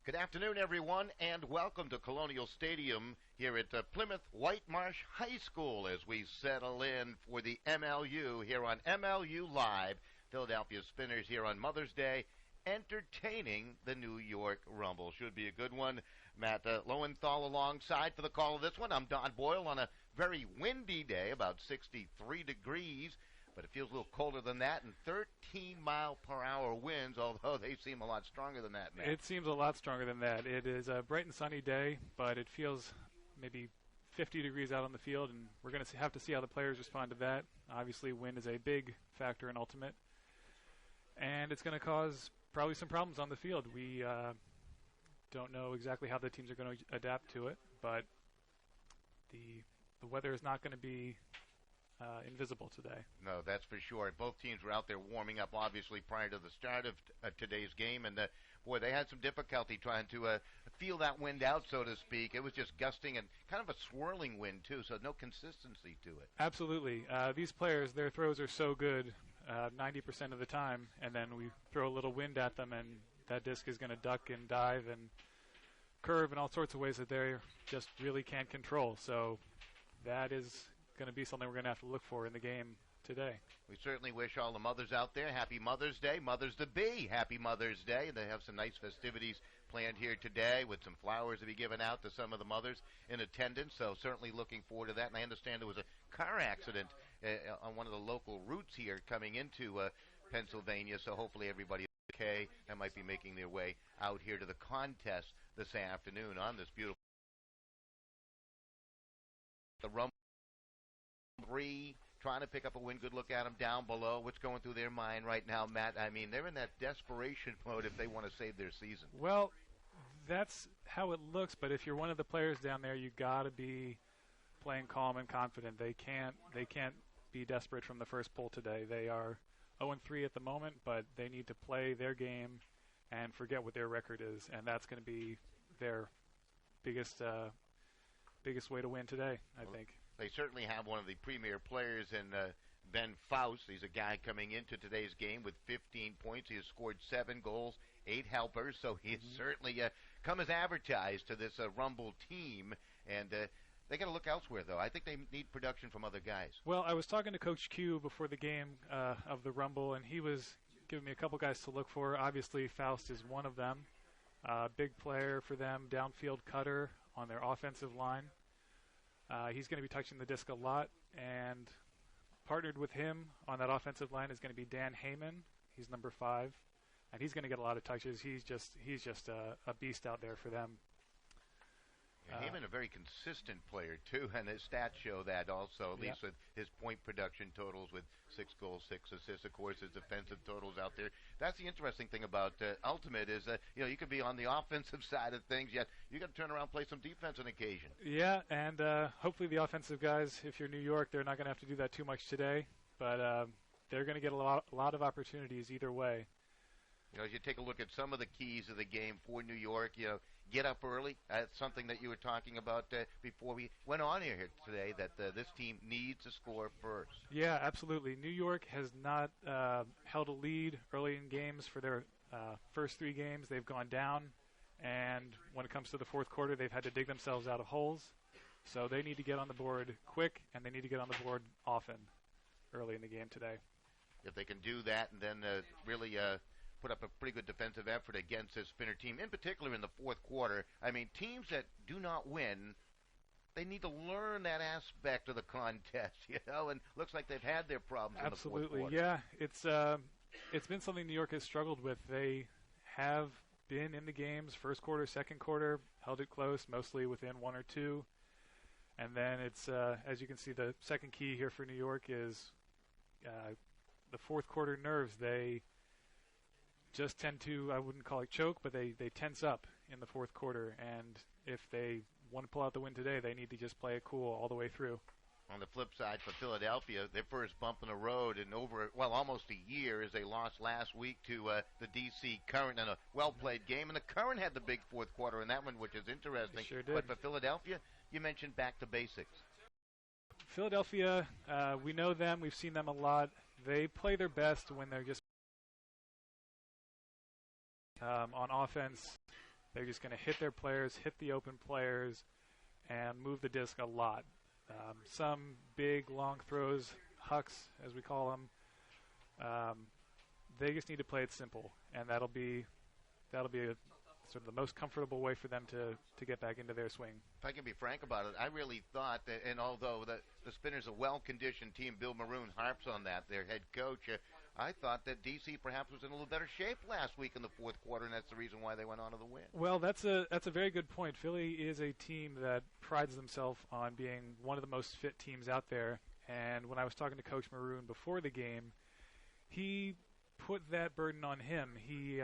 Good afternoon, everyone, and welcome to Colonial Stadium here at Plymouth White Marsh High School as we settle in for the MLU here on MLU Live. Philadelphia Spinners here on Mother's Day, entertaining the New York Rumble. Should be a good one. Matt Lowenthal alongside for the call of this one. I'm Don Boyle on a very windy day, about 63 degrees. But it feels a little colder than that, and 13-mile-per-hour winds, although they seem a lot stronger than that, Matt. It seems a lot stronger than that. It is a bright and sunny day, but it feels maybe 50 degrees out on the field, and we're going to have to see how the players respond to that. Obviously, wind is a big factor in Ultimate, and it's going to cause probably some problems on the field. We don't know exactly how the teams are going to adapt to it, but the weather is not going to be invisible today. No, that's for sure. Both teams were out there warming up, obviously, prior to the start of today's game, and boy, they had some difficulty trying to feel that wind out, so to speak. It was just gusting and kind of a swirling wind, too, so no consistency to it. Absolutely. These players, their throws are so good 90% of the time, and then we throw a little wind at them, and that disc is going to duck and dive and curve in all sorts of ways that they just really can't control. So that is going to be something we're going to have to look for in the game today. We certainly wish all the mothers out there happy Mother's Day. Mothers-to-be, happy Mother's Day. They have some nice festivities planned here today with some flowers to be given out to some of the mothers in attendance, so certainly looking forward to that. And I understand there was a car accident on one of the local routes here coming into Pennsylvania, so hopefully everybody is okay and might be making their way out here to the contest this afternoon on this beautiful the Rumble. Trying to pick up a win. Good look at them down below. What's going through their mind right now, Matt? I mean, they're in that desperation mode if they want to save their season. Well, that's how it looks, but if you're one of the players down there, you got to be playing calm and confident. They can't be desperate from the first pull today. They are 0-3 at the moment, but they need to play their game and forget what their record is, and that's going to be their biggest way to win today, I think. They certainly have one of the premier players in Ben Faust. He's a guy coming into today's game with 15 points. He has scored 7 goals, 8 helpers, so he has certainly come as advertised to this Rumble team. And they got to look elsewhere, though. I think they need production from other guys. Well, I was talking to Coach Q before the game of the Rumble, and he was giving me a couple guys to look for. Obviously, Faust is one of them. Big player for them, downfield cutter on their offensive line. He's going to be touching the disc a lot, and partnered with him on that offensive line is going to be Dan Heyman. He's number 5, and he's going to get a lot of touches. He's just a beast out there for them. Heyman, a very consistent player, too, and his stats show that also, at least with his point production totals with 6 goals, 6 assists. Of course, his defensive totals out there. That's the interesting thing about Ultimate is, you can be on the offensive side of things, yet you got to turn around and play some defense on occasion. Yeah, and hopefully the offensive guys, if you're New York, they're not going to have to do that too much today, but they're going to get a lot of opportunities either way. As you take a look at some of the keys of the game for New York, get up early. That's something that you were talking about before we went on here today, that this team needs to score first. Yeah, absolutely. New York has not held a lead early in games for their first 3 games. They've gone down, and when it comes to the fourth quarter, they've had to dig themselves out of holes. So they need to get on the board quick, and they need to get on the board often early in the game today. If they can do that and then really put up a pretty good defensive effort against this Spinner team, in particular in the fourth quarter. I mean, teams that do not win, they need to learn that aspect of the contest, and looks like they've had their problems in the fourth quarter. Yeah. It's been something New York has struggled with. They have been in the games, first quarter, second quarter, held it close, mostly within 1 or 2. And then it's, as you can see, the second key here for New York is the fourth quarter nerves. They just tend to, I wouldn't call it choke, but they tense up in the fourth quarter. And if they want to pull out the win today, they need to just play it cool all the way through. On the flip side, for Philadelphia, their first bump in the road in almost a year, as they lost last week to the D.C. Current in a well-played game. And the Current had the big fourth quarter in that one, which is interesting. They sure did. But for Philadelphia, you mentioned back to basics. Philadelphia, we know them. We've seen them a lot. They play their best when they're just on offense. They're just going to hit their players, hit the open players, and move the disc a lot. Some big, long throws, hucks, as we call them. They just need to play it simple, and that'll be sort of the most comfortable way for them to get back into their swing. If I can be frank about it, I really thought that, and although the Spinners are a well-conditioned team, Bill Maroon harps on that, their head coach, I thought that DC perhaps was in a little better shape last week in the fourth quarter, and that's the reason why they went on to the win. Well, that's a very good point. Philly is a team that prides themselves on being one of the most fit teams out there, and when I was talking to Coach Maroon before the game, he put that burden on him. He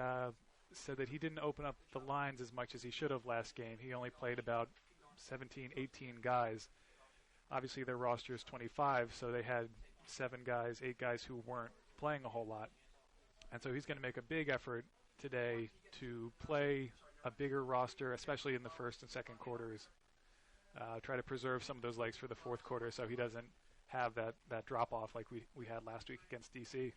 said that he didn't open up the lines as much as he should have last game. He only played about 17, 18 guys. Obviously, their roster is 25, so they had 7 guys, 8 guys who weren't playing a whole lot. And so he's going to make a big effort today to play a bigger roster, especially in the first and second quarters. Try to preserve some of those legs for the fourth quarter so he doesn't have that drop-off like we had last week against D.C.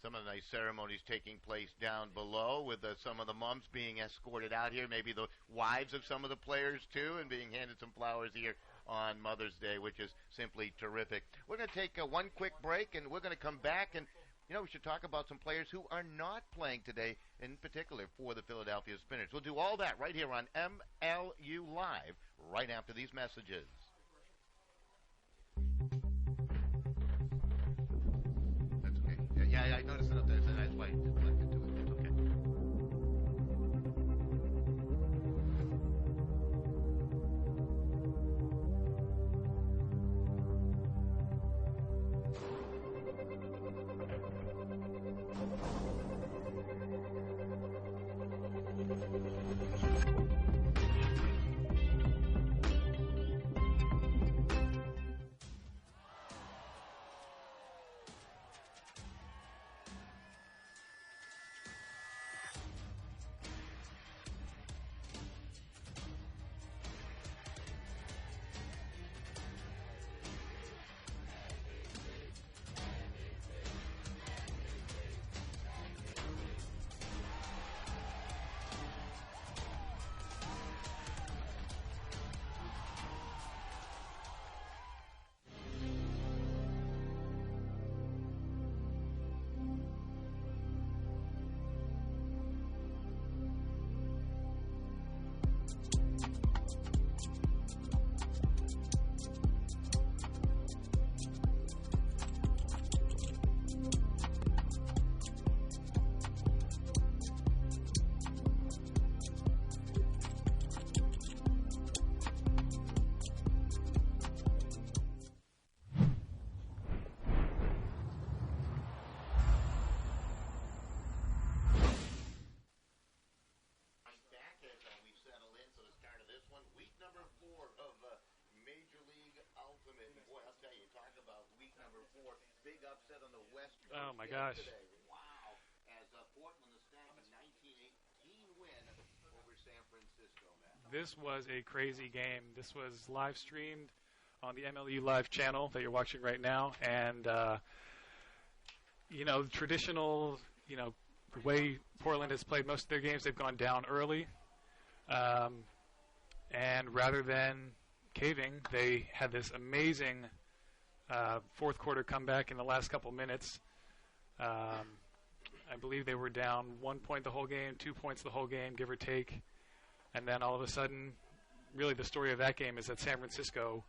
Some of the nice ceremonies taking place down below with some of the moms being escorted out here, maybe the wives of some of the players too, and being handed some flowers here on Mother's Day, which is simply terrific. We're going to take one quick break, and we're going to come back, and we should talk about some players who are not playing today, in particular for the Philadelphia Spinners. We'll do all that right here on MLU Live right after these messages. Yeah, I noticed it up there, so that's why I deflected to it. It's okay. Big upset on the West Coast. Oh, my gosh. Today. Wow. As Portland is snagging a 19-18 win over San Francisco, man. This was a crazy game. This was live streamed on the MLU Live channel that you're watching right now. And, traditional, the way Portland has played most of their games, they've gone down early. And rather than caving, they had this amazing fourth quarter comeback in the last couple minutes. I believe they were down 1 point the whole game, 2 points the whole game, give or take. And then all of a sudden, really the story of that game is that San Francisco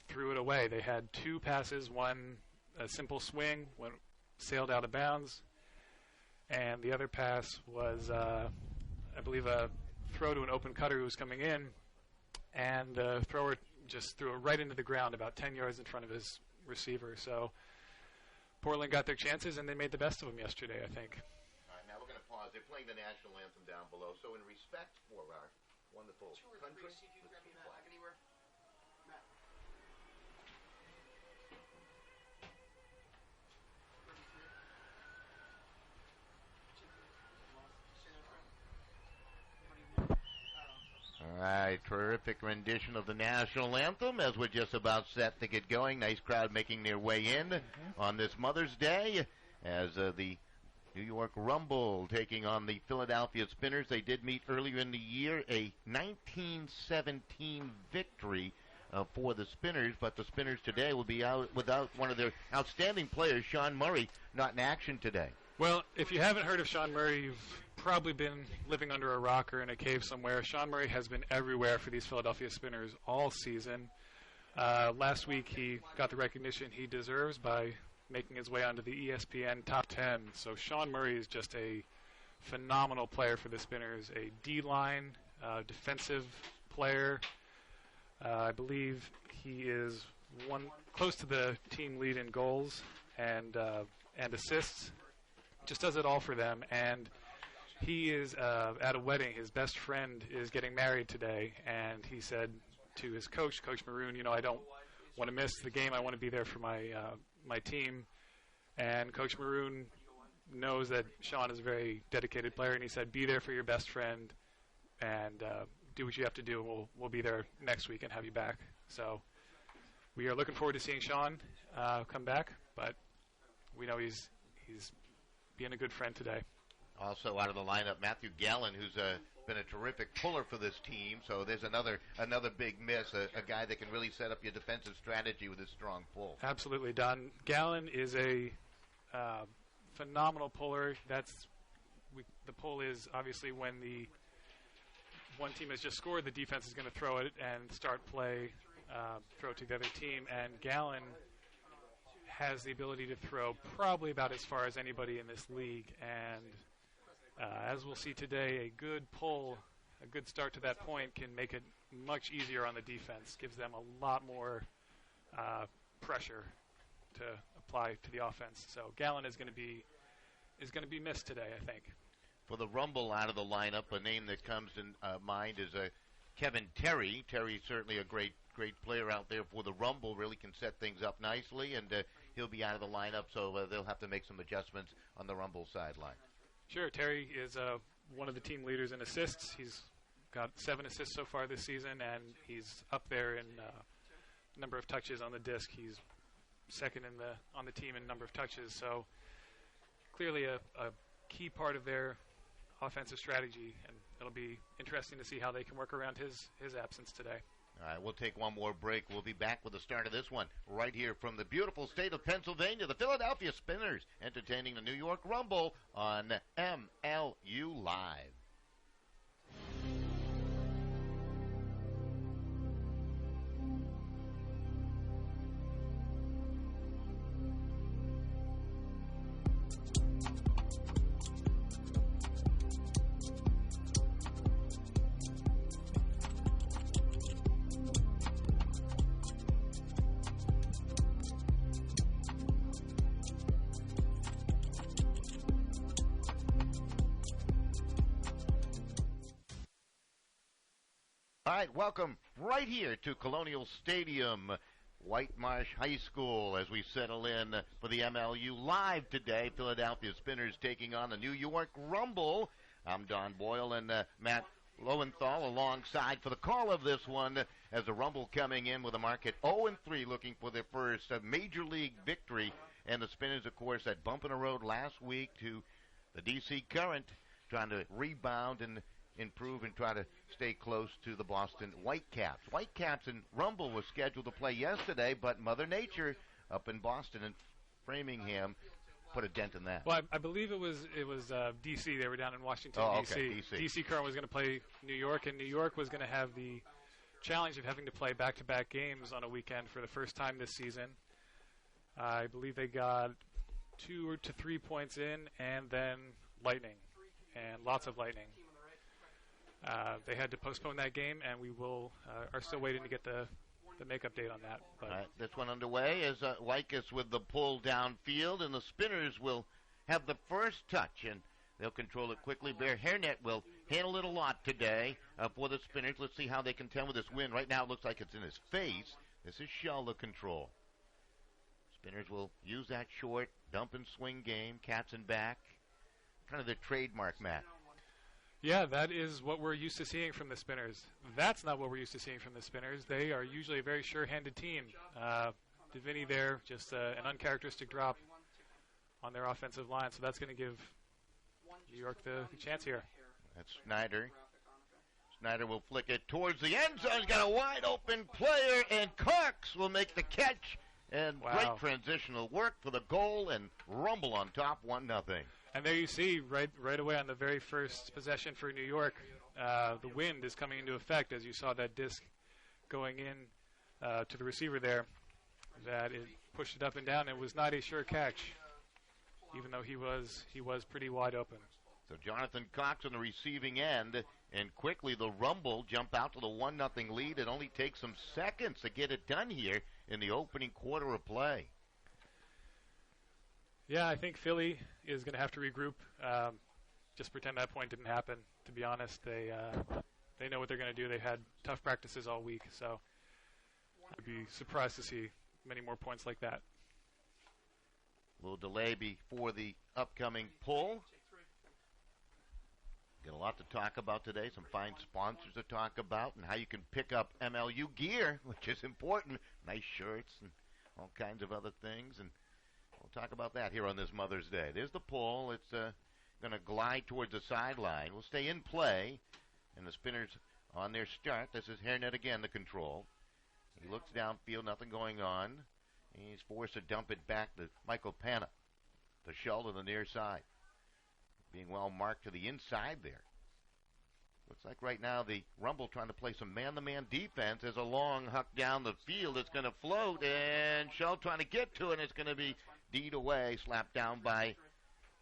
threw it away. They had 2 passes, one a simple swing, sailed out of bounds, and the other pass was, I believe, a throw to an open cutter who was coming in, and the thrower just threw it right into the ground about 10 yards in front of his receiver. So Portland got their chances, and they made the best of them yesterday, I think. All right, now we're going to pause. They're playing the national anthem down below. So in respect for our wonderful country, see if you can grab me that back anywhere. Matt. All right, terrific rendition of the national anthem as we're just about set to get going. Nice crowd making their way in on this Mother's Day as the New York Rumble taking on the Philadelphia Spinners. They did meet earlier in the year, a 1917 victory for the Spinners, but the Spinners today will be out without one of their outstanding players, Sean Murray, not in action today. Well, if you haven't heard of Sean Murray, you've probably been living under a rock or in a cave somewhere. Sean Murray has been everywhere for these Philadelphia Spinners all season. Last week he got the recognition he deserves by making his way onto the ESPN Top 10. So Sean Murray is just a phenomenal player for the Spinners, a D-line defensive player. I believe he is close to the team lead in goals and assists. Just does it all for them. And he is at a wedding. His best friend is getting married today, and he said to his coach, Coach Maroon, I don't want to miss the game. I want to be there for my team. And Coach Maroon knows that Sean is a very dedicated player, and he said, be there for your best friend and do what you have to do, and we'll be there next week and have you back. So we are looking forward to seeing Sean come back, but we know he's being a good friend today. Also out of the lineup, Matthew Gallen, who's been a terrific puller for this team. So there's another big miss, a guy that can really set up your defensive strategy with his strong pull. Absolutely, Don. Gallen is a phenomenal puller. The pull is obviously when the one team has just scored, the defense is going to throw it and start play, throw it to the other team. And Gallen has the ability to throw probably about as far as anybody in this league. And as we'll see today, a good pull, a good start to that point can make it much easier on the defense, gives them a lot more pressure to apply to the offense. So Gallen is going to be missed today, I think. For the Rumble out of the lineup, a name that comes in mind is Kevin Terry. Terry's certainly a great player out there for the Rumble, really can set things up nicely, and he'll be out of the lineup, so they'll have to make some adjustments on the Rumble sideline. Sure, Terry is one of the team leaders in assists. He's got 7 assists so far this season, and he's up there in number of touches on the disc. He's second on the team in number of touches, so clearly a key part of their offensive strategy, and it'll be interesting to see how they can work around his absence today. All right, we'll take one more break. We'll be back with the start of this one right here from the beautiful state of Pennsylvania. The Philadelphia Spinners entertaining the New York Rumble on MLU Live. All right, welcome right here to Colonial Stadium, White Marsh High School, as we settle in for the MLU Live today. Philadelphia Spinners taking on the New York Rumble. I'm Don Boyle and Matt Lowenthal alongside for the call of this one, as the Rumble coming in with a mark at 0-3, looking for their first major league victory. And the Spinners, of course, that bump in the road last week to the D.C. Current, trying to rebound and improve and try to stay close to the Boston Whitecaps. Whitecaps and Rumble was scheduled to play yesterday, but Mother Nature up in Boston and Framingham put a dent in that. Well, I believe it was D.C. They were down in Washington, D.C. D.C. Current was going to play New York, and New York was going to have the challenge of having to play back-to-back games on a weekend for the first time this season. I believe they got 2 to 3 points in, and then lightning, and lots of lightning. They had to postpone that game, and we are still waiting to get the makeup date on that. But all right, this one underway as Wycus with the pull downfield, and the Spinners will have the first touch, and they'll control it quickly. Bear Hairnet will handle it a lot today for the Spinners. Let's see how they contend with this win. Right now it looks like it's in his face. This is Shell the control. Spinners will use that short dump and swing game, cats and back, kind of their trademark, Matt. Yeah, that is what we're used to seeing from the Spinners. That's not what we're used to seeing from the Spinners. They are usually a very sure-handed team. Davini there, just an uncharacteristic drop on their offensive line, so that's going to give New York the chance here. That's Snyder. Snyder will flick it towards the end zone. He's got a wide open player, and Cox will make the catch. And great transitional work for the goal, and Rumble on top, 1-0. And there you see, right away on the very first possession for New York, the wind is coming into effect as you saw that disc going in to the receiver there, that it pushed it up and down. It was not a sure catch, even though he was pretty wide open. So Jonathan Cox on the receiving end, and quickly the Rumble jump out to the 1-0 lead. It only takes some seconds to get it done here in the opening quarter of play. Yeah, I think Philly is going to have to regroup. Just pretend that point didn't happen. To be honest, they know what they're going to do. They've had tough practices all week, so I'd be surprised to see many more points like that. A little delay before the upcoming pull. Got a lot to talk about today, some fine sponsors to talk about, and how you can pick up MLU gear, which is important. Nice shirts and all kinds of other things, and we'll talk about that here on this Mother's Day. There's the pull. It's going to glide towards the sideline. We'll stay in play, and the Spinners on their start. This is Hairnet again, the control. He looks downfield, nothing going on. He's forced to dump it back to Michael Panna, the shell to the near side. Being well marked to the inside there. Looks like right now the Rumble trying to play some man-to-man defense. There's a long huck down the field. It's going to float, and Shell trying to get to it. It's going to be D'd away, slapped down by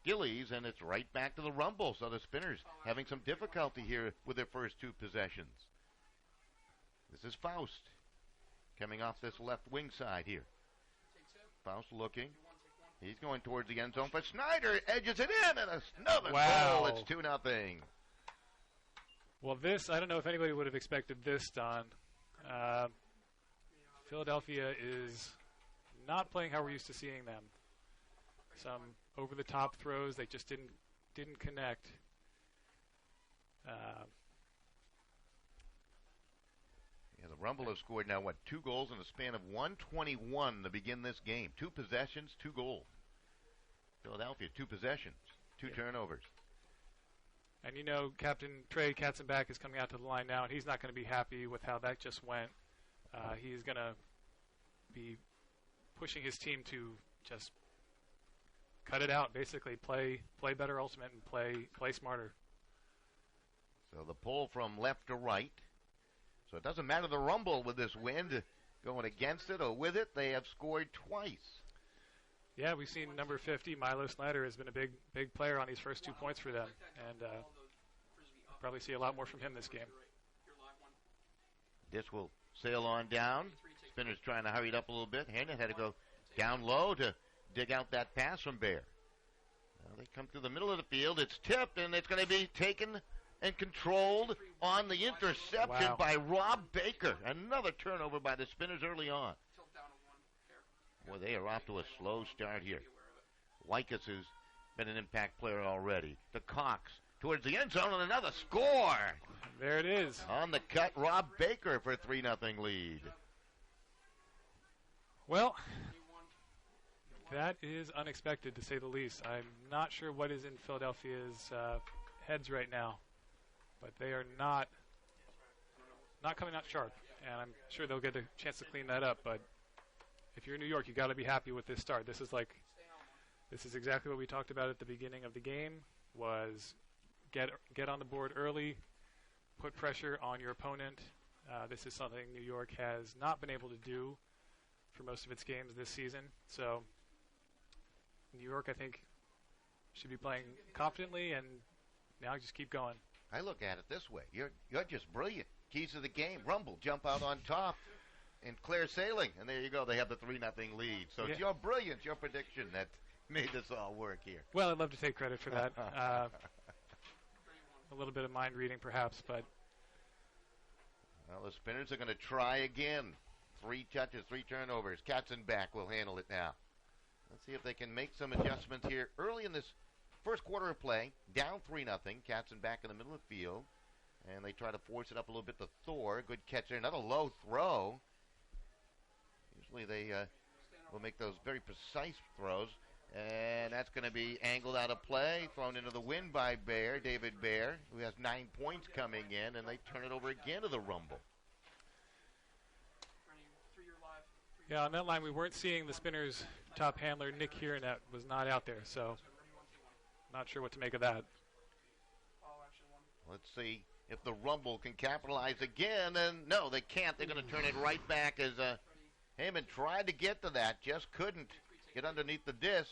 Gillies, and it's right back to the Rumble. So the Spinners having some difficulty here with their first two possessions. This is Faust coming off this left wing side here. Faust looking. He's going towards the end zone, but Snyder edges it in, and another goal. It's 2-0. Well, this, I don't know if anybody would have expected this, Don. Philadelphia is not playing how we're used to seeing them. Some over-the-top throws, they just didn't connect. The Rumble have scored now, 2 goals in a span of 1:21 to begin this game. 2 possessions, 2 goals. Philadelphia, 2 possessions, 2 turnovers. And you know, Captain Trey Katzenbach is coming out to the line now, and he's not going to be happy with how that just went. He's going to be pushing his team to just cut it out, basically play better ultimate and play smarter. So the pull from left to right. So it doesn't matter the Rumble with this wind going against it or with it. They have scored twice. Yeah, we've seen number 50, Milo Snyder, has been a big player on these first 2 points for them. And probably see a lot more from him this game. This will sail on down. Spinners trying to hurry it up a little bit. Hairnet had to go down low to dig out that pass from Bear. Now they come through the middle of the field. It's tipped, and it's going to be taken and controlled on the interception by Rob Baker. Another turnover by the Spinners early on. Boy, they are off to a slow start here. Wycus has been an impact player already. To Cox towards the end zone, and another score. There it is. On the cut, Rob Baker for a 3-0 lead. Well, that is unexpected, to say the least. I'm not sure what is in Philadelphia's heads right now, but they are not coming out sharp, and I'm sure they'll get a chance to clean that up. But if you're in New York, you got to be happy with this start. This is exactly what we talked about at the beginning of the game. Was get on the board early, put pressure on your opponent. This is something New York has not been able to do for most of its games this season. So New York, I think, should be playing confidently, and now just keep going. I look at it this way. You're just brilliant. Keys to the game. Rumble, jump out on top, and clear sailing. And there you go. They have the 3-0 lead. So it's your brilliance, your prediction that made this all work here. Well, I'd love to take credit for that. A little bit of mind reading, perhaps, but. Well, the Spinners are going to try again. 3 touches, 3 turnovers. Katzenbach will handle it now. Let's see if they can make some adjustments here early in this first quarter of play. Down 3-0. Katzenbach in the middle of the field. And they try to force it up a little bit to Thor. Good catch there. Another low throw. Usually they will make those very precise throws. And that's going to be angled out of play, thrown into the wind by David Bear, who has 9 points coming in, and they turn it over again to the Rumble. Yeah, on that line, we weren't seeing the Spinners' top handler, Nick Hieronet, was not out there, so not sure what to make of that. Let's see if the Rumble can capitalize again, and no, they can't. They're going to turn it right back as Heyman tried to get to that, just couldn't get underneath the disc.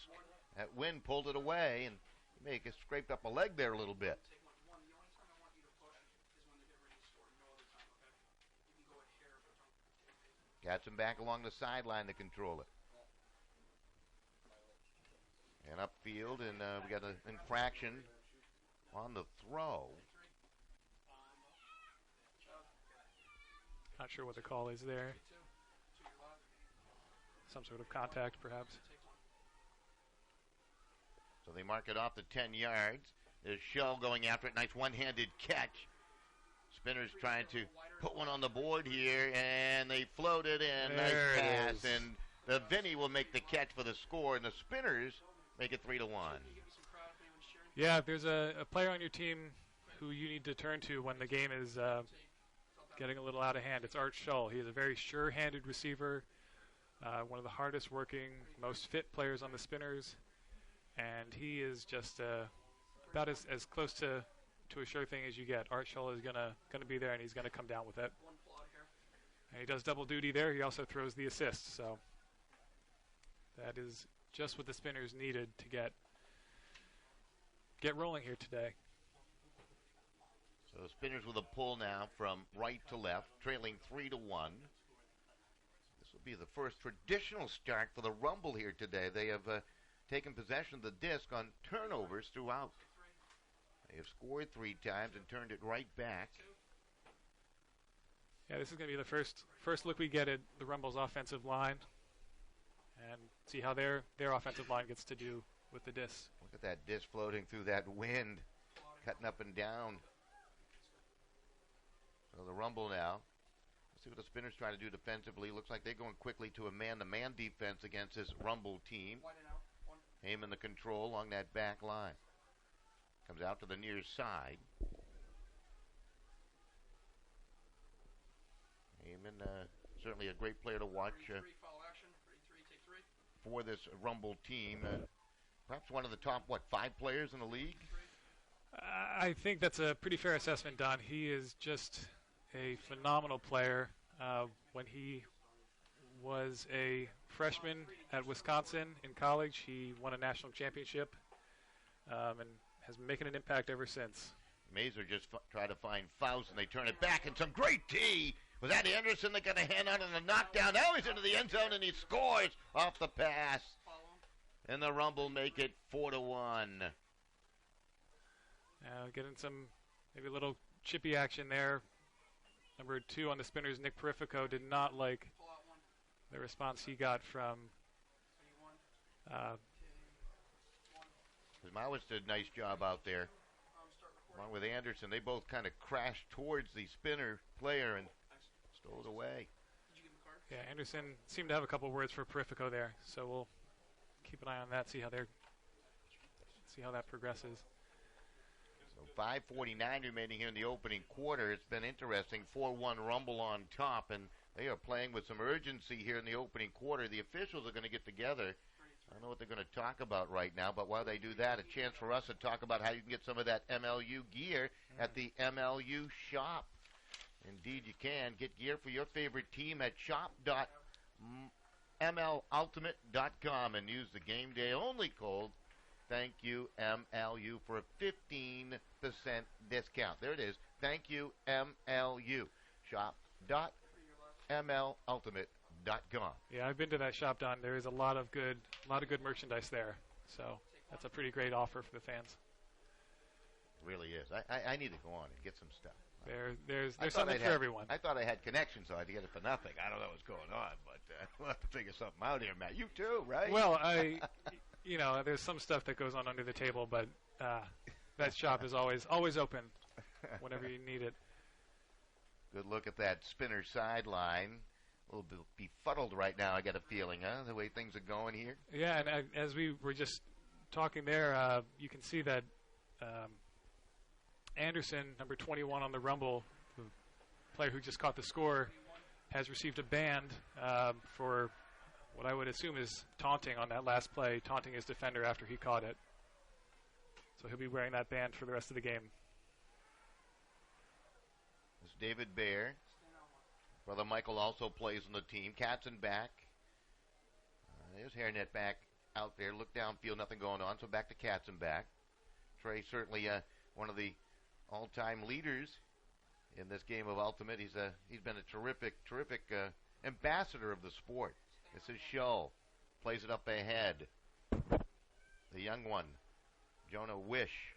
That wind pulled it away, and he may have scraped up a leg there a little bit. Got him back along the sideline to control it. And upfield, and we got an infraction on the throw. Not sure what the call is there. Some sort of contact, perhaps. So they mark it off the 10 yards. There's Shell going after it. Nice one-handed catch. Spinners trying to put one on the board here, and they float it in. Nice pass, and the Vinny will make the catch for the score, and the Spinners make it 3-1. Yeah, if there's a player on your team who you need to turn to when the game is getting a little out of hand, it's Art Shull. He is a very sure-handed receiver, one of the hardest working, most fit players on the Spinners, and he is just about as close to a sure thing as you get. Art Shull is gonna be there, and he's gonna come down with it. And he does double duty there. He also throws the assist, so that is just what the Spinners needed to get rolling here today. So the Spinners with a pull now from right to left, trailing 3-1. This will be the first traditional start for the Rumble here today. They have taken possession of the disc on turnovers throughout. They have scored 3 times and turned it right back. Yeah, this is going to be the first look we get at the Rumble's offensive line, and see how their offensive line gets to do with the disc. Look at that disc floating through that wind, cutting up and down. So the Rumble now. Let's see what the Spinners try to do defensively. Looks like they're going quickly to a man-to-man defense against this Rumble team. Heyman the control along that back line. Comes out to the near side. Heyman, certainly a great player to watch for this Rumble team. Perhaps one of the top, 5 players in the league? I think that's a pretty fair assessment, Don. He is just a phenomenal player. When he was a freshman at Wisconsin in college, he won a national championship and has been making an impact ever since. Mazur just tried to find Faust, and they turn it back, and some great tee. Was that Anderson that got a hand on and a knockdown? Now he's into the end zone, and he scores off the pass. And the Rumble make it 4-1. Getting some maybe a little chippy action there. Number 2 on the Spinners, Nick Perifico, did not like the response he got from Mowis did a nice job out there. Along with Anderson, they both kind of crashed towards the Spinner player and stole it away. Yeah, Anderson seemed to have a couple words for Perifico there, so we'll keep an eye on that, see how that progresses. So 5:49 remaining here in the opening quarter. It's been interesting. 4-1 Rumble on top, and they are playing with some urgency here in the opening quarter. The officials are going to get together. I don't know what they're going to talk about right now, but while they do that, a chance for us to talk about how you can get some of that MLU gear at the MLU shop. Indeed, you can. Get gear for your favorite team at shop.mlultimate.com and use the game day only code, thank you MLU, for a 15% discount. There it is. Thank you MLU. Shop.mlultimate.com. Yeah, I've been to that shop, Don. There is a lot of good merchandise there. So that's a pretty great offer for the fans. It really is. I need to go on and get some stuff. There's something for everyone. I thought I had connections, so I had to get it for nothing. I don't know what's going on, but we'll have to figure something out here, Matt. You too, right? Well, there's some stuff that goes on under the table, but that shop is always open whenever you need it. Good look at that Spinner sideline. a little bit befuddled right now, I get a feeling, huh? The way things are going here. Yeah, and as we were just talking there, you can see that Anderson, number 21 on the Rumble, the player who just caught the score, has received a ban for what I would assume is taunting on that last play, taunting his defender after he caught it. So he'll be wearing that band for the rest of the game. It's David Baer. Brother Michael also plays on the team. Katzen back. There's Hairnet back out there. Look downfield, nothing going on. So back to Katzen back. Trey certainly one of the all-time leaders in this game of Ultimate. He's been a terrific ambassador of the sport. It's his show. Plays it up ahead. The young one, Jonah Wish,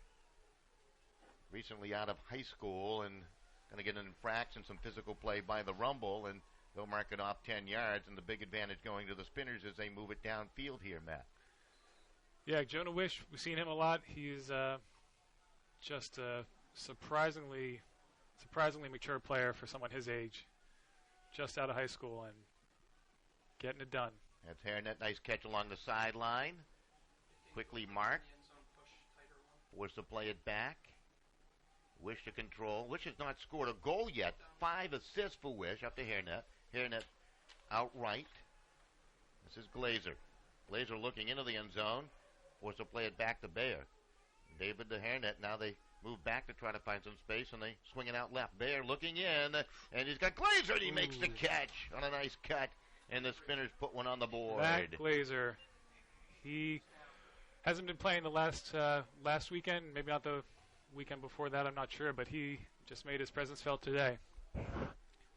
recently out of high school and going to get an infraction, some physical play by the Rumble, and they'll mark it off 10 yards, and the big advantage going to the Spinners as they move it downfield here, Matt. Yeah, Jonah Wish, we've seen him a lot. He's just a surprisingly mature player for someone his age, just out of high school and getting it done. That's Hairnet, nice catch along the sideline. Quickly marked. Forced to play it back. Wish to control. Wish has not scored a goal yet. 5 assists for Wish up to Hairnet. Hairnet outright. This is Glazer. Glazer looking into the end zone. Forced to play it back to Baer. David to Hairnet. Now they move back to try to find some space, and they swing it out left. Baer looking in, and he's got Glazer, and he makes the catch on a nice cut, and the Spinners put one on the board. That Glazer, he hasn't been playing the last weekend, maybe not the weekend before that, I'm not sure, but he just made his presence felt today.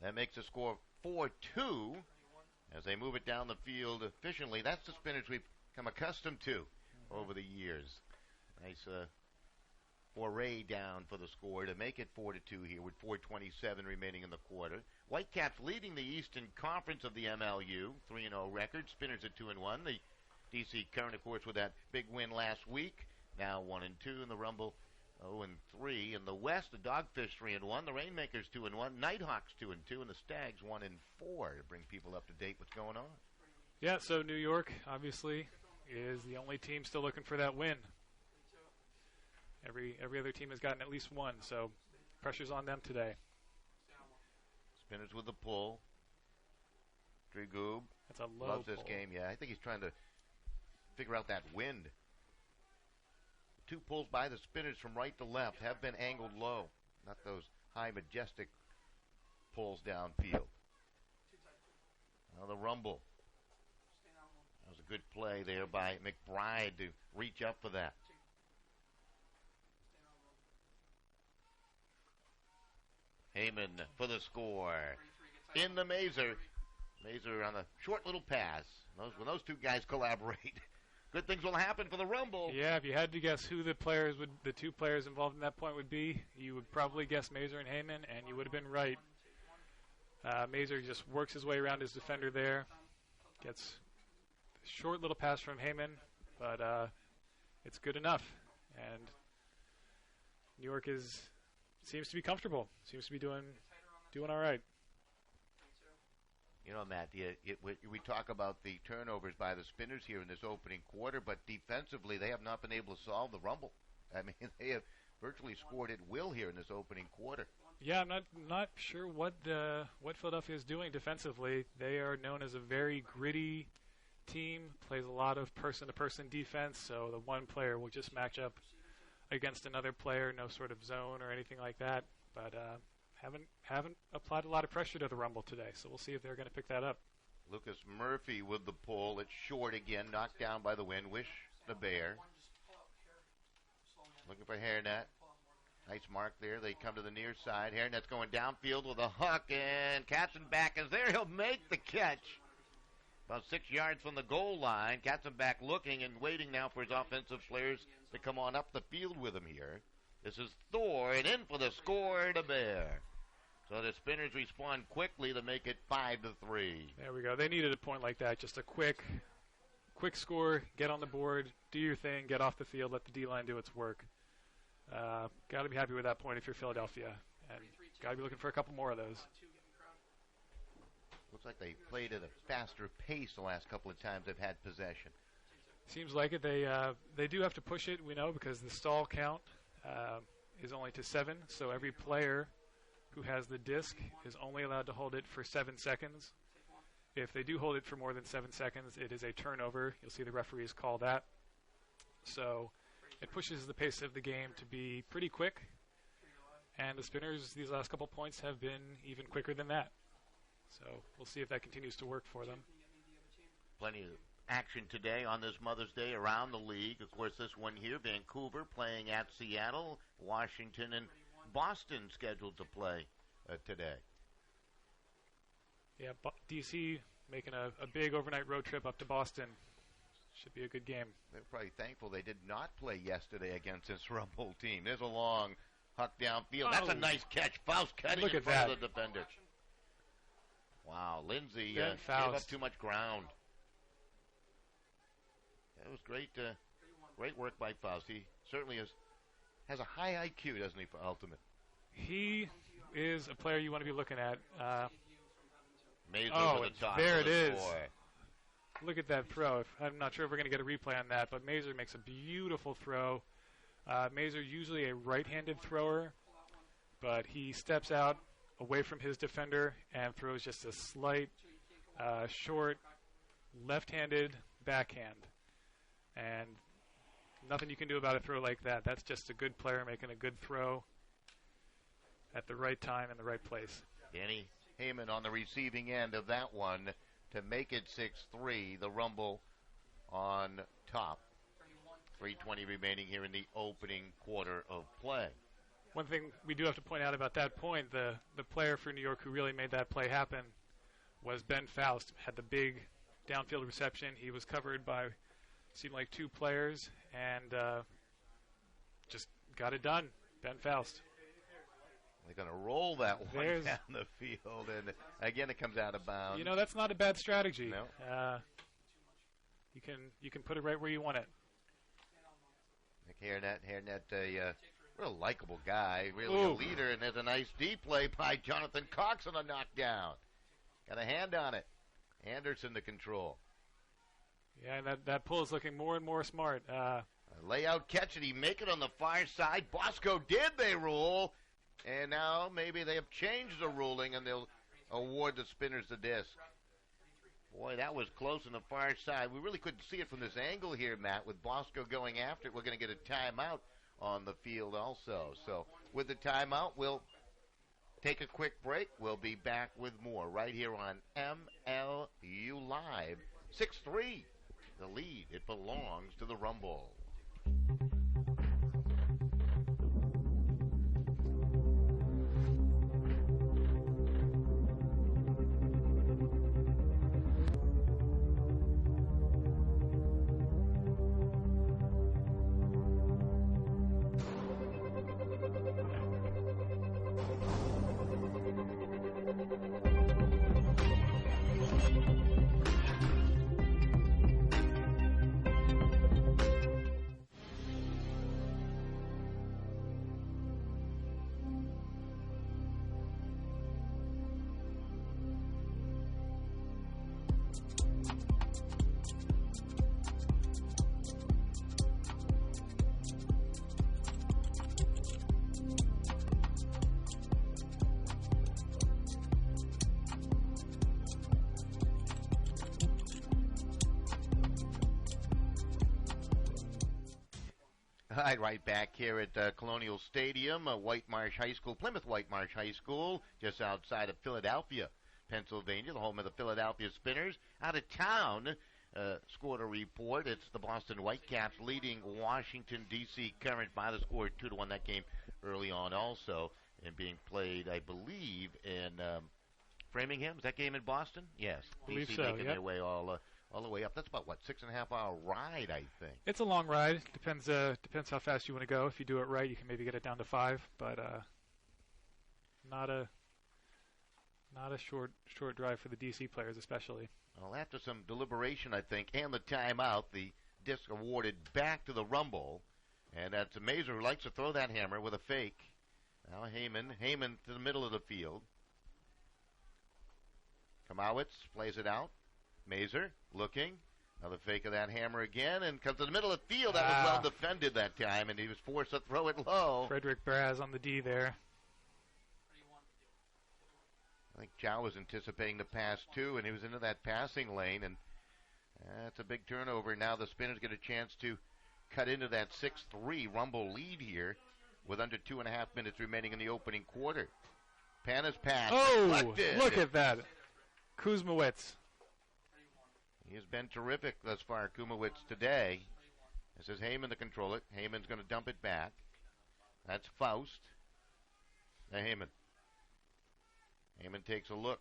That makes the score 4-2 as they move it down the field efficiently. That's the Spinners we've come accustomed to over the years. Nice foray down for the score to make it 4-2 here with 4:27 remaining in the quarter. Whitecaps leading the Eastern Conference of the MLU, 3-0 record. Spinners at 2-1. The DC Current, of course, with that big win last week. Now 1-2 in the Rumble. 0-3 in the West. The Dogfish 3-1. The Rainmakers 2-1. Nighthawks 2-2, and the Stags 1-4 to bring people up to date. What's going on? Yeah, so New York obviously is the only team still looking for that win. Every other team has gotten at least one, so pressure's on them today. Spinners with the pull. Drigoob. That's a low loves this pull. game. Yeah, I think he's trying to figure out that wind. 2 pulls by the Spinners from right to left have been angled low, not those high, majestic pulls downfield. Now the Rumble. That was a good play there by McBride to reach up for that. Heyman for the score. In the Mazur. Mazur on a short little pass. When those two guys collaborate, good things will happen for the Rumble. Yeah, if you had to guess who the two players involved in that point would be, you would probably guess Mazur and Heyman, and you would have been right. Mazur just works his way around his defender there, gets a short little pass from Heyman, but it's good enough. And New York seems to be comfortable, seems to be doing all right. You know, Matt, we talk about the turnovers by the Spinners here in this opening quarter, but defensively they have not been able to solve the Rumble. I mean, they have virtually scored at will here in this opening quarter. Yeah, I'm not sure what Philadelphia is doing defensively. They are known as a very gritty team, plays a lot of person-to-person defense, so the one player will just match up against another player, no sort of zone or anything like that. But haven't applied a lot of pressure to the Rumble today, so we'll see if they're going to pick that up. Lucas Murphy with the pull. It's short again, knocked down by the wind. Wish the Bear. Looking for Hairnet. Nice mark there. They come to the near side. Hairnet's going downfield with a hook, and Katzenbach is there. He'll make the catch. About 6 yards from the goal line. Katzenbach looking and waiting now for his offensive players to come on up the field with him here. This is Thor, and in for the score to Bear. So the Spinners respond quickly to make it 5-3. There we go. They needed a point like that. Just a quick score, get on the board, do your thing, get off the field, let the D-line do its work. Got to be happy with that point if you're Philadelphia. And got to be looking for a couple more of those. Looks like they played at a faster pace the last couple of times they've had possession. Seems like it. They do have to push it, we know, because the stall count is only to 7. So every player who has the disc is only allowed to hold it for 7 seconds. If they do hold it for more than 7 seconds, it is a turnover. You'll see the referees call that. So it pushes the pace of the game to be pretty quick. And the Spinners, these last couple points, have been even quicker than that. So we'll see if that continues to work for them. Plenty of action today on this Mother's Day around the league. Of course, this one here, Vancouver playing at Seattle, Washington, and Boston scheduled to play today. Yeah, DC making a big overnight road trip up to Boston. Should be a good game. They're probably thankful they did not play yesterday against this Rumble team. There's a long huck downfield. That's a nice catch. Faust cutting in front of the defender. Wow, Lindsay gave up too much ground. That was great great work by Faust. He certainly has a high IQ, doesn't he, for ultimate? He is a player you want to be looking at. Mazur to the top. There it is. Look at that throw. I'm not sure if we're going to get a replay on that, but Mazur makes a beautiful throw. Mazur usually a right-handed thrower, but he steps out away from his defender and throws just a slight, short, left-handed backhand. And nothing you can do about a throw like that. That's just a good player making a good throw at the right time in the right place. Danny Heyman on the receiving end of that one to make it 6-3. The Rumble on top. 3:20 remaining here in the opening quarter of play. One thing we do have to point out about that point, the player for New York who really made that play happen was Ben Faust. Had the big downfield reception. He was covered by, seemed like 2 players, and just got it done. Ben Faust. They're going to roll that one down the field, and again it comes out of bounds. You know, that's not a bad strategy. No. You can put it right where you want it. Nick Hairnet, a real likable guy, really a leader, and there's a nice deep play by Jonathan Cox on a knockdown. Got a hand on it. Anderson to control. Yeah, and that pull is looking more and more smart. A layout catch, and he make it on the far side. Bosco did they rule, and now maybe they have changed the ruling, and they'll award the Spinners the disc. Boy, that was close on the far side. We really couldn't see it from this angle here, Matt. With Bosco going after it, we're going to get a timeout on the field also. So with the timeout, we'll take a quick break. We'll be back with more right here on MLU Live. 6-3, the lead. It belongs to the Rumble. Right back here at Colonial Stadium, White Marsh High School, Plymouth White Marsh High School, just outside of Philadelphia, Pennsylvania, the home of the Philadelphia Spinners. Out of town, scored a report. It's the Boston Whitecaps leading Washington, D.C. current by the score 2-1. That game early on also, and being played, I believe, in Framingham. Is that game in Boston? Yes. Believe D.C. so, making their way all the way up. That's about, 6.5-hour ride, I think. It's a long ride. Depends how fast you want to go. If you do it right, you can maybe get it down to 5, but not a short drive for the DC players especially. Well, after some deliberation, I think, and the timeout, the disc awarded back to the Rumble, and that's Mazur who likes to throw that hammer with a fake. Now Heyman to the middle of the field. Kamowitz plays it out. Mazur looking. Another fake of that hammer again, and comes to the middle of the field. That was well defended that time, and he was forced to throw it low. Frederick Braz on the D there. I think Chow was anticipating the pass, too, and he was into that passing lane, and that's a big turnover. Now the Spinners get a chance to cut into that 6-3 Rumble lead here with under 2.5 minutes remaining in the opening quarter. Pana's pass. Oh, deflected. Look at that. Kuzmowicz. He has been terrific thus far, Kumowitz, today. This is Heyman to control it. Heyman's going to dump it back. That's Faust. Now Heyman. Heyman takes a look.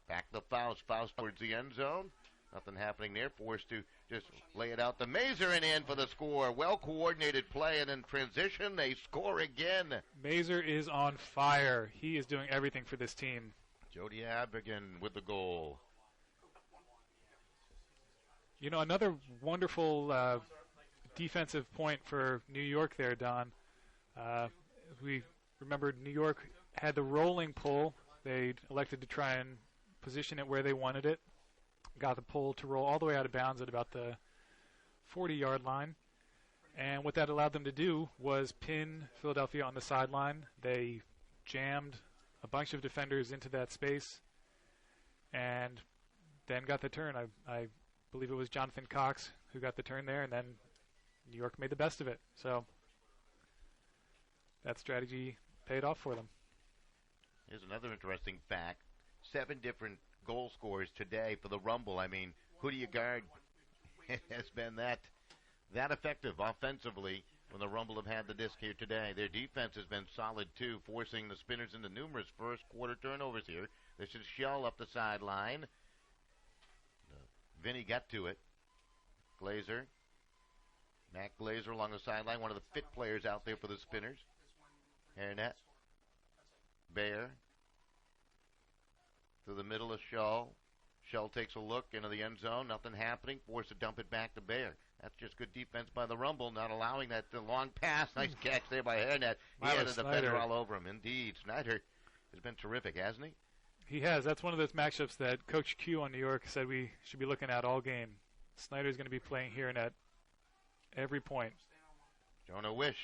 Back to Faust. Faust towards the end zone. Nothing happening there. Forced to just lay it out to Mazur and in for the score. Well-coordinated play, and in transition, they score again. Mazur is on fire. He is doing everything for this team. Jody Abigan with the goal. You know, another wonderful defensive point for New York there, Don. We remember New York had the rolling pull. They elected to try and position it where they wanted it. Got the pull to roll all the way out of bounds at about the 40-yard line. And what that allowed them to do was pin Philadelphia on the sideline. They jammed a bunch of defenders into that space and then got the turn. I believe it was Jonathan Cox who got the turn there, and then New York made the best of it. So that strategy paid off for them. Here's another interesting fact. 7 different goal scorers today for the Rumble. I mean, who do you guard? It has been that effective offensively when the Rumble have had the disc here today. Their defense has been solid, too, forcing the Spinners into numerous first-quarter turnovers here. This is Shell up the sideline. Vinny got to it. Glazer. Matt Glazer along the sideline, one of the fit players out there for the Spinners. Hairnet. Bear. To the middle of Shell. Shell takes a look into the end zone. Nothing happening. Forced to dump it back to Bear. That's just good defense by the Rumble, not allowing that long pass. Nice catch there by Hairnet. He had a defender all over him. Indeed. Snyder has been terrific, hasn't he? He has. That's one of those matchups that Coach Q on New York said we should be looking at all game. Snyder's going to be playing here and at every point. Jonah Wish,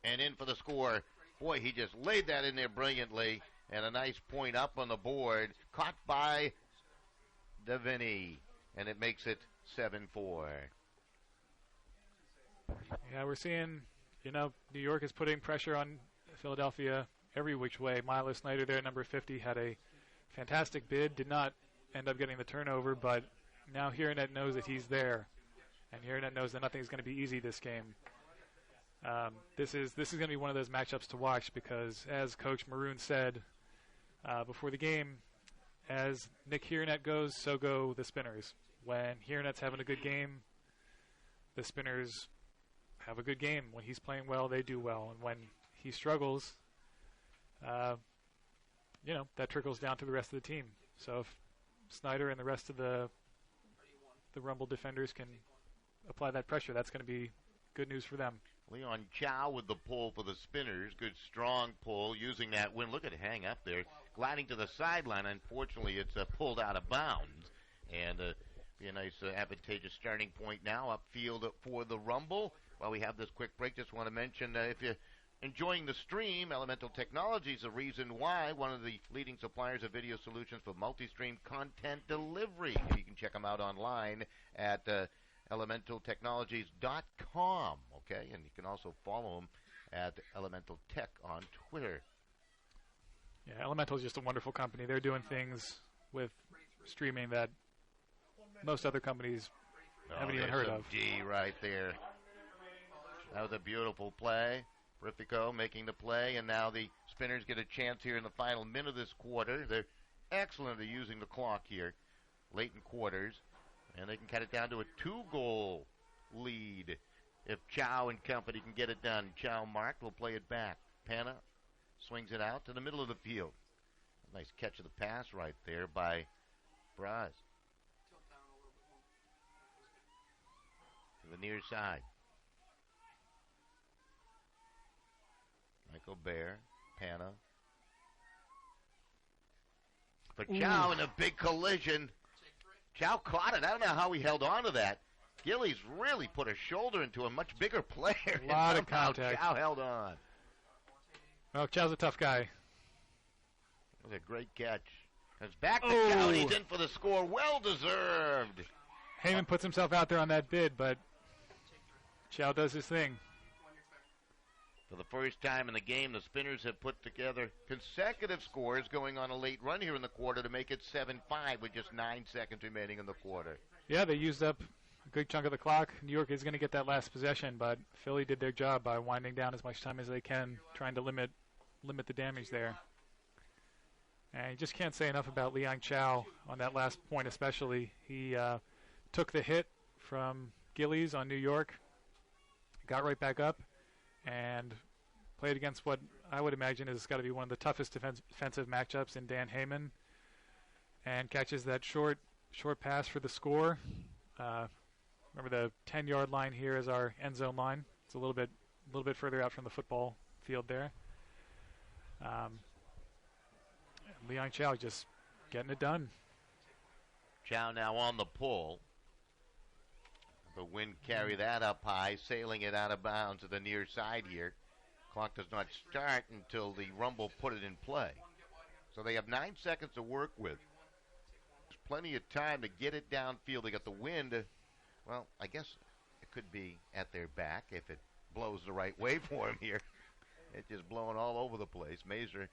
and in for the score. Boy, he just laid that in there brilliantly, and a nice point up on the board. Caught by Deviney, and it makes it 7-4. Yeah, we're seeing, New York is putting pressure on Philadelphia every which way. Milo Snyder there, number 50, had a fantastic bid, did not end up getting the turnover, but now HereNet knows that he's there, and HereNet knows that nothing's going to be easy this game. This is going to be one of those matchups to watch because, as Coach Maroon said before the game, as Nick HereNet goes, so go the Spinners. When HereNet's having a good game, the Spinners have a good game. When he's playing well, they do well, and when he struggles, that trickles down to the rest of the team. So if Snyder and the rest of the Rumble defenders can apply that pressure, that's going to be good news for them. Leon Chow with the pull for the Spinners. Good, strong pull using that wind. Look at it hang up there. Gliding to the sideline. Unfortunately, it's pulled out of bounds. And be a nice advantageous starting point now upfield for the Rumble. While we have this quick break, just want to mention if you're enjoying the stream, Elemental Technology is the reason why. One of the leading suppliers of video solutions for multi-stream content delivery. You can check them out online at elementaltechnologies.com, okay? And you can also follow them at Elemental Tech on Twitter. Yeah, Elemental is just a wonderful company. They're doing things with streaming that most other companies haven't even heard of. D right there. That was a beautiful play. Rifico making the play, and now the Spinners get a chance here in the final minute of this quarter. They're excellent at using the clock here, late in quarters, and they can cut it down to a 2-goal lead if Chow and company can get it done. Chow marked will play it back. Pana swings it out to the middle of the field. Nice catch of the pass right there by Braz. To the near side. Michael Bear, Pana. But Chow in a big collision. Chow caught it. I don't know how he held on to that. Gillies really put a shoulder into a much bigger player. A lot of contact. Chow held on. Well, Chow's a tough guy. That was a great catch. Comes back to Chow, and he's in for the score. Well deserved. Heyman puts himself out there on that bid, but Chow does his thing. For the first time in the game, the Spinners have put together consecutive scores going on a late run here in the quarter to make it 7-5 with just 9 seconds remaining in the quarter. Yeah, they used up a good chunk of the clock. New York is going to get that last possession, but Philly did their job by winding down as much time as they can, trying to limit the damage there. And you just can't say enough about Liang Chow on that last point especially. He took the hit from Gillies on New York, got right back up, and played against what I would imagine is got to be one of the toughest defensive matchups in Dan Heyman, and catches that short pass for the score. Remember the 10-yard line here is our end zone line. It's a little bit further out from the football field there. Liang Chow just getting it done. Chow now on the pull. The wind carry that up high, sailing it out of bounds to the near side here. Clock does not start until the Rumble put it in play. So they have 9 seconds to work with. There's plenty of time to get it downfield. They got the wind. Well, I guess it could be at their back if it blows the right way for him here. It's just blowing all over the place. Mazur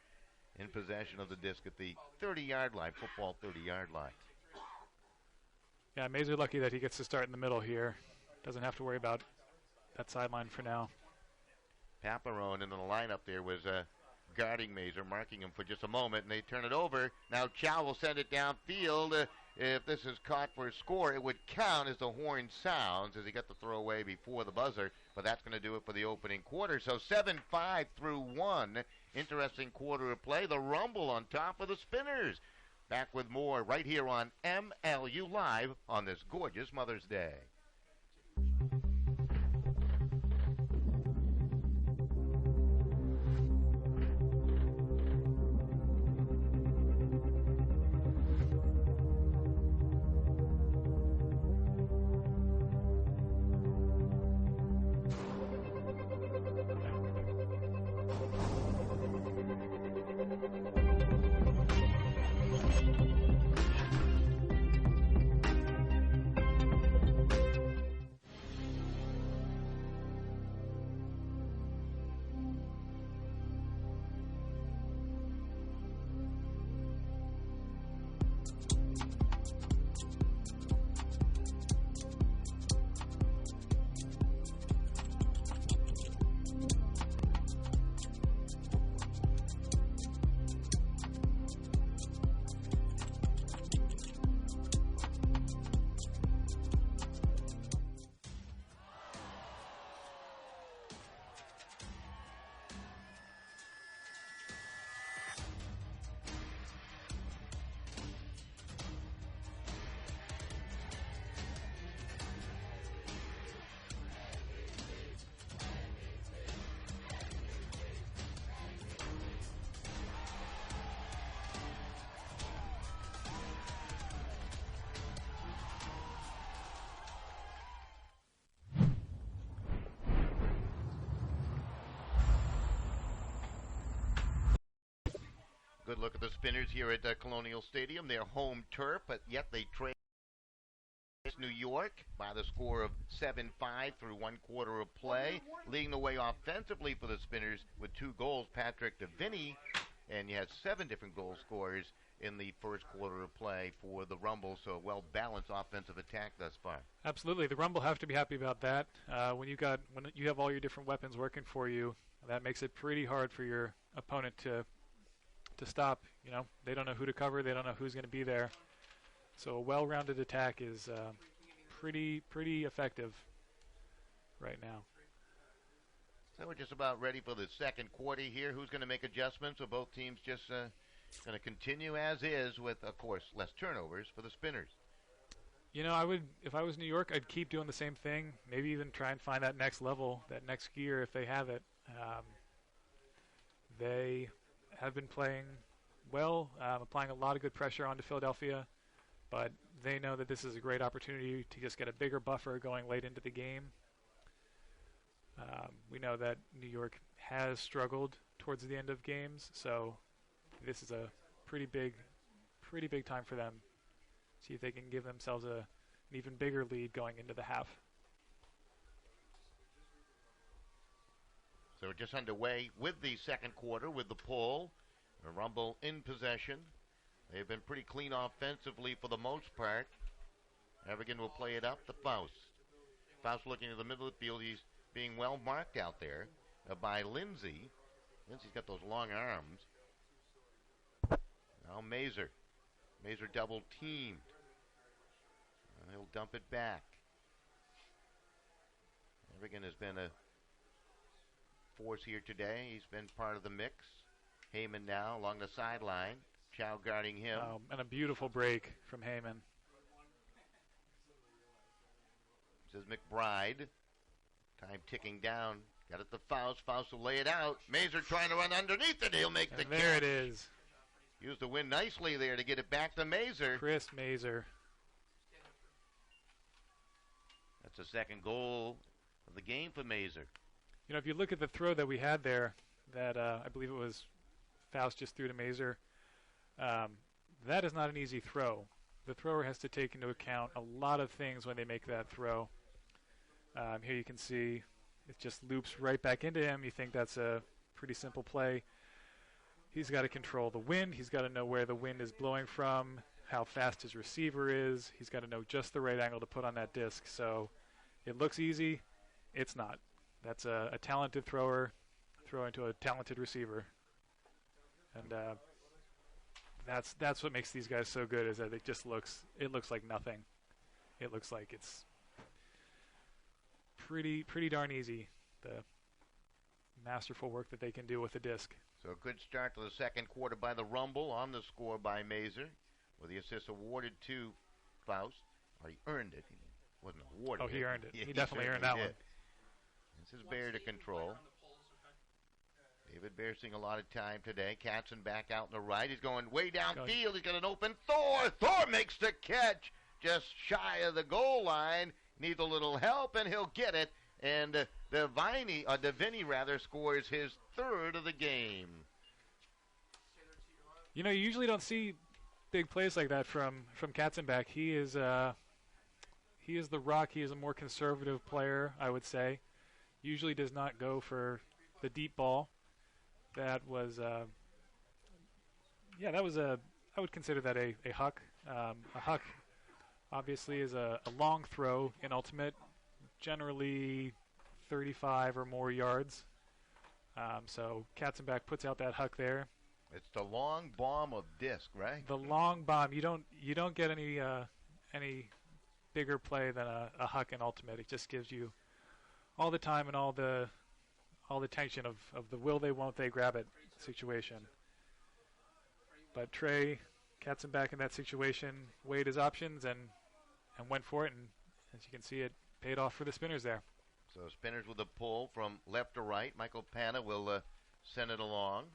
in possession of the disc at the 30-yard line, football 30-yard line. Yeah, Mazur lucky that he gets to start in the middle here. Doesn't have to worry about that sideline for now. Paparone in the lineup there was guarding Mazur, marking him for just a moment, and they turn it over. Now Chow will send it downfield. If this is caught for a score, it would count as the horn sounds as he got the throwaway before the buzzer, but that's going to do it for the opening quarter. So 7-5 through 1. Interesting quarter of play. The Rumble on top of the Spinners. Back with more right here on MLU Live on this gorgeous Mother's Day. Good look at the Spinners here at Colonial Stadium. Their home turf, but yet they trade New York by the score of 7-5 through 1 quarter of play. Leading the way offensively for the Spinners with 2 goals, Patrick DeVinny, and you had 7 different goal scorers in the first quarter of play for the Rumble, so a well-balanced offensive attack thus far. Absolutely. The Rumble have to be happy about that. When you have all your different weapons working for you, that makes it pretty hard for your opponent to stop. You know, they don't know who to cover. They don't know who's going to be there. So a well-rounded attack is pretty effective right now. So we're just about ready for the second quarter here. Who's going to make adjustments? Or both teams just going to continue as is with, of course, less turnovers for the Spinners? You know, if I was New York, I'd keep doing the same thing. Maybe even try and find that next level, that next gear if they have it. They have been playing well, applying a lot of good pressure onto Philadelphia, but they know that this is a great opportunity to just get a bigger buffer going late into the game. We know that New York has struggled towards the end of games, so this is a pretty big time for them. See if they can give themselves an even bigger lead going into the half. So we're just underway with the second quarter with the pull. The Rumble in possession. They've been pretty clean offensively for the most part. Evergan will play it up to Faust. Faust looking to the middle of the field. He's being well marked out there by Lindsay. Lindsay's got those long arms. Now Mazur. Mazur double teamed. And he'll dump it back. Evergan has been a force here today. He's been part of the mix. Heyman now along the sideline. Chow guarding him. And a beautiful break from Heyman. Says McBride. Time ticking down. Got it to Faust. Faust will lay it out. Mazur trying to run underneath it. He'll make the catch. There it is. Used the wind nicely there to get it back to Mazur. Chris Mazur. That's the second goal of the game for Mazur. You know, if you look at the throw that we had there, that I believe it was Faust just threw to Mazur, that is not an easy throw. The thrower has to take into account a lot of things when they make that throw. Here you can see it just loops right back into him. You think that's a pretty simple play. He's got to control the wind. He's got to know where the wind is blowing from, how fast his receiver is. He's got to know just the right angle to put on that disc. So it looks easy. It's not. That's a talented thrower throwing to a talented receiver. And that's what makes these guys so good, is that it looks like nothing. It looks like it's pretty darn easy, the masterful work that they can do with the disc. So a good start to the second quarter by the Rumble, on the score by Mazur, with the assist awarded to Faust. Or he earned it. He wasn't awarded. Oh, he earned it. Yeah, he definitely earned that one. This is Bear to control. David Bear seeing a lot of time today. Katzen back out on the right. He's going way downfield. He's got an open Thor. Thor makes the catch just shy of the goal line. Needs a little help, and he'll get it. And Devini scores his third of the game. You know, you usually don't see big plays like that from Katzenbach. He is the rock. He is a more conservative player, I would say. Usually does not go for the deep ball. That was I would consider that a huck. A huck obviously is a long throw in ultimate, generally 35 or more yards. So Katzenbach puts out that huck there. It's the long bomb of disc, right? The long bomb. You don't get any bigger play than a huck in ultimate. It just gives you all the time and all the tension of the will they, won't they, grab it situation. But Trey Katzenbach in that situation weighed his options and went for it, and as you can see, it paid off for the Spinners there. So Spinners with a pull from left to right. Michael Panna will send it along.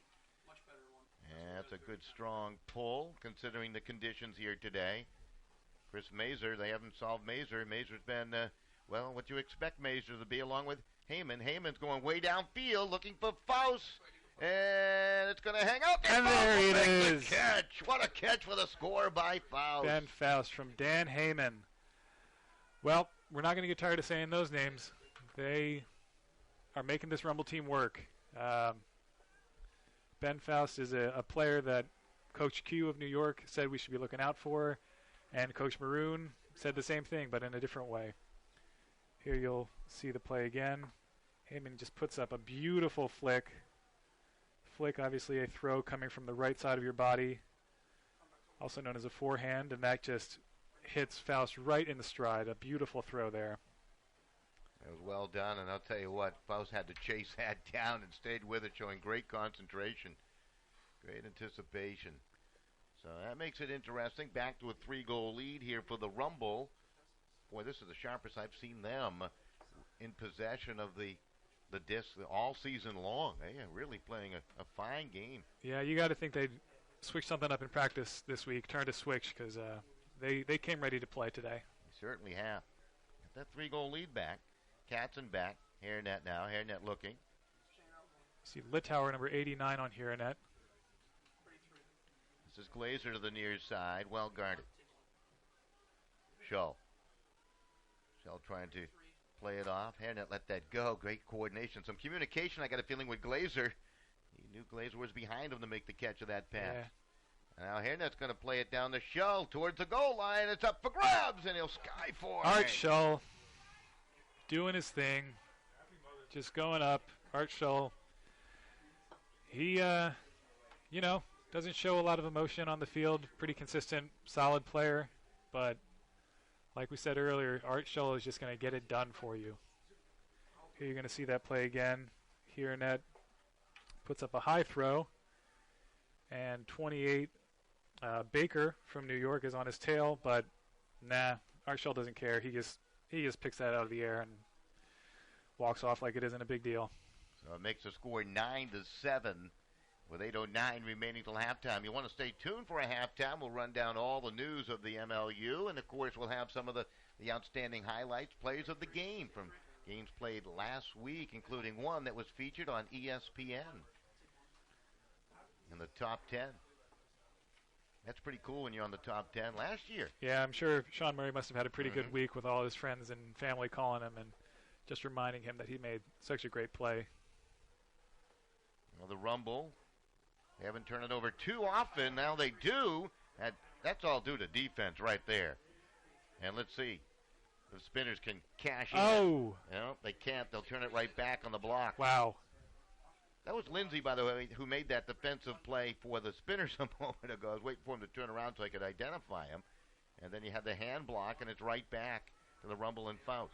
Much better one. And that's a good, strong pull, considering the conditions here today. Chris Mazur, they haven't solved Mazur. Mazur's been, what you expect Mazur to be, along with Heyman. Heyman's going way downfield, looking for Faust. And it's going to hang up. And there it is. The catch. What a catch for the score by Faust. Ben Faust from Dan Heyman. Well, we're not going to get tired of saying those names. They are making this Rumble team work. Ben Faust is a player that Coach Q of New York said we should be looking out for, and Coach Maroon said the same thing, but in a different way. Here you'll see the play again. Heyman just puts up a beautiful flick. Flick, obviously a throw coming from the right side of your body, also known as a forehand, and that just hits Faust right in the stride. A beautiful throw there. It was well done, and I'll tell you what, Faust had to chase that down and stayed with it, showing great concentration, great anticipation. So that makes it interesting. Back to a 3-goal lead here for the Rumble. Boy, this is the sharpest I've seen them in possession of the disc all season long. They are really playing a fine game. Yeah, you got to think they'd switched something up in practice this week, turned a switch because they came ready to play today. They certainly have. Got that 3-goal lead back. Katzen back. Hairnet now. Hairnet looking. See Litauer, number 89 on Hairnet. This is Glazer to the near side. Well guarded. Shull trying to play it off. Hairnet let that go. Great coordination. Some communication, I got a feeling, with Glazer. He knew Glazer was behind him to make the catch of that pass. Yeah. Now Hairnet's going to play it down the Shull towards the goal line. It's up for grabs, and he'll sky for it. Art Shull doing his thing. Just going up. Art Shull. He, doesn't show a lot of emotion on the field. Pretty consistent, solid player. But like we said earlier, Art Shull is just going to get it done for you. Here you're going to see that play again. Here net puts up a high throw. And 28, Baker from New York is on his tail. But, Art Shull doesn't care. He just picks that out of the air and walks off like it isn't a big deal. So it makes the score 9-7. With 8:09 remaining till halftime. You want to stay tuned for a halftime. We'll run down all the news of the MLU. And, of course, we'll have some of the outstanding highlights, plays of the game from games played last week, including one that was featured on ESPN in the top 10. That's pretty cool when you're on the top 10 last year. Yeah, I'm sure Sean Murray must have had a pretty good week with all his friends and family calling him and just reminding him that he made such a great play. Well, the Rumble. They haven't turned it over too often. Now they do. That's all due to defense right there. And let's see. The Spinners can cash in. Oh! No, they can't. They'll turn it right back on the block. Wow. That was Lindsay, by the way, who made that defensive play for the Spinners a moment ago. I was waiting for him to turn around so I could identify him. And then you had the hand block, and it's right back to the Rumble and Faust.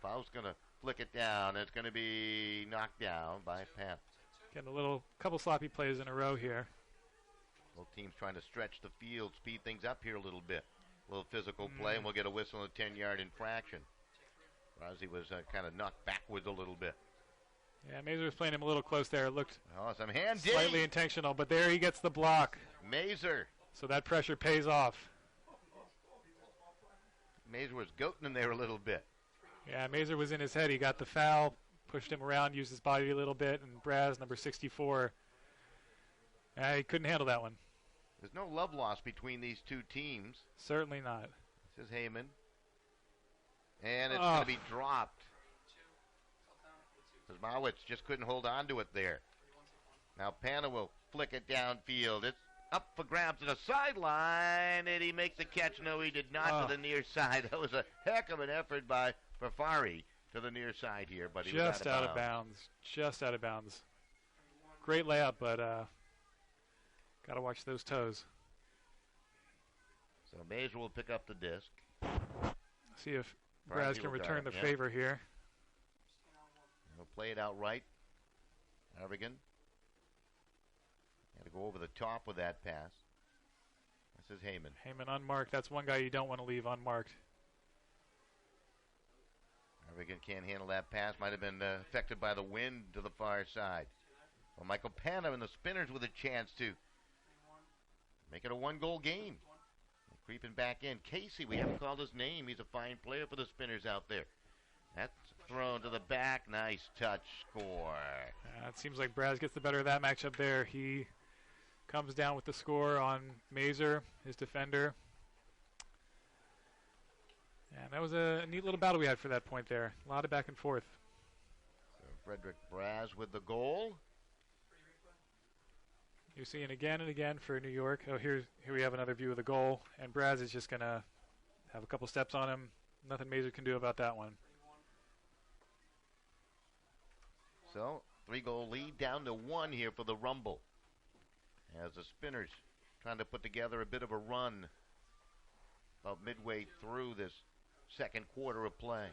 Faust's going to flick it down. It's going to be knocked down by Pat. Getting a couple sloppy plays in a row here. Both teams trying to stretch the field, speed things up here a little bit. A little physical play, and we'll get a whistle and a 10-yard infraction. Rossi was kind of knocked backwards a little bit. Yeah, Mazur was playing him a little close there. It looked some hand slightly intentional, but there he gets the block. Mazur. So that pressure pays off. Mazur was goating him there a little bit. Yeah, Mazur was in his head. He got the foul, pushed him around, used his body a little bit, and Braz, number 64, he couldn't handle that one. There's no love lost between these two teams. Certainly not. This is Heyman. And it's going to be dropped. Mowitz just couldn't hold on to it there. Now Pana will flick it downfield. It's up for grabs to the sideline. Did he make the catch? No, he did not, to the near side. That was a heck of an effort by Fafari to the near side here, but he was just out of bounds. Just out of bounds. Great layup, but got to watch those toes. So Mazur will pick up the disc. See if Braz can return the favor here. He'll play it out right. Arvigan had to go over the top with that pass. This is Heyman. Heyman unmarked. That's one guy you don't want to leave unmarked. Arvigan can't handle that pass. Might have been affected by the wind to the far side. Well, Michael Pana and the Spinners with a chance to make it a one-goal game. Creeping back in. Casey, we haven't called his name. He's a fine player for the Spinners out there. That's thrown to the back. Nice touch score. It seems like Braz gets the better of that matchup there. He comes down with the score on Mazur, his defender. And that was a neat little battle we had for that point there. A lot of back and forth. So Frederick Braz with the goal. You're seeing again and again for New York. Oh, here we have another view of the goal. And Braz is just going to have a couple steps on him. Nothing Mazur can do about that one. So, 3-goal lead down to 1 here for the Rumble. As the Spinners trying to put together a bit of a run about midway through this second quarter of play.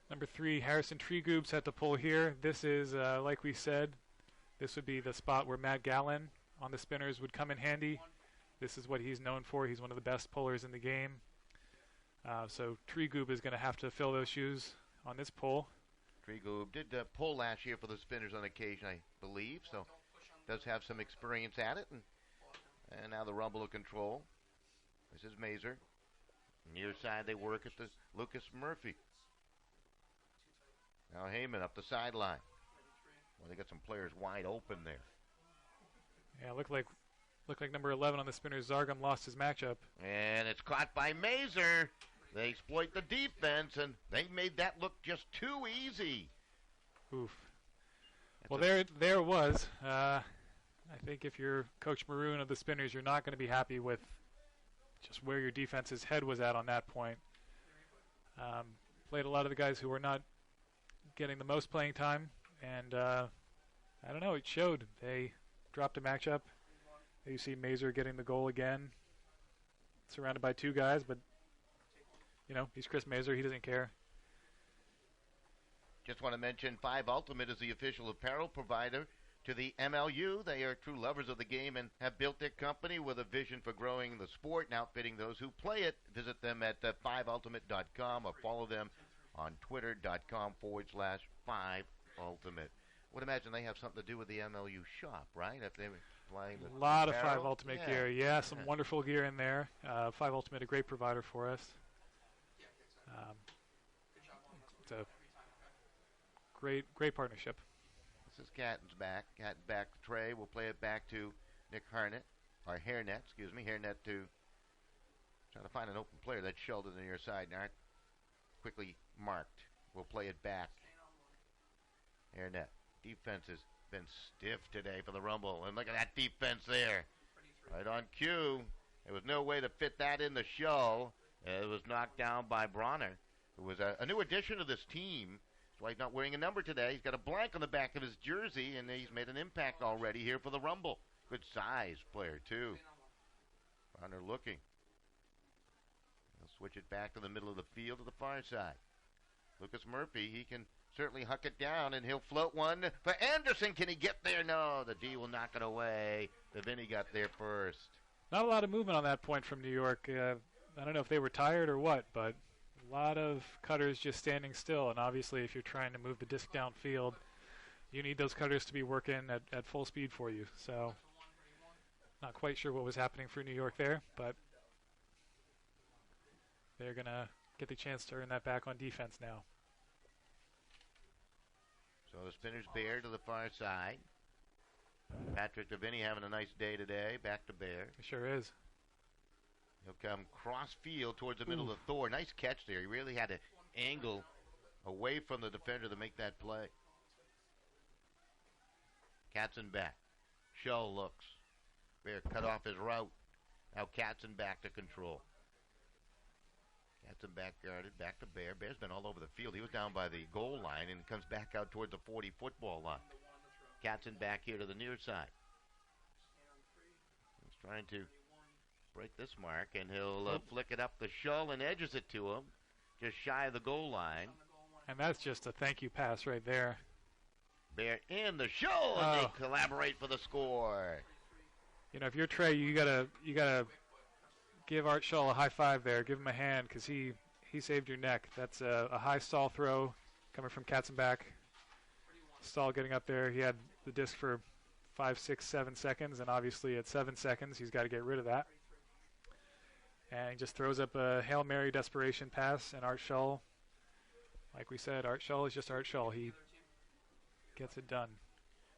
Number 3, Harrison Treegoob's had to pull here. This is, like we said, this would be the spot where Matt Gallen on the Spinners would come in handy. This is what he's known for. He's one of the best pullers in the game. So Treegoob is going to have to fill those shoes on this pull. Treegoob did pull last year for the Spinners on occasion, I believe. So does have some experience at it. And now the rumble of control. This is Mazur. Near side they work at the Lucas Murphy. Now Heyman up the sideline. Well, they got some players wide open there. Yeah, looked like number 11 on the spinner, Zargam, lost his matchup. And it's caught by Mazur. They exploit the defense, and they made that look just too easy. Oof. Well, there it was. I think if you're Coach Maroon of the Spinners, you're not going to be happy with just where your defense's head was at on that point. Played a lot of the guys who were not getting the most playing time, and I don't know, it showed. They dropped a matchup. You see Mazur getting the goal again, surrounded by two guys, but, you know, he's Chris Mazur. He doesn't care. Just want to mention 5 Ultimate is the official apparel provider to the MLU. They are true lovers of the game and have built their company with a vision for growing the sport and outfitting those who play it. Visit them at 5ultimate.com or follow them on twitter.com/5ultimate. Would imagine they have something to do with the MLU shop, right? If they were playing a lot of apparel. 5 Ultimate gear. Yeah, some wonderful gear in there. 5 Ultimate, a great provider for us. It's a great partnership. This is Catton's back. Catton back to Trey. We'll play it back to Nick Hairnet to trying to find an open player. That's Sheldon on your side. Now quickly marked. We'll play it back. Hairnet. Defense has been stiff today for the Rumble. And look at that defense there. Right on cue. There was no way to fit that in the show. It was knocked down by Bronner, who was a new addition to this team. That's why he's not wearing a number today. He's got a blank on the back of his jersey, and he's made an impact already here for the Rumble. Good size player, too. Bronner looking. He'll switch it back to the middle of the field to the far side. Lucas Murphy, he can certainly huck it down, and he'll float one for Anderson. Can he get there? No, the D will knock it away. The Vinny got there first. Not a lot of movement on that point from New York. I don't know if they were tired or what, but a lot of cutters just standing still. And obviously, if you're trying to move the disc downfield, you need those cutters to be working at full speed for you. So, not quite sure what was happening for New York there, but they're going to get the chance to earn that back on defense now. So the spinner's Bear to the far side. Patrick Deviney having a nice day today. Back to Bear. He sure is. He'll come cross field towards the middle of Thor. Nice catch there. He really had to angle away from the defender to make that play. Katzen back. Shell looks. Bear cut off his route. Now Katzen back to control. Katzen back guarded. Back to Bear. Bear's been all over the field. He was down by the goal line and comes back out towards the 40 football line. Katzen back here to the near side. He's trying to break this mark, and he'll flick it up the shoal and edges it to him, just shy of the goal line. And that's just a thank you pass right there. Bear in the shoal, and they collaborate for the score. You know, if you're Trey, you gotta give Art Shull a high five there. Give him a hand, because he saved your neck. That's a high stall throw coming from Katzenbach. Stall getting up there. He had the disc for 5, 6, 7 seconds, and obviously at 7 seconds, he's got to get rid of that. And he just throws up a Hail Mary desperation pass, and Art Shull, like we said, Art Shull is just Art Shull. He gets it done.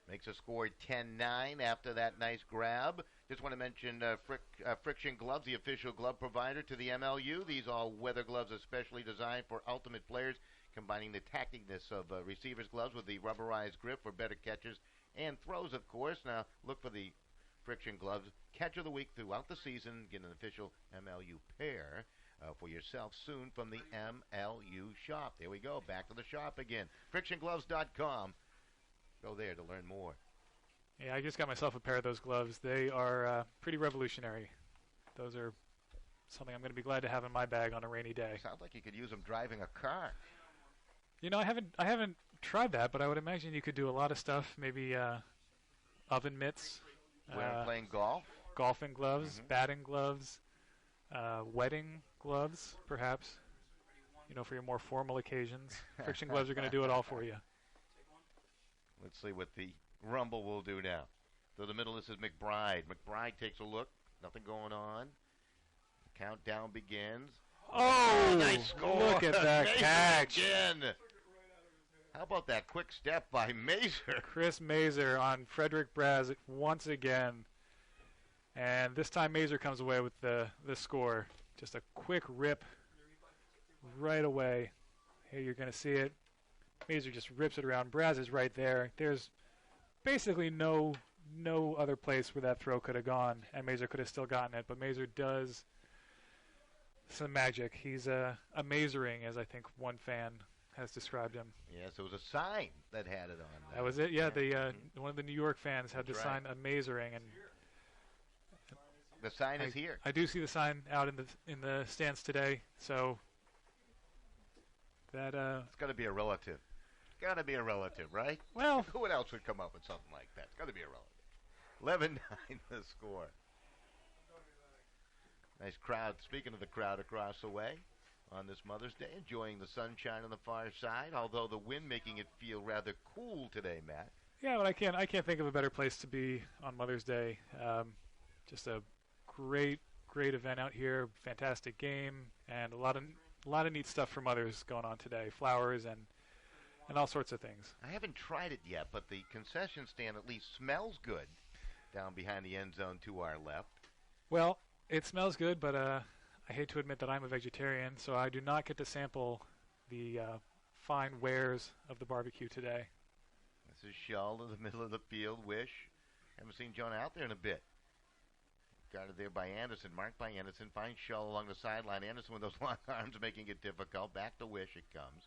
Makes a score 10-9 after that nice grab. Just want to mention Friction Gloves, the official glove provider to the MLU. These all-weather gloves especially designed for ultimate players, combining the tackiness of receiver's gloves with the rubberized grip for better catches and throws, of course. Now, look for the Friction Gloves Catch of the Week throughout the season. Get an official MLU pair for yourself soon from the MLU shop. There we go. Back to the shop again. FrictionGloves.com. Go there to learn more. Yeah, I just got myself a pair of those gloves. They are pretty revolutionary. Those are something I'm going to be glad to have in my bag on a rainy day. Sounds like you could use them driving a car. You know, I haven't tried that, but I would imagine you could do a lot of stuff. Maybe oven mitts. Playing golf. Golfing gloves, batting gloves, wedding gloves, perhaps. You know, for your more formal occasions. Friction gloves are going to do it all for you. Let's see what the Rumble will do now. To the middle, this is McBride. McBride takes a look. Nothing going on. The countdown begins. Oh, nice score. Look at that Mazur catch. Again. How about that quick step by Mazur? Chris Mazur on Frederick Braz once again. And this time Mazur comes away with the score. Just a quick rip right away. Here you're going to see it. Mazur just rips it around. Braz is right there. There's basically no other place where that throw could have gone, and Mazur could have still gotten it. But Mazur does some magic. He's amazuring, as I think one fan has described him. Yes, it was a sign that had it on. That was it. Yeah, one of the New York fans had the sign amazuring, and the sign is here. I do see the sign out in the stands today. So that it's got to be a relative. Got to be a relative, right? Well, who else would come up with something like that? It's got to be a relative. 11-9 the score. Nice crowd. Speaking of the crowd across the way on this Mother's Day, enjoying the sunshine on the far side, although the wind making it feel rather cool today, Matt. Yeah, but I can't think of a better place to be on Mother's Day. Just a great event out here. Fantastic game, and a lot of neat stuff for mothers going on today. Flowers and all sorts of things. I haven't tried it yet, but the concession stand at least smells good down behind the end zone to our left. Well, it smells good, but I hate to admit that I'm a vegetarian, so I do not get to sample the fine wares of the barbecue today. This is Shull in the middle of the field. Wish. Haven't seen Jonah out there in a bit. Guarded there by Anderson. Marked by Anderson. Finds Shull along the sideline. Anderson with those long arms making it difficult. Back to Wish it comes.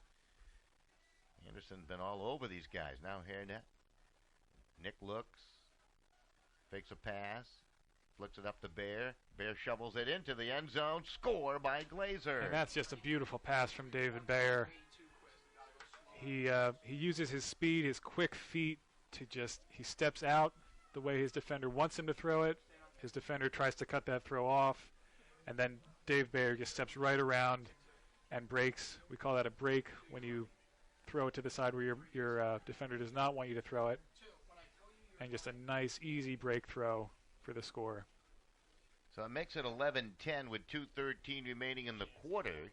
Anderson's been all over these guys. Now Hairnet. Nick looks. Fakes a pass. Flicks it up to Bear. Bear shovels it into the end zone. Score by Glazer. And that's just a beautiful pass from David Bear. He uses his speed, his quick feet to he steps out the way his defender wants him to throw it. His defender tries to cut that throw off, and then Dave Bear just steps right around and breaks. We call that a break when you throw it to the side where your defender does not want you to throw it. And just a nice, easy break throw for the score. So it makes it 11-10 with 2:13 remaining in the quarter.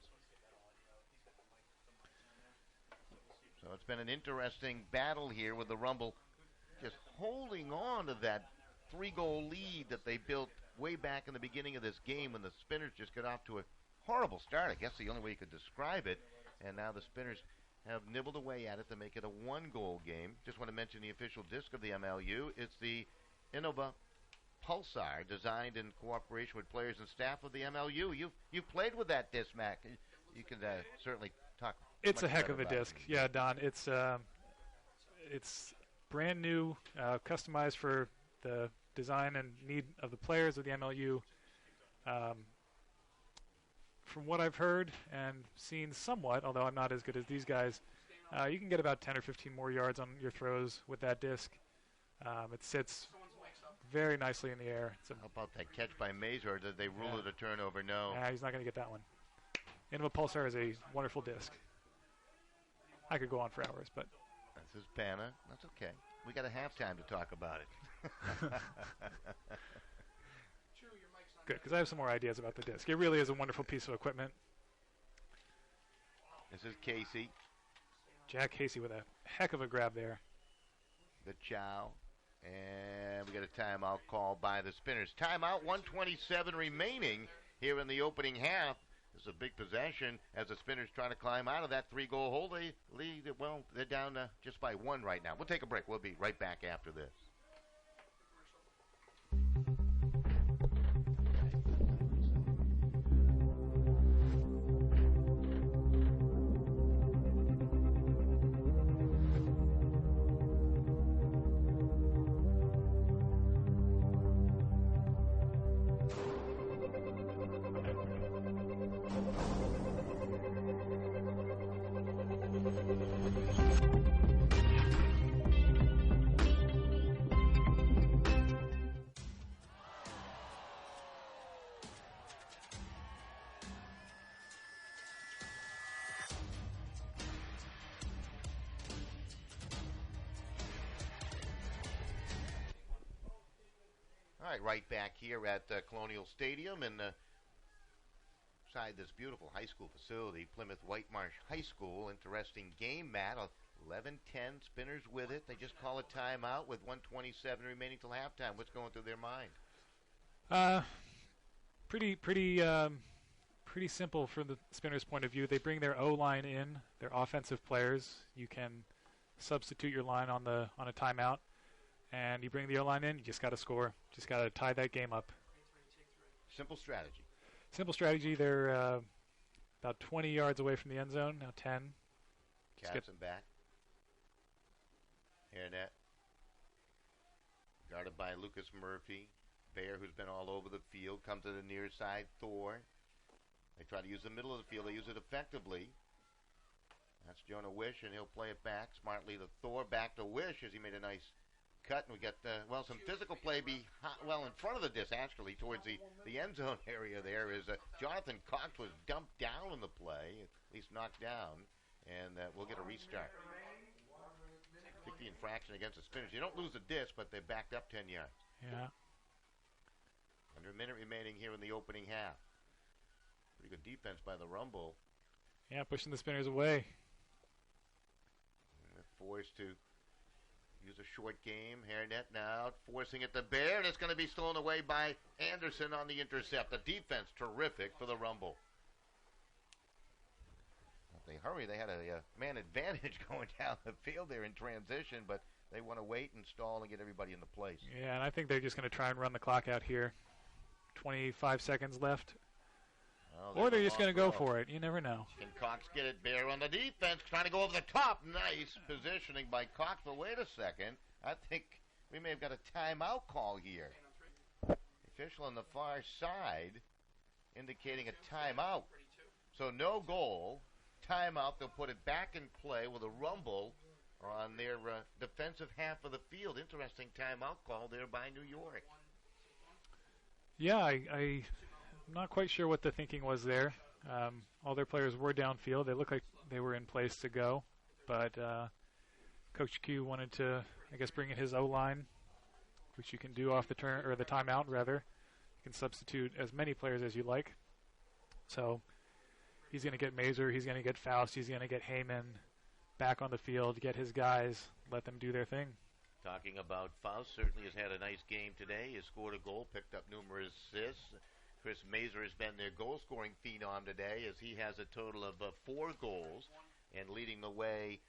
So it's been an interesting battle here with the Rumble just holding on to that 3-goal lead that they built way back in the beginning of this game when the Spinners just got off to a horrible start. I guess the only way you could describe it. And now the Spinners have nibbled away at it to make it a 1-goal game. Just want to mention the official disc of the MLU. It's the Innova Pulsar, designed in cooperation with players and staff of the MLU. You've played with that disc, Mac. You can certainly talk. It's a heck of a disc. Yeah, Don. It's brand new, customized for the design and need of the players of the MLU. From what I've heard and seen somewhat, although I'm not as good as these guys, you can get about 10 or 15 more yards on your throws with that disc. It sits very nicely in the air. How about that catch by Mazur? Or did they rule it a turnover? No. He's not going to get that one. Innova Pulsar is a wonderful disc. I could go on for hours, but... This is Panna. That's okay. We got a halftime to talk about it. Good, because I have some more ideas about the disc. It really is a wonderful piece of equipment. This is Casey. Jack Casey with a heck of a grab there. The chow. And we got a timeout call by the Spinners. Timeout, 1:27 remaining here in the opening half. This is a big possession as the Spinners trying to climb out of that 3-goal hole. They lead, well, they're down just by 1 right now. We'll take a break. We'll be right back after this. All right back here at Colonial Stadium and inside this beautiful high school facility, Plymouth White Marsh High School. Interesting game, Matt. 11-10 Spinners with it. They just call a timeout with 1:27 remaining till halftime. What's going through their mind? Pretty simple from the Spinners' point of view. They bring their O-line in, their offensive players. You can substitute your line on a timeout, and you bring the O-line in. You just got to score. Just got to tie that game up. Simple strategy. Simple strategy. They're about 20 yards away from the end zone. Now 10. Cats and back. Hairnet. Guarded by Lucas Murphy. Bear, who's been all over the field, comes to the near side. Thor. They try to use the middle of the field. They use it effectively. That's Jonah Wish, and he'll play it back smartly to Thor. Back to Wish as he made a nice cut. And we got, some physical play in front of the disc, actually, towards the end zone area there is Jonathan Cox was dumped down in the play, at least knocked down, and we'll get a restart. Kick the infraction against the Spinners. You don't lose the disc, but they backed up 10 yards. Yeah. Under a minute remaining here in the opening half. Pretty good defense by the Rumble. Yeah, pushing the Spinners away. And they're forced to use a short game. Hairnet now forcing it to Bear, and it's going to be stolen away by Anderson on the intercept. The defense terrific for the Rumble. If they hurry, they had a man advantage going down the field there in transition, but they want to wait and stall and get everybody into place. Yeah, and I think they're just going to try and run the clock out here. 25 seconds left. Oh, or they're just going to go for it. You never know. Can Cox get it? Bear on the defense, trying to go over the top. Nice positioning by Cox. But wait a second. I think we may have got a timeout call here. The official on the far side indicating a timeout. So no goal. Timeout. They'll put it back in play with a Rumble on their defensive half of the field. Interesting timeout call there by New York. Yeah, I'm not quite sure what the thinking was there. All their players were downfield. They looked like they were in place to go. But Coach Q wanted to, I guess, bring in his O-line, which you can do off the turn, or the timeout, rather. You can substitute as many players as you like. So he's going to get Mazur. He's going to get Faust. He's going to get Heyman back on the field, get his guys, let them do their thing. Talking about Faust, certainly has had a nice game today. He has scored a goal, picked up numerous assists. Chris Mazur has been their goal-scoring phenom today as he has a total of 4 goals. And leading the way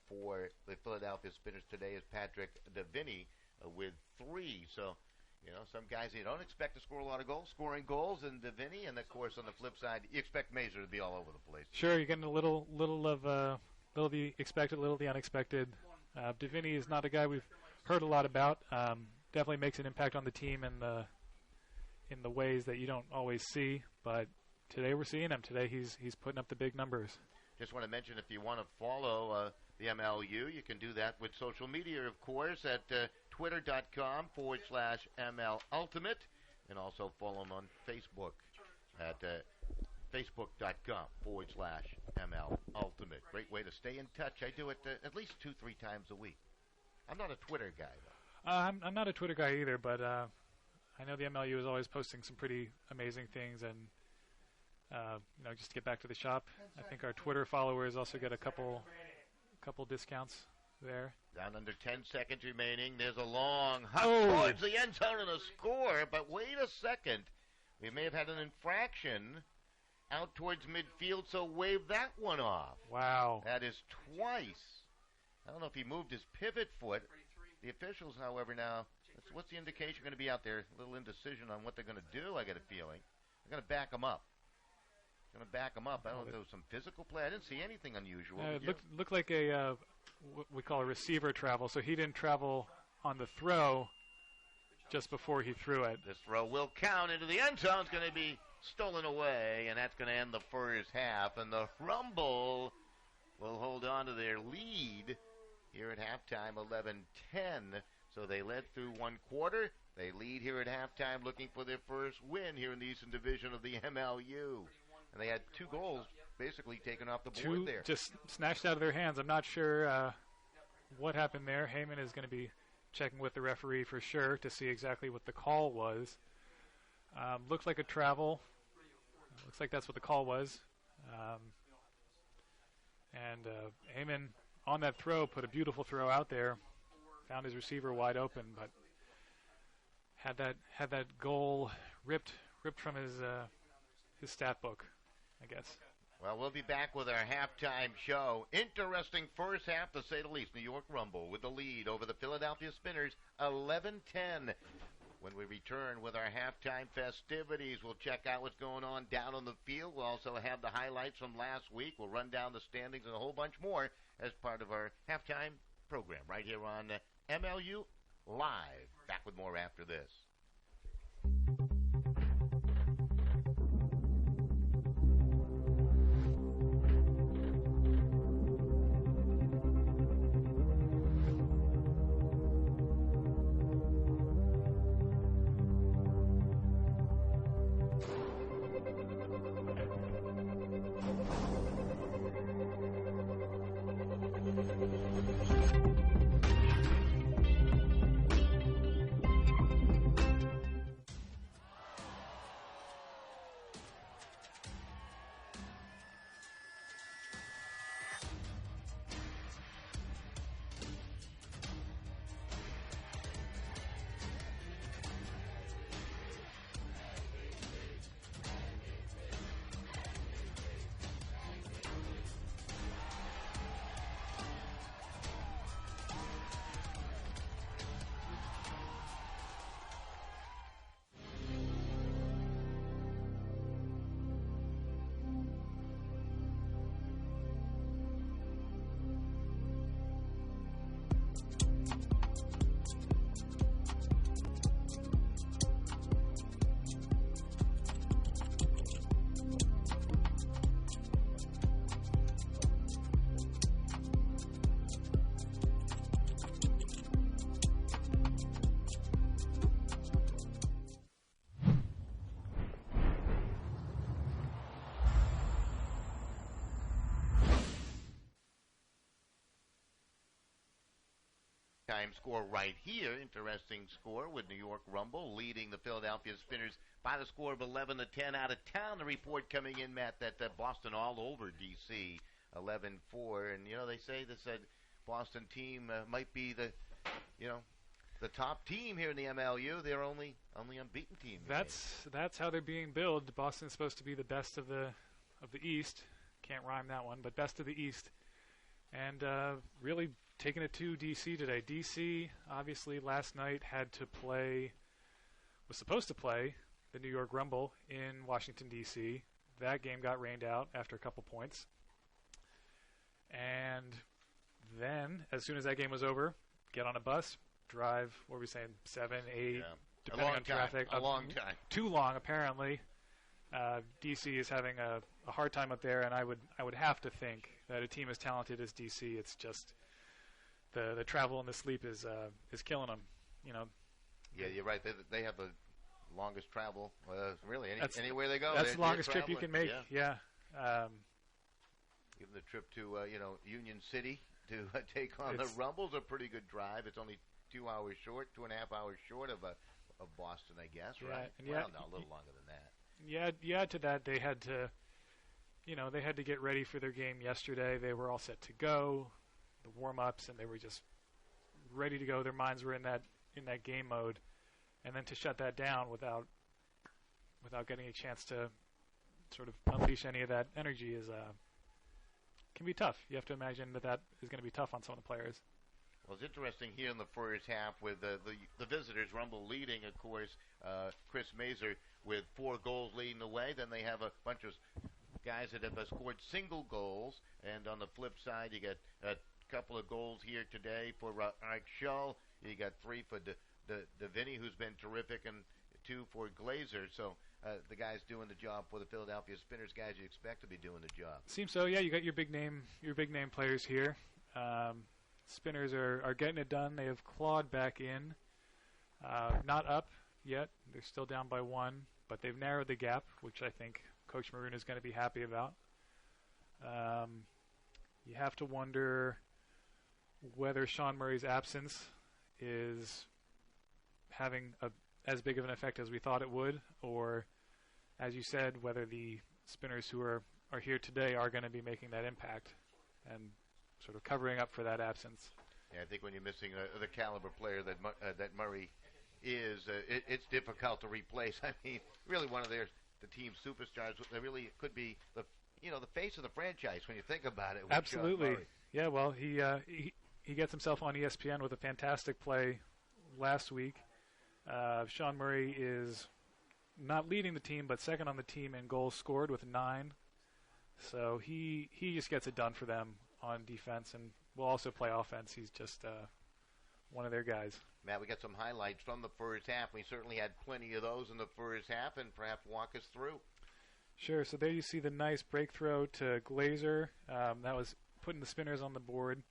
for the Philadelphia Spinners today is Patrick DeVinny with 3. So, you know, some guys you don't expect to score a lot of goals, scoring goals, and DeVinny. And, of course, on the flip side, you expect Mazur to be all over the place. Sure, you're getting a little of little the expected, little the unexpected. DeVinny is not a guy we've heard a lot about. Definitely makes an impact on the team in the ways that you don't always see. But today we're seeing him. Today he's putting up the big numbers. Just want to mention, if you want to follow the MLU, you can do that with social media, of course, at twitter.com/MLUltimate, and also follow them on Facebook at facebook.com/MLUltimate. Great way to stay in touch. I do it at least 2-3 times a week. I'm not a Twitter guy, though. I'm not a Twitter guy either, but I know the MLU is always posting some pretty amazing things, and just to get back to the shop, I think our Twitter followers also get a couple discounts there. Down under 10 seconds remaining. There's a long hop towards the end zone and a score, but wait a second. We may have had an infraction out towards midfield, so wave that one off. Wow. That is twice. I don't know if he moved his pivot foot. The officials, however, now, what's the indication going to be out there? A little indecision on what they're going to do, I get a feeling. They're going to back him up. I don't know if there was some physical play. I didn't see anything unusual. It looked like what we call a receiver travel, so he didn't travel on the throw just before he threw it. This throw will count into the end zone. It's going to be stolen away, and that's going to end the first half. And the Rumble will hold on to their lead here at halftime, 11-10. So they led through one quarter. They lead here at halftime, looking for their first win here in the Eastern Division of the MLU. And they had 2 goals basically taken off the board there. Just snatched out of their hands. I'm not sure what happened there. Heyman is going to be checking with the referee for sure to see exactly what the call was. Looks like a travel. Looks like that's what the call was. And Heyman on that throw put a beautiful throw out there. Found his receiver wide open, but had that goal ripped from his stat book, I guess. Well, we'll be back with our halftime show. Interesting first half, to say the least. New York Rumble with the lead over the Philadelphia Spinners, 11-10. When we return with our halftime festivities, we'll check out what's going on down on the field. We'll also have the highlights from last week. We'll run down the standings and a whole bunch more as part of our halftime program right here on MLU Live. Back with more after this. Time score right here. Interesting score with New York Rumble leading the Philadelphia Spinners by the score of 11-10 out of town. The report coming in, Matt, that Boston all over D.C. 11-4, and they say this Boston team might be the top team here in the MLU. They're only unbeaten team. That's how they're being billed. Boston's supposed to be the best of the East. Can't rhyme that one, but best of the East, and really taking it to D.C. today. D.C. obviously last night was supposed to play the New York Rumble in Washington, D.C. That game got rained out after a couple points. And then, as soon as that game was over, get on a bus, drive, what were we saying, 7, 8, depending on traffic. A long time. Too long, apparently. D.C. is having a hard time up there, and I would have to think that a team as talented as D.C., it's just the travel and the sleep is killing them. Yeah, you're right. They have the longest travel. Really, anywhere they go. That's the longest trip you can make. Yeah. Even the trip to Union City to take on the Rumble's a pretty good drive. It's only 2 hours short, 2.5 hours short of Boston, I guess. Yeah, right? And no, a little longer than that. Yeah. You add to that, they had to get ready for their game yesterday. They were all set to go, the warm-ups, and they were just ready to go. Their minds were in that game mode, and then to shut that down without getting a chance to sort of unleash any of that energy can be tough. You have to imagine that is going to be tough on some of the players. Well, it's interesting here in the first half with the visitors, Rumble leading, of course, Chris Mazur with 4 goals leading the way. Then they have a bunch of guys that have scored single goals, and on the flip side, you get a couple of goals here today for Ike Shull. You got 3 for Vinny, who's been terrific, and 2 for Glazer. So the guys doing the job for the Philadelphia Spinners, guys you expect to be doing the job. Seems so. Yeah, you got your big name players here. Spinners are getting it done. They have clawed back in. Not up yet. They're still down by 1, but they've narrowed the gap, which I think Coach Maroon is going to be happy about. You have to wonder whether Sean Murray's absence is having as big of an effect as we thought it would, or, as you said, whether the spinners who are here today are going to be making that impact and sort of covering up for that absence. Yeah, I think when you're missing the caliber player that Murray is, it's difficult to replace. I mean, really one of the team's superstars. That really could be the face of the franchise when you think about it. Absolutely. Yeah. Well, he gets himself on ESPN with a fantastic play last week. Sean Murray is not leading the team, but second on the team in goals scored with 9. So he just gets it done for them on defense, and will also play offense. He's just one of their guys. Matt, we got some highlights from the first half. We certainly had plenty of those in the first half, and perhaps walk us through. Sure. So there you see the nice break throw to Glazer. That was putting the spinners on the board.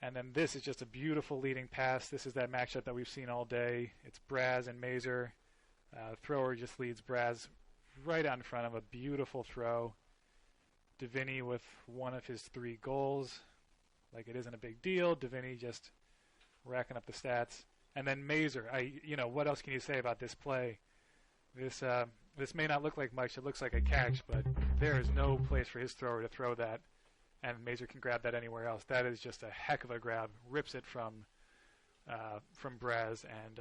And then this is just a beautiful leading pass. This is that matchup that we've seen all day. It's Braz and Mazur. Thrower just leads Braz right out in front of a beautiful throw. Davini with one of his 3 goals. Like it isn't a big deal. Davini just racking up the stats. And then Mazur. What else can you say about this play? This may not look like much. It looks like a catch, but there is no place for his thrower to throw that. And Mazur can grab that anywhere else. That is just a heck of a grab. Rips it from Braz, and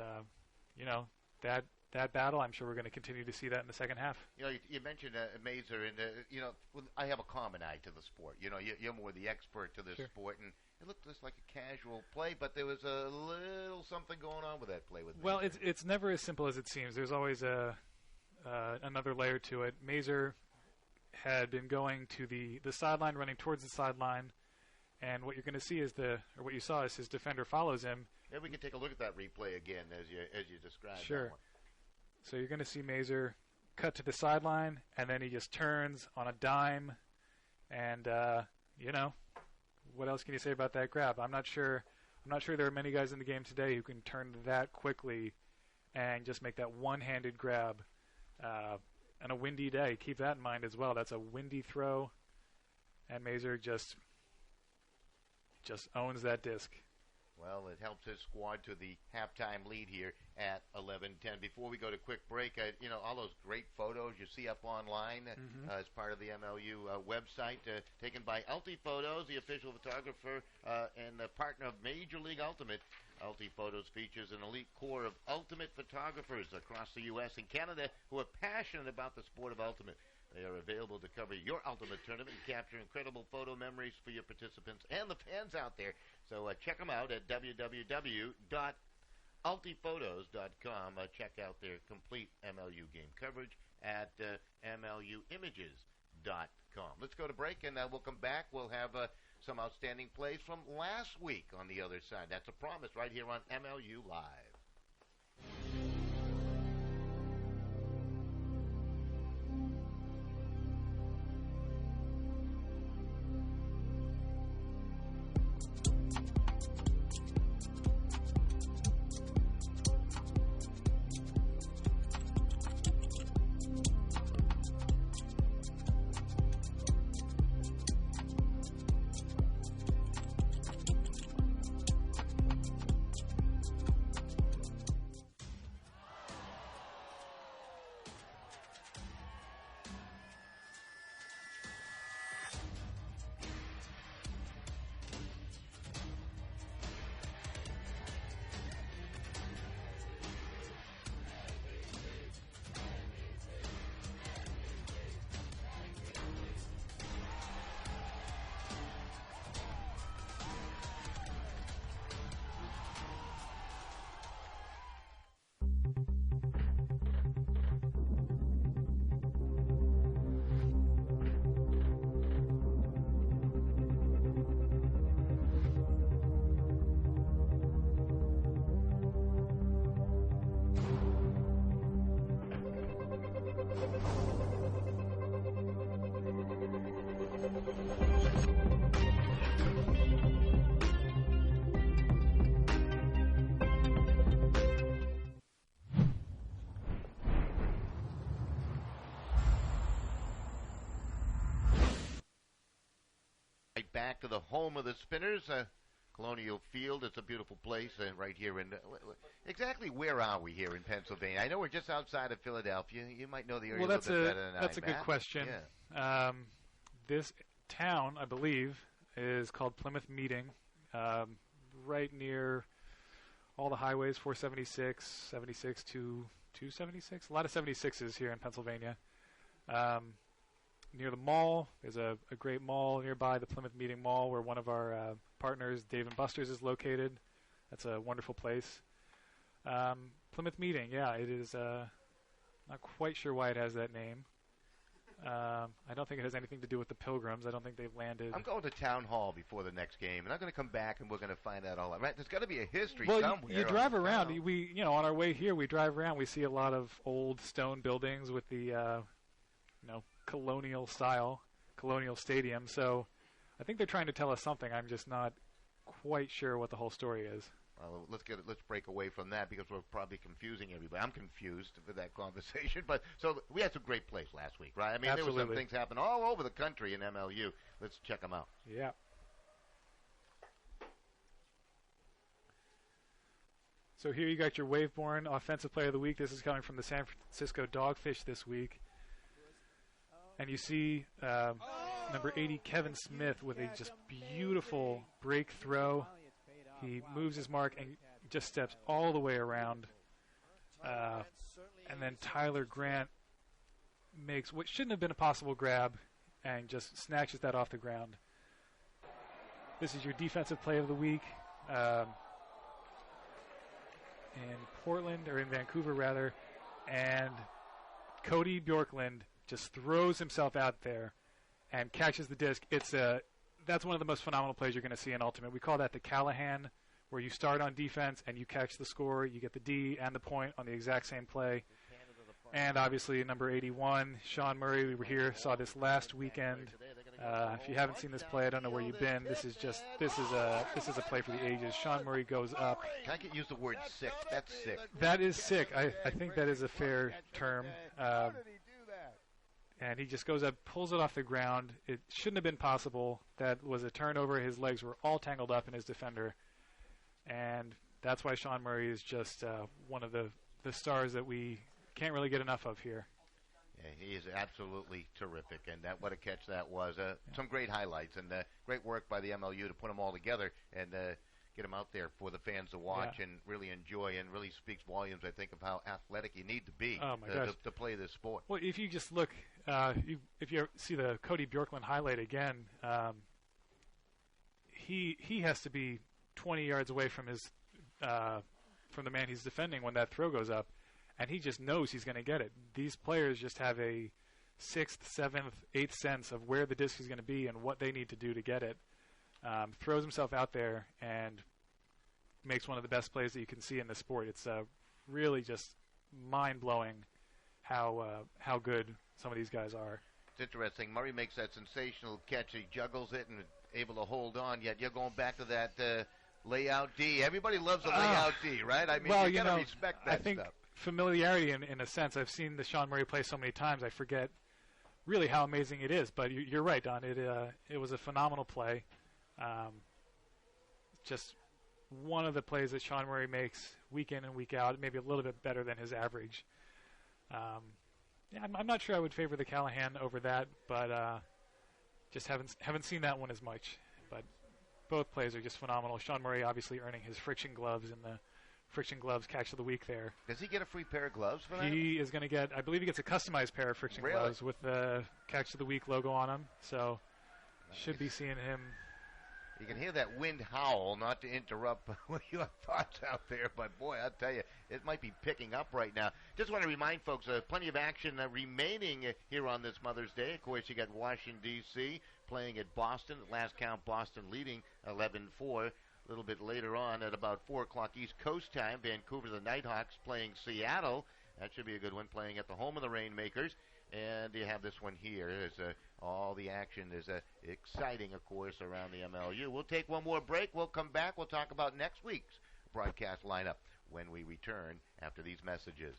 that battle. I'm sure we're going to continue to see that in the second half. You mentioned Mazur, and I have a common eye to the sport. You're more the expert to this sport, and it looked just like a casual play, but there was a little something going on with that play with Mazur. Well, it's never as simple as it seems. There's always another layer to it. Mazur had been going to the sideline, running towards the sideline, and what you're going to see is what you saw is his defender follows him. Maybe we can take a look at that replay again as you described. Sure. So you're going to see Mazur cut to the sideline, and then he just turns on a dime, and what else can you say about that grab? I'm not sure there are many guys in the game today who can turn that quickly and just make that one-handed grab. On a windy day, keep that in mind as well. That's a windy throw, and Mazur just owns that disc. Well, it helps his squad to the halftime lead here at 11-10. Before we go to quick break, all those great photos you see up online as part of the MLU website, taken by Ulti Photos, the official photographer and the partner of Major League Ultimate. Ulti Photos features an elite core of ultimate photographers across the U.S. and Canada who are passionate about the sport of ultimate. They are available to cover your ultimate tournament and capture incredible photo memories for your participants and the fans out there. So check them out at www.ultiphotos.com. Check out their complete MLU game coverage at MLUimages.com. Let's go to break, and we'll come back. We'll have some outstanding plays from last week on the other side. That's a promise right here on MLU Live. Back to the home of the Spinners. Colonial Field. It's a beautiful place right here in. Exactly where are we here in Pennsylvania? I know we're just outside of Philadelphia. You might know the area a little bit better than I. That's a good question. Yeah. This town, I believe, is called Plymouth Meeting, right near all the highways, 476, 76 to 276. A lot of 76s here in Pennsylvania. Near the mall, there's a great mall nearby, the Plymouth Meeting Mall, where one of our partners, Dave & Buster's, is located. That's a wonderful place. Plymouth Meeting, yeah, it is. Not quite sure why it has that name. I don't think it has anything to do with the Pilgrims. I don't think they've landed. I'm going to town hall before the next game, and I'm going to come back and we're going to find out all that. Right? There's got to be a history somewhere. You drive around. On our way here, we drive around. We see a lot of old stone buildings with the, colonial style, colonial stadium. So, I think they're trying to tell us something. I'm just not quite sure what the whole story is. Well, let's break away from that because we're probably confusing everybody. I'm confused with that conversation. But so we had some great plays last week, right? I mean, Absolutely. There were some things happen all over the country in MLU. Let's check them out. Yeah. So here you got your Waveborn Offensive Player of the Week. This is coming from the San Francisco Dogfish this week. And you see number 80, Kevin Smith, with a just beautiful break throw. He moves his mark and just steps all the way around. And then Tyler Grant makes what shouldn't have been a possible grab and just snatches that off the ground. This is your Defensive Play of the Week in Portland, or in Vancouver rather. And Cody Bjorklund just throws himself out there and catches the disc. That's one of the most phenomenal plays you're going to see in Ultimate. We call that the Callahan, where you start on defense and you catch the score. You get the D and the point on the exact same play. And obviously, number 81, Sean Murray. We were here, saw this last weekend. If you haven't seen this play, I don't know where you've been. This is a play for the ages. Sean Murray goes up. Can I use the word sick? That's sick. That is sick. I think that is a fair term. And he just goes up, pulls it off the ground. It shouldn't have been possible. That was a turnover. His legs were all tangled up in his defender. And that's why Sean Murray is just one of the stars that we can't really get enough of here. Yeah, he is absolutely terrific. And what a catch that was. Some great highlights and great work by the MLU to put them all together and get them out there for the fans to watch and really enjoy, and really speaks volumes, I think, of how athletic you need to be to play this sport. Well, if you just look, if you see the Cody Bjorklund highlight again, he has to be 20 yards away from the man he's defending when that throw goes up, and he just knows he's going to get it. These players just have a 6th, 7th, 8th sense of where the disc is going to be and what they need to do to get it. Throws himself out there and makes one of the best plays that you can see in the sport. It's really just mind-blowing how good some of these guys are. It's interesting. Murray makes that sensational catch. He juggles it and able to hold on, yet you're going back to that layout D. Everybody loves a layout D, right? I mean, you got to respect that I think stuff. Familiarity, in a sense. I've seen the Sean Murray play so many times, I forget really how amazing it is. But you're right, Don. It was a phenomenal play. Just one of the plays that Sean Murray makes week in and week out, maybe a little bit better than his average. I'm not sure I would favor the Callahan over that, but just haven't seen that one as much. But both plays are just phenomenal. Sean Murray obviously earning his friction gloves in the Friction Gloves Catch of the Week there. Does he get a free pair of gloves for that? He is going to get, I believe he gets a customized pair of Friction Gloves with the Catch of the Week logo on them. So should be seeing him. You can hear that wind howl, not to interrupt your thoughts out there, but boy, I'll tell you, it might be picking up right now. Just want to remind folks, plenty of action remaining here on this Mother's Day. Of course, you got Washington, D.C. playing at Boston. At last count, Boston leading 11-4. A little bit later on at about 4 o'clock East Coast time, Vancouver, the Nighthawks playing Seattle. That should be a good one, playing at the home of the Rainmakers. And you have this one here. All the action is exciting, of course, around the MLU. We'll take one more break. We'll come back. We'll talk about next week's broadcast lineup when we return after these messages.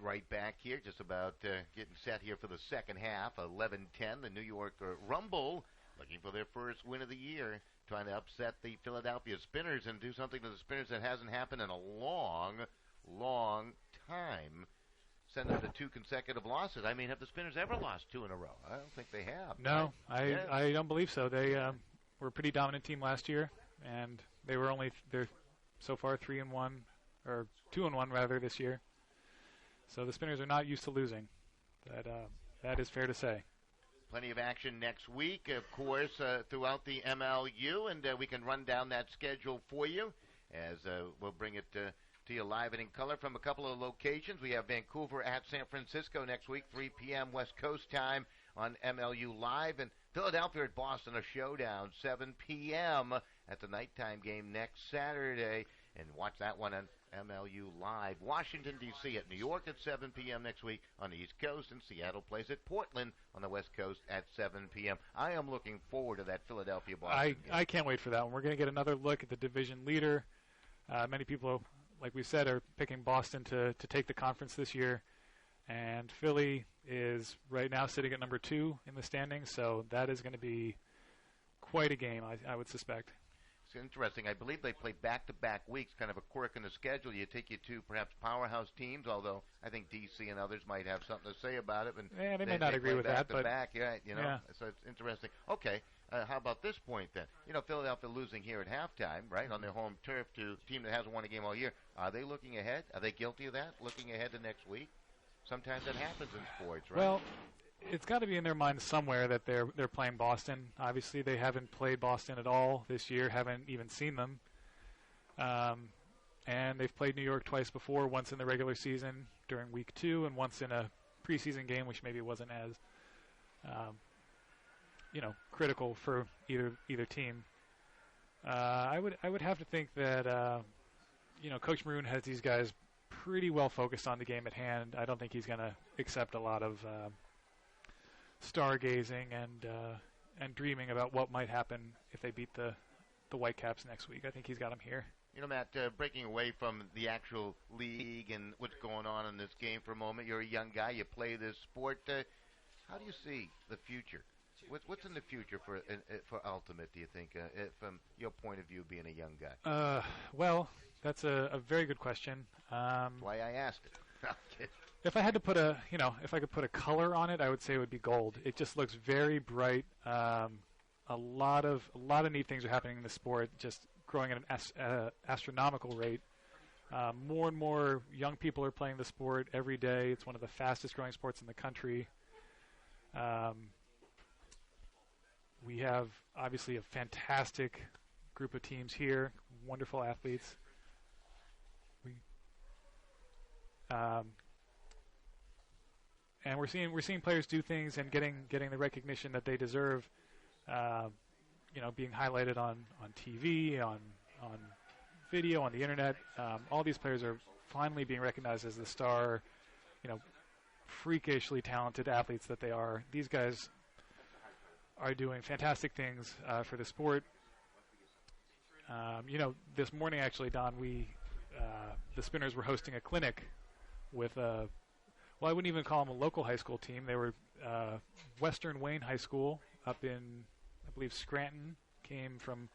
right back here, just about getting set here for the second half. 11-10, the New York Rumble looking for their first win of the year, trying to upset the Philadelphia Spinners and do something to the Spinners that hasn't happened in a long, long time. Send them to 2 consecutive losses. I mean, have the Spinners ever lost 2 in a row? I don't think they have. No, right? I don't believe so. They were a pretty dominant team last year, and they're so far 3-1 or 2-1 rather this year. So the Spinners are not used to losing. That is fair to say. Plenty of action next week, of course, throughout the MLU, and we can run down that schedule for you as we'll bring it to you live and in color from a couple of locations. We have Vancouver at San Francisco next week, 3 p.m. West Coast time on MLU Live, and Philadelphia at Boston, a showdown, 7 p.m. at the nighttime game next Saturday, and watch that one on MLU Live. Washington, D.C. at New York at 7 p.m. next week on the East Coast, and Seattle plays at Portland on the West Coast at 7 p.m. I am looking forward to that Philadelphia-Boston game. I can't wait for that one. We're going to get another look at the division leader. Many people, like we said, are picking Boston to take the conference this year, and Philly is right now sitting at number 2 in the standings, so that is going to be quite a game, I would suspect. It's interesting. I believe they play back-to-back weeks, kind of a quirk in the schedule. You take you to perhaps powerhouse teams, although I think D.C. and others might have something to say about it. And they may not agree with that, but back, yeah, so it's interesting. Okay, how about this point then? Philadelphia losing here at halftime, right, on their home turf to a team that hasn't won a game all year. Are they looking ahead? Are they guilty of that, looking ahead to next week? Sometimes that happens in sports, right? Well, it's got to be in their mind somewhere that they're playing Boston. Obviously, they haven't played Boston at all this year, haven't even seen them. And they've played New York twice before, once in the regular season during week 2 and once in a preseason game, which maybe wasn't as critical for either team. I would have to think that Coach Maroon has these guys pretty well focused on the game at hand. I don't think he's going to accept a lot of stargazing and dreaming about what might happen if they beat the Whitecaps next week. I think he's got them here. Matt, breaking away from the actual league and what's going on in this game for a moment, you're a young guy, you play this sport. How do you see the future? What's in the future for Ultimate, do you think, from your point of view being a young guy? Well, that's a very good question. That's why I asked it. If I had to put if I could put a color on it, I would say it would be gold. It just looks very bright. A lot of neat things are happening in the sport, just growing at an astronomical rate. More and more young people are playing the sport every day. It's one of the fastest growing sports in the country. We have obviously a fantastic group of teams here, wonderful athletes. And we're seeing players do things and getting the recognition that they deserve. Being highlighted on TV, on video, on the internet. All these players are finally being recognized as the star, freakishly talented athletes that they are. These guys are doing fantastic things for the sport. This morning actually, Don, the Spinners were hosting a clinic with I wouldn't even call them a local high school team. They were Western Wayne High School up in, I believe, Scranton. Came from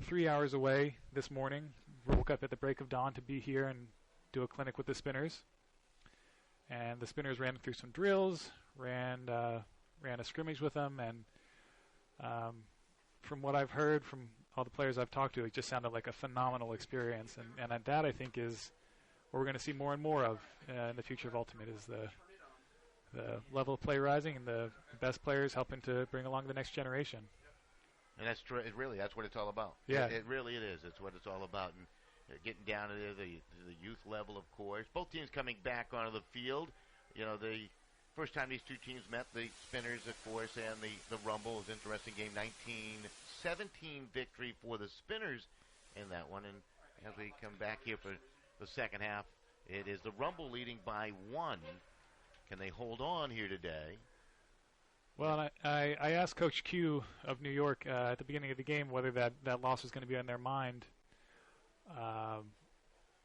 3 hours away this morning. Woke up at the break of dawn to be here and do a clinic with the Spinners. And the Spinners ran through some drills, ran a scrimmage with them, and from what I've heard from all the players I've talked to, it just sounded like a phenomenal experience. And that, I think, is what we're going to see more and more of in the future of Ultimate, is the level of play rising and the best players helping to bring along the next generation. And that's true. That's what it's all about. Yeah, it really is. It's what it's all about. And getting down to the youth level, of course. Both teams coming back onto the field. The first time these two teams met, the Spinners, of course, and the Rumble was an interesting game. 19-17 victory for the Spinners in that one. And as we come back here for the second half, it is the Rumble leading by 1. Can they hold on here today? Well, I asked Coach Q of New York at the beginning of the game whether that loss was going to be on their mind.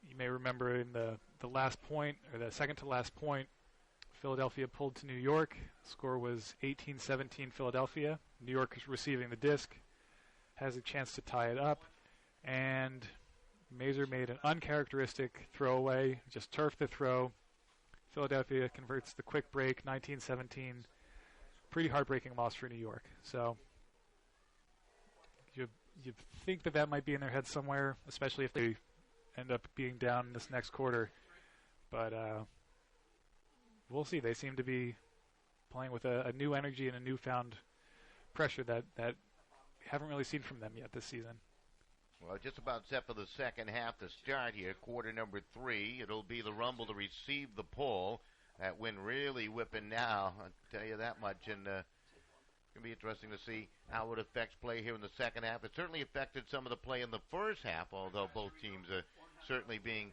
You may remember in the last point, or the second to last point, Philadelphia pulled to New York. Score was 18-17 Philadelphia. New York is receiving the disc, has a chance to tie it up, and Mazur made an uncharacteristic throwaway, just turfed the throw. Philadelphia converts the quick break, 19-17. Pretty heartbreaking loss for New York. So you think that might be in their head somewhere, especially if they end up being down in this next quarter. But we'll see. They seem to be playing with a new energy and a newfound pressure that haven't really seen from them yet this season. Well, just about set for the second half to start here, quarter number 3. It'll be the Rumble to receive the pull. That wind really whipping now, I'll tell you that much. And it's going to be interesting to see how it affects play here in the second half. It certainly affected some of the play in the first half, although both teams are certainly being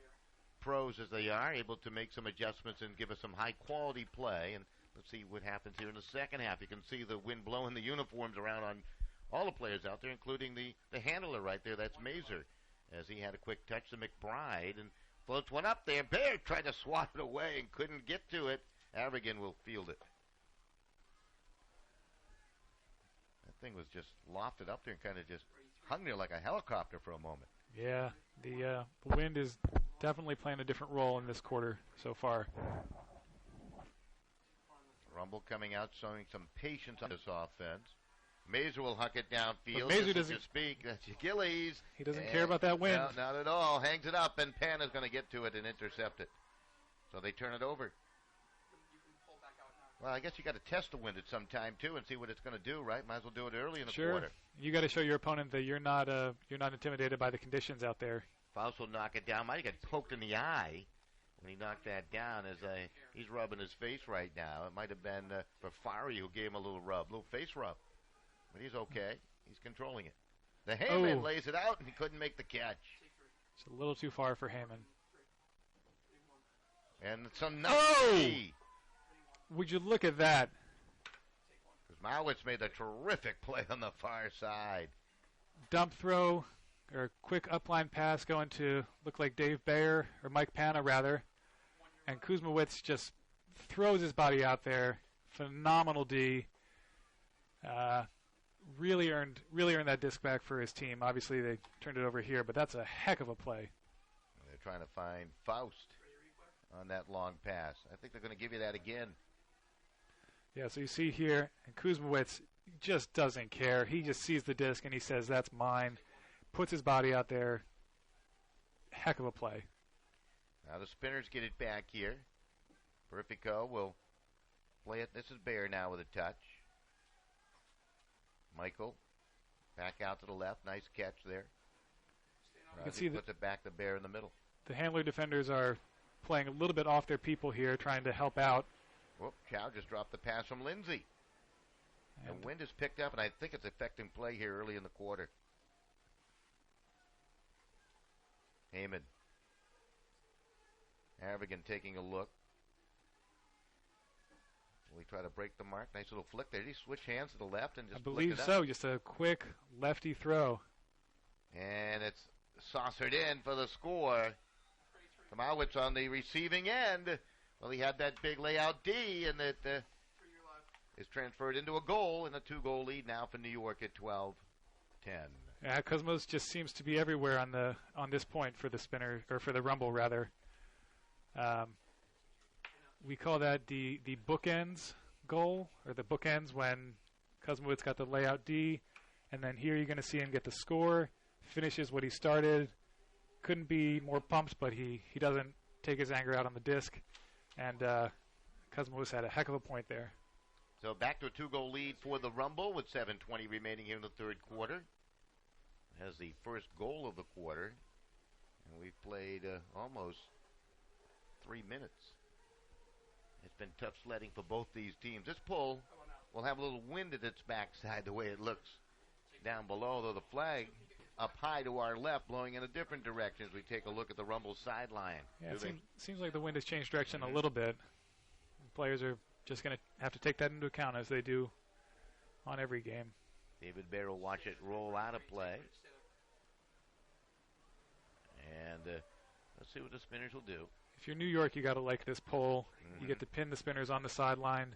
pros as they are, able to make some adjustments and give us some high-quality play. And let's see what happens here in the second half. You can see the wind blowing the uniforms around on all the players out there, including the handler right there. That's Mazur, as he had a quick touch to McBride and floats one up there. Bear tried to swat it away and couldn't get to it. Avigan will field it. That thing was just lofted up there and kind of just hung there like a helicopter for a moment. Yeah, the wind is definitely playing a different role in this quarter so far. Rumble coming out, showing some patience on this offense. Mazur will huck it downfield. Mazur doesn't speak. That's Achilles. He doesn't care about that wind. No, not at all. Hangs it up, and Pan is going to get to it and intercept it. So they turn it over. Well, I guess you got to test the wind at some time too and see what it's going to do, right? Might as well do it early in the quarter. You got to show your opponent that you're not intimidated by the conditions out there. Faust will knock it down. Might have got poked in the eye when he knocked that down. He's rubbing his face right now. It might have been Fafari who gave him a little face rub. But he's okay. He's controlling it. The Heyman lays it out, and he couldn't make the catch. It's a little too far for Heyman. And some nice. Would you look at that? Mowitz made a terrific play on the far side. Dump throw, or quick upline pass going to look like Dave Bayer, or Mike Panna rather. And Kuzmowicz just throws his body out there. Phenomenal D. Really earned that disc back for his team. Obviously, they turned it over here, but that's a heck of a play. They're trying to find Faust on that long pass. I think they're going to give you that again. Yeah, so you see here, and Kuzmowicz just doesn't care. He just sees the disc, and he says, that's mine. Puts his body out there. Heck of a play. Now the Spinners get it back here. Perifico will play it. This is Bayer now with a touch. Michael, back out to the left. Nice catch there. You can see puts it back to Bear in the middle. The handler defenders are playing a little bit off their people here, trying to help out. Whoop, Chow just dropped the pass from Lindsay. And the wind is picked up, and I think it's affecting play here early in the quarter. Heyman. Avigan taking a look. We try to break the mark. Nice little flick there. Did he switch hands to the left and just I believe so. Just a quick lefty throw. And it's saucered in for the score. Kamowitz on the receiving end. Well, he had that big layout D, and it is transferred into a goal, and a 2-goal lead now for New York at 12-10. Yeah, Cosmos just seems to be everywhere on this point for the Spinner, or for the Rumble rather. We call that the bookends goal, or the bookends when Kuzmowicz got the layout D, and then here you're going to see him get the score, finishes what he started. Couldn't be more pumped, but he doesn't take his anger out on the disc, and Kuzmowicz had a heck of a point there. So back to a 2-goal lead for the Rumble with 7:20 remaining here in the third quarter. Has the first goal of the quarter, and we've played almost 3 minutes. It's been tough sledding for both these teams. This pull will have a little wind at its backside the way it looks down below, though the flag up high to our left blowing in a different direction as we take a look at the Rumble sideline. Yeah, it seems like the wind has changed direction a little bit. Players are just going to have to take that into account as they do on every game. David Bayer will watch it roll out of play. And Let's see what the spinners will do. If you're New York, you got to like this pull. You get to pin the spinners on the sideline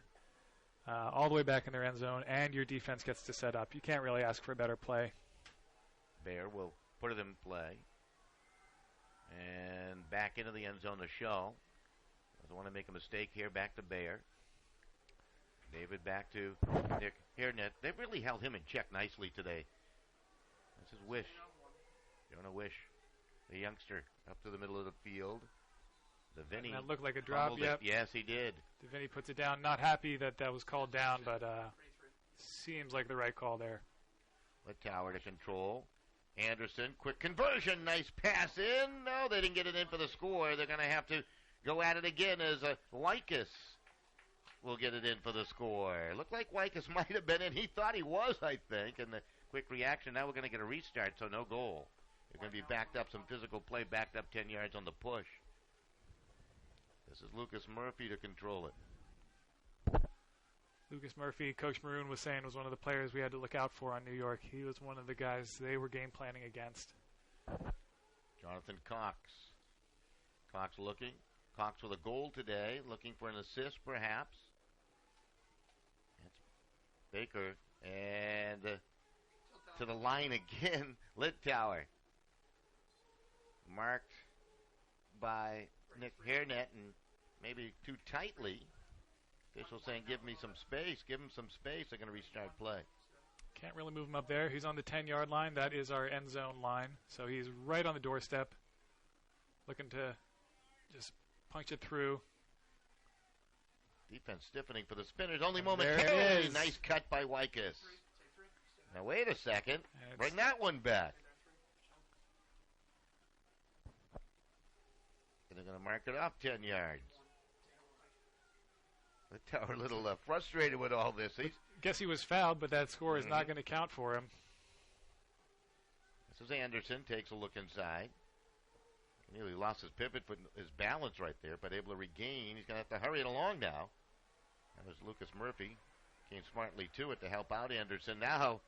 all the way back in their end zone, and your defense gets to set up. You can't really ask for a better play. Bear will put it in play. And back into the end zone to Shaw. Doesn't want to make a mistake here. Back to Bear. David back to Nick Hairnet. They've really held him in check nicely today. That's his wish. Jonah Wish. The youngster up to the middle of the field. Vinny. That looked like a drop, yep. Yes, he did. Vinny puts it down. Not happy that that was called down, but seems like the right call there. Littauer to control. Anderson, quick conversion. Nice pass in. No, they didn't get it in for the score. They're going to have to go at it again as Wykus will get it in for the score. Looked like Wykus might have been in. He thought he was, I think. And the quick reaction, now we're going to get a restart, so no goal. They're going to be backed up, some physical play, backed up 10 yards on the push. This is Lucas Murphy to control it. Lucas Murphy, Coach Maroon was saying, was one of the players we had to look out for on New York. He was one of the guys they were game planning against. Jonathan Cox. Cox looking. Cox with a goal today, looking for an assist perhaps. That's Baker. And to the line again, Littauer. Marked by Nick Hairnet and maybe too tightly. Official saying, give me some space. Give him some space. They're going to restart play. Can't really move him up there. He's on the 10-yard line. That is our end zone line. So he's right on the doorstep. Looking to just punch it through. Defense stiffening for the spinners. Only momentarily. Nice cut by Wykus. Now wait a second. Bring that one back. And they're going to mark it off 10 yards. Littauer a little frustrated with all this. Guess he was fouled, but that score is not going to count for him. This is Anderson. Takes a look inside. He nearly lost his pivot, but his balance right there, but able to regain. He's going to have to hurry it along now. That was Lucas Murphy. Came smartly to it to help out Anderson. Now,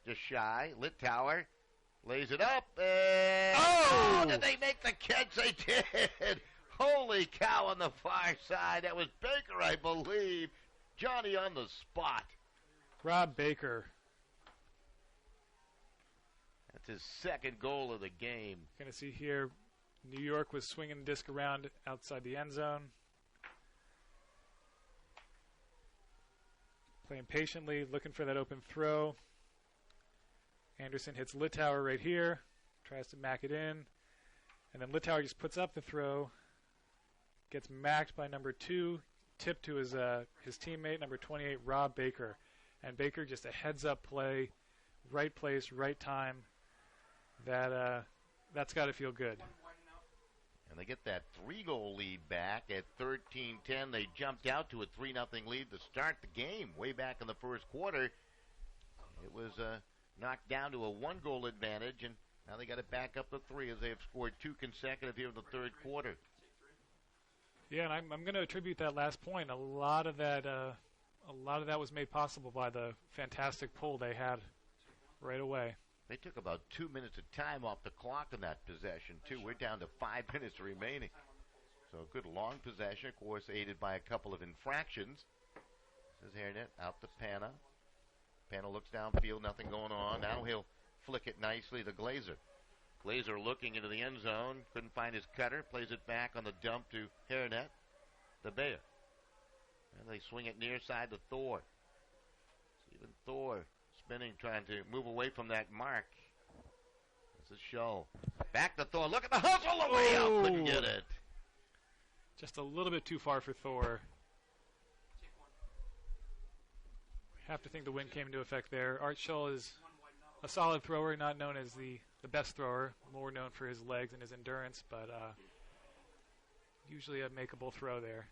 just shy. Littauer lays it up. And oh! Did they make the catch? They did. Holy cow on the far side. That was Baker, I believe. Johnny on the spot. Rob Baker. That's his second goal of the game. Going to see here, New York was swinging the disc around outside the end zone. Playing patiently, looking for that open throw. Anderson hits Littauer right here. Tries to mack it in. And then Littauer just puts up the throw. Gets macked by number 2. Tipped to his teammate, number 28, Rob Baker. And Baker just a heads-up play. Right place, right time. That's got to feel good. And they get that 3-goal lead back at 13-10. They jumped out to a 3-0 lead to start the game way back in the first quarter. It was knocked down to a 1-goal advantage, and now they got it back up to 3 as they have scored 2 consecutive here in the third quarter. Yeah, and I'm going to attribute that last point. A lot of that was made possible by the fantastic pull they had right away. They took about 2 minutes of time off the clock in that possession, too. We're down to 5 minutes remaining. So a good long possession, of course, aided by a couple of infractions. This is Hairnet out to Pana. Pana looks downfield, nothing going on. Now he'll flick it nicely to Glazer. Glazer looking into the end zone, couldn't find his cutter, plays it back on the dump to Hairnet, the Bear. And they swing it near side to Thor. Stephen Thor spinning, trying to move away from that mark. This is Shull. Back to Thor. Look at the hustle away up. Couldn't get it. Just a little bit too far for Thor. Have to think the wind came into effect there. Art Shull is a solid thrower, not known as the best thrower, more known for his legs and his endurance, but usually a makeable throw there.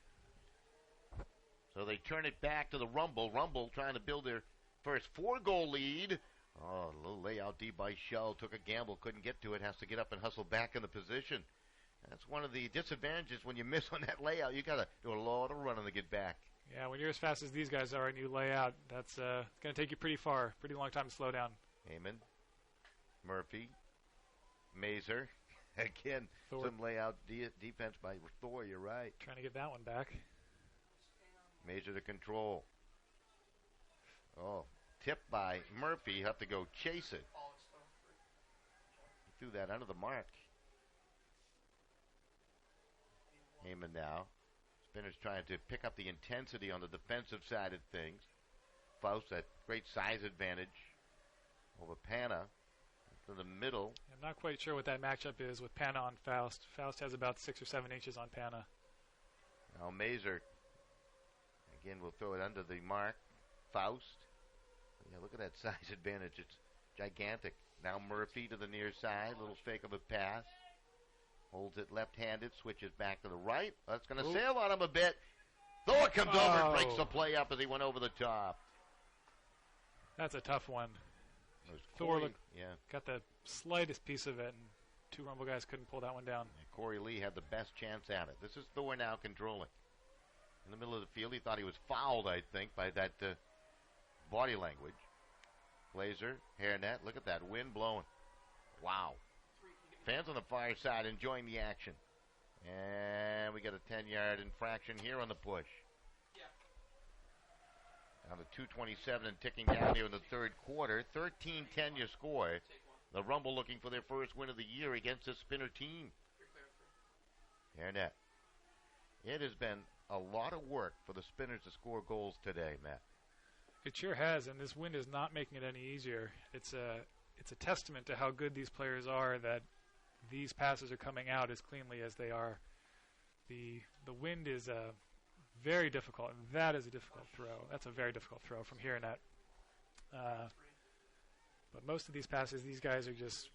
So they turn it back to the Rumble. Rumble trying to build their first 4-goal lead. Oh, a little layout D by Shull. Took a gamble, couldn't get to it. Has to get up and hustle back in the position. That's one of the disadvantages when you miss on that layout. You got to do a lot of running to get back. Yeah, when you're as fast as these guys are and you lay out, that's going to take you pretty far, pretty long time to slow down. Heyman, Murphy, Mazur. Again, Thor. some layout defense by Thor, you're right. Trying to get that one back. Mazur to control. Oh, tipped by Murphy. Have to go chase it. He threw that under the mark. Heyman now. Spinner's trying to pick up the intensity on the defensive side of things. Faust, that great size advantage over Pana. To the middle. I'm not quite sure what that matchup is with Pana on Faust. Faust has about 6 or 7 inches on Pana. Now Mazur, again, will throw it under the mark. Faust. Yeah, look at that size advantage. It's gigantic. Now Murphy to the near side. Little fake of a pass. Holds it left-handed. Switches back to the right. That's going to sail on him a bit. Thor comes over and breaks the play up as he went over the top. That's a tough one. Thor got the slightest piece of it, and 2 Rumble guys couldn't pull that one down. And Corey Lee had the best chance at it. This is Thor now controlling. In the middle of the field, he thought he was fouled, I think, by that body language. Glazer, hairnet. Look at that wind blowing. Wow. Fans on the far side enjoying the action. And we got a 10-yard infraction here on the push. Down to 2:27 and ticking down here in the third quarter. 13-10 your score. The Rumble looking for their first win of the year against this Spinner team. Hairnet. It has been a lot of work for the Spinners to score goals today, Matt. It sure has, and this win is not making it any easier. It's a testament to how good these players are that these passes are coming out as cleanly as they are. The wind is very difficult, and that is a difficult throw. That's a very difficult throw from here and at. But most of these passes, these guys are just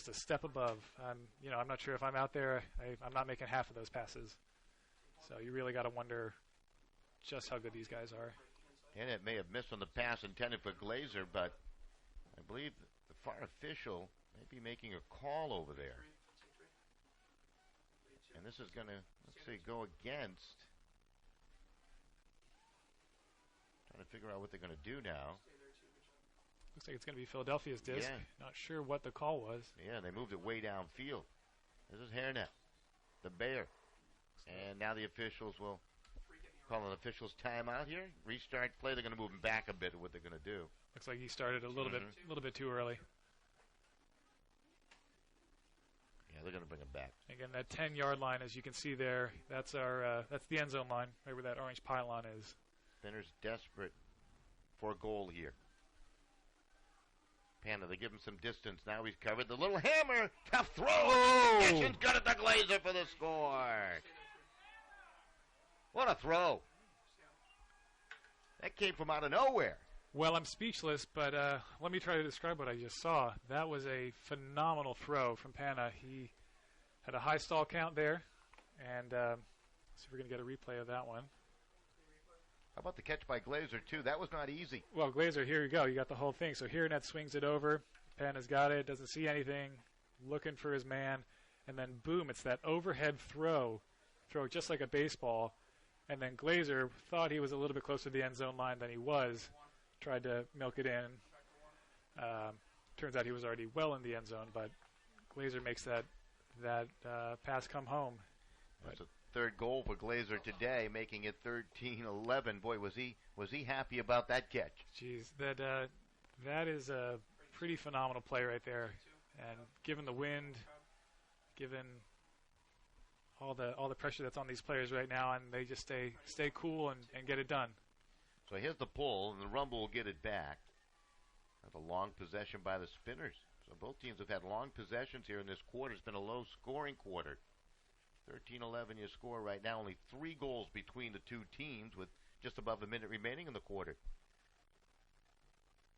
a step above. I'm not sure if I'm out there. I'm not making half of those passes. So you really got to wonder just how good these guys are. And it may have missed on the pass intended for Glazer, but I believe the far official may be making a call over there. And this is going to, go against. Trying to figure out what they're going to do now. Looks like it's going to be Philadelphia's disc. Yeah. Not sure what the call was. Yeah, they moved it way downfield. This is Hairnet, the Bear. And now the officials will call an officials timeout here. Restart play. They're going to move him back a bit of what they're going to do. Looks like he started a little bit too early. Yeah, they're going to bring him back. Again, that 10-yard line, as you can see there, that's the end zone line, right where that orange pylon is. Spinner's desperate for a goal here. Panda, they give him some distance. Now he's covered. The little hammer. Tough throw. Gibson's got it to Glazer for the score. What a throw. That came from out of nowhere. Well, I'm speechless, but let me try to describe what I just saw. That was a phenomenal throw from Pana. He had a high stall count there, and see if we're going to get a replay of that one. How about the catch by Glazer, too? That was not easy. Well, Glazer, here you go. You got the whole thing. So here, Net swings it over. Pana's got it. Doesn't see anything. Looking for his man. And then, boom, it's that overhead throw. Throw just like a baseball. And then Glazer thought he was a little bit closer to the end zone line than he was. Tried to milk it in. Turns out he was already well in the end zone. But Glazer makes that pass come home. That's a third goal for Glazer today, making it 13-11. Boy, was he happy about that catch. Jeez, that is a pretty phenomenal play right there. And given the wind, given all the pressure that's on these players right now, and they just stay cool and get it done. So here's the pull, and the Rumble will get it back. That's a long possession by the Spinners. So both teams have had long possessions here in this quarter. It's been a low-scoring quarter. 13-11 your score right now. Only 3 goals between the two teams with just above a minute remaining in the quarter.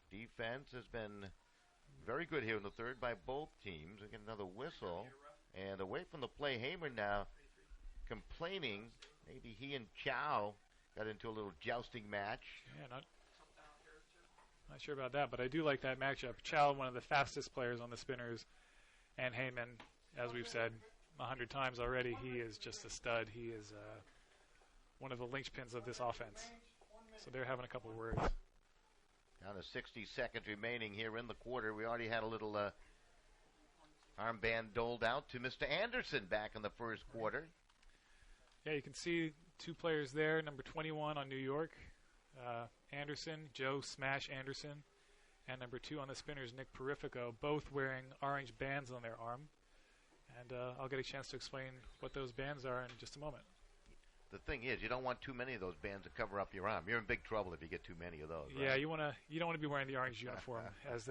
Defense has been very good here in the third by both teams. We get another whistle. And away from the play, Hamer now complaining. Maybe he and Chow got into a little jousting match. Yeah, not sure about that, but I do like that matchup. Chow, one of the fastest players on the Spinners, and Heyman, as we've said 100 times already, he is just a stud. He is one of the linchpins of this offense. So they're having a couple of words. Down to 60 seconds remaining here in the quarter. We already had a little Armband doled out to Mr. Anderson back in the first quarter. Yeah, you can see two players there. Number 21 on New York, Anderson, Joe Smash Anderson, and number 2 on the spinners, Nick Perifico, both wearing orange bands on their arm. And I'll get a chance to explain what those bands are in just a moment. The thing is, you don't want too many of those bands to cover up your arm. You're in big trouble if you get too many of those. Yeah, right? you don't want to be wearing the orange uniform, as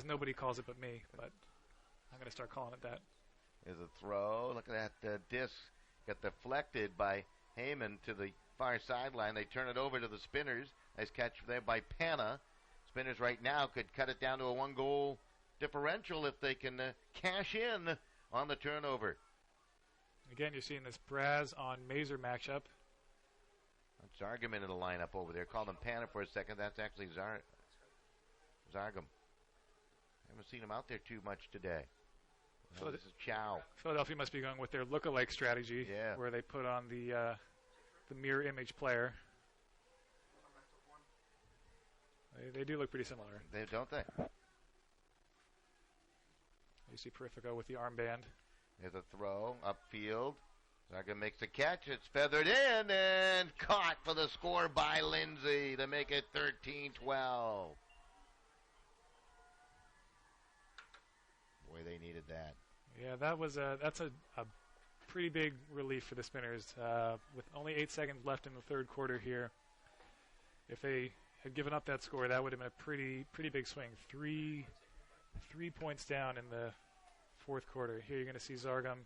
nobody calls it but me. But I'm going to start calling it that. There's a throw. Look at that disc got deflected by Heyman to the far sideline. They turn it over to the spinners. Nice catch there by Pana. Spinners right now could cut it down to a 1-goal differential if they can cash in on the turnover. Again, you're seeing this Braz on Mazur matchup. That's Zargum in the lineup over there. Called him Pana for a second. That's actually Zargum. Haven't seen him out there too much today. No, this is Chow. Philadelphia must be going with their look-alike strategy, where they put on the mirror image player. They do look pretty similar. Don't they? You see Perifico with the armband. There's a throw upfield. Zargum makes the catch. It's feathered in and caught for the score by Lindsay to make it 13-12. Boy, they needed that. Yeah, that's a pretty big relief for the spinners. With only 8 seconds left in the third quarter here, if they had given up that score, that would have been a pretty big swing. Three points down in the fourth quarter. Here you're going to see Zargum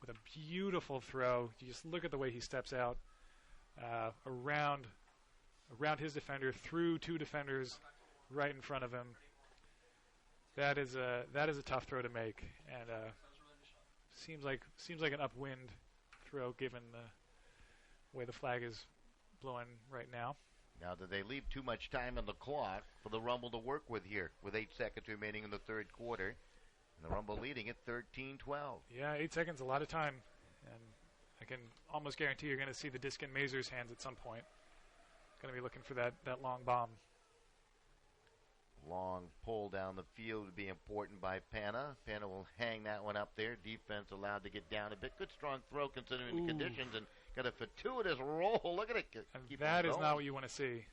with a beautiful throw. You just look at the way he steps out around his defender, through 2 defenders, right in front of him. That is a tough throw to make, and seems like an upwind throw given the way the flag is blowing right now. Now, did they leave too much time on the clock for the Rumble to work with here, with 8 seconds remaining in the third quarter, and the Rumble leading it 13-12? Yeah, 8 seconds, a lot of time, and I can almost guarantee you're going to see the disc in Mazur's hands at some point. Going to be looking for that long bomb. Long pull down the field would be important by Pana. Pana will hang that one up there. Defense allowed to get down a bit. Good strong throw considering the conditions, and got a fortuitous roll. Look at it. And that is not what you want to see.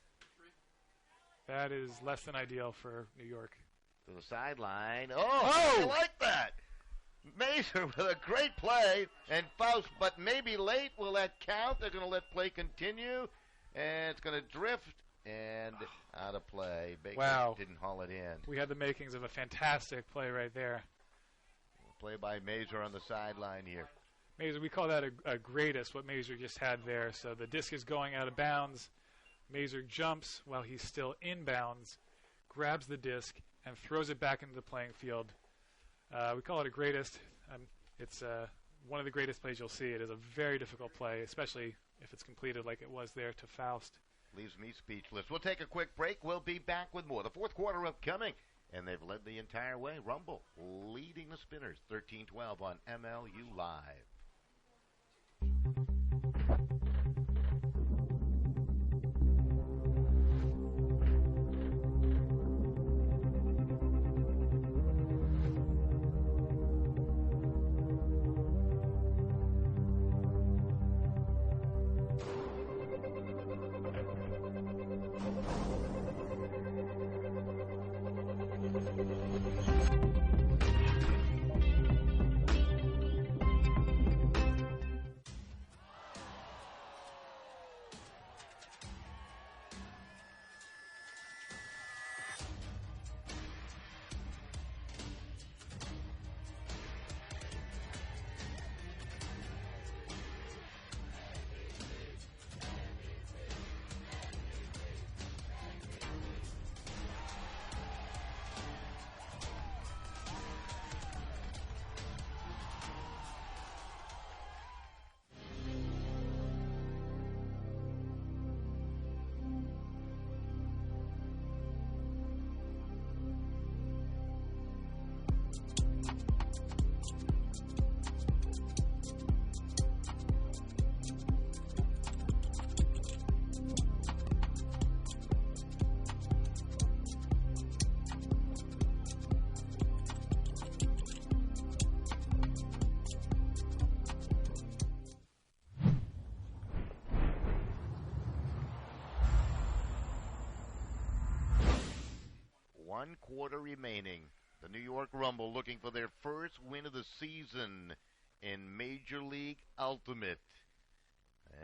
That is less than ideal for New York. To the sideline. Oh! I like that. Mazur with a great play, and Faust, but maybe late. Will that count? They're going to let play continue, and it's going to drift. And out of play. Baker didn't haul it in. We had the makings of a fantastic play right there. Play by Mazur on the sideline here. Mazur, we call that a greatest, what Mazur just had there. So the disc is going out of bounds. Mazur jumps while he's still in bounds, grabs the disc, and throws it back into the playing field. We call it a greatest. It's one of the greatest plays you'll see. It is a very difficult play, especially if it's completed like it was there to Faust. Leaves me speechless. We'll take a quick break. We'll be back with more. The fourth quarter upcoming, and they've led the entire way. Rumble leading the Spinners 13-12 on MLU Live. 1 quarter remaining. The New York Rumble looking for their first win of the season in Major League Ultimate.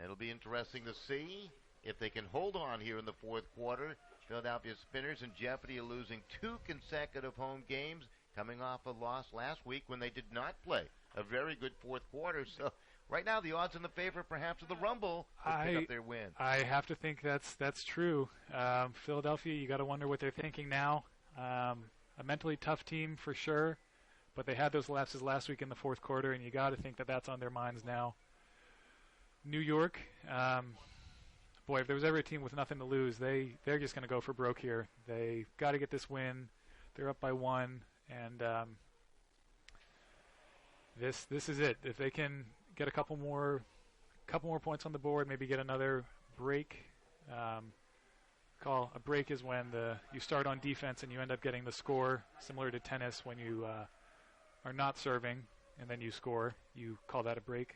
It'll be interesting to see if they can hold on here in the fourth quarter. Philadelphia Spinners in jeopardy of losing 2 consecutive home games, coming off a loss last week when they did not play a very good fourth quarter. So right now the odds in the favor perhaps of the Rumble to pick up their win. I have to think that's true. Philadelphia, you got to wonder what they're thinking now. A mentally tough team for sure, but they had those lapses last week in the fourth quarter, and you got to think that that's on their minds now. New York, boy, if there was ever a team with nothing to lose, they're just going to go for broke here. They got to get this win. They're up by 1, and this is it. If they can get a couple more points on the board, maybe get another break. A break is when you start on defense and you end up getting the score, similar to tennis when you are not serving and then you score. You call that a break.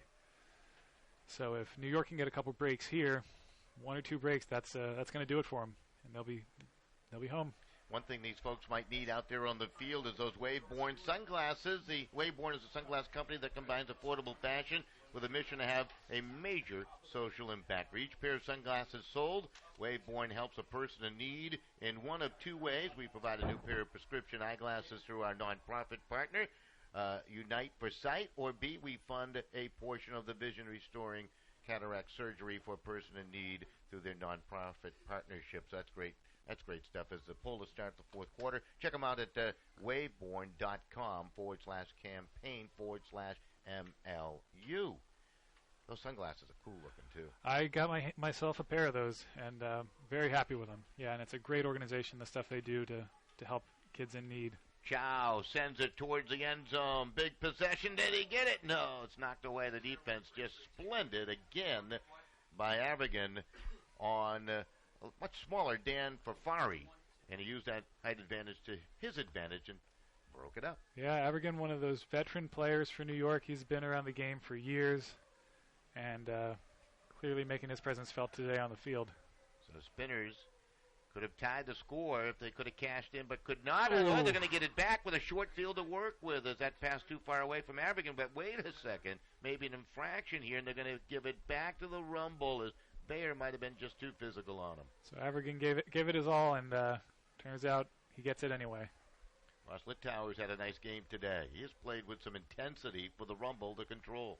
So if New York can get a couple breaks here, 1 or 2 breaks, that's going to do it for them, and they'll be home. One thing these folks might need out there on the field is those Wave-borne sunglasses. The Wave-borne is a sunglass company that combines affordable fashion with a mission to have a major social impact. For each pair of sunglasses sold, Wave-borne helps a person in need in one of 2 ways. We provide a new pair of prescription eyeglasses through our nonprofit partner, Unite for Sight, or B, we fund a portion of the vision-restoring cataract surgery for a person in need through their nonprofit partnerships. That's great. That's great stuff as the pull to start the fourth quarter. Check them out at waveborne.com/campaign/MLU. Those sunglasses are cool looking, too. I got myself a pair of those, and very happy with them. Yeah, and it's a great organization, the stuff they do to help kids in need. Chow sends it towards the end zone. Big possession. Did he get it? No, it's knocked away. The defense just splendid again by Avigan on a much smaller Dan Fafari. And he used that height advantage to his advantage and broke it up. Yeah, Avigan, one of those veteran players for New York. He's been around the game for years and clearly making his presence felt today on the field. So the Spinners could have tied the score if they could have cashed in, but could not. Oh, they're going to get it back with a short field to work with. Is that pass too far away from Avigan? But wait a second. Maybe an infraction here, and they're going to give it back to the Rumble as Bayer might have been just too physical on him. So Avigan gave it his all, and turns out he gets it anyway. Ross Littauer's had a nice game today. He has played with some intensity for the Rumble to control.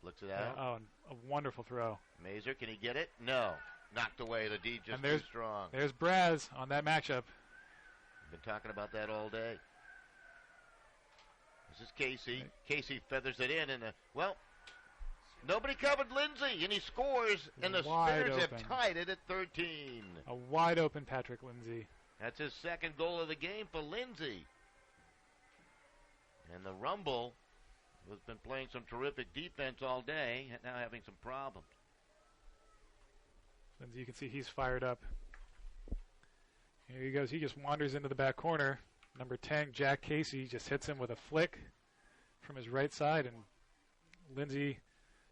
Looks it out. Oh, a wonderful throw. Mazur, can he get it? No. Knocked away. The D just too strong. There's Braz on that matchup. We've been talking about that all day. This is Casey. Casey feathers it in, and nobody covered Lindsay, and he scores, and the Spinners have tied it at 13. A wide open Patrick Lindsay. That's his second goal of the game for Lindsay. And the Rumble has been playing some terrific defense all day, and now having some problems. Lindsay, you can see he's fired up. Here he goes. He just wanders into the back corner. Number 10, Jack Casey, just hits him with a flick from his right side, and Lindsay,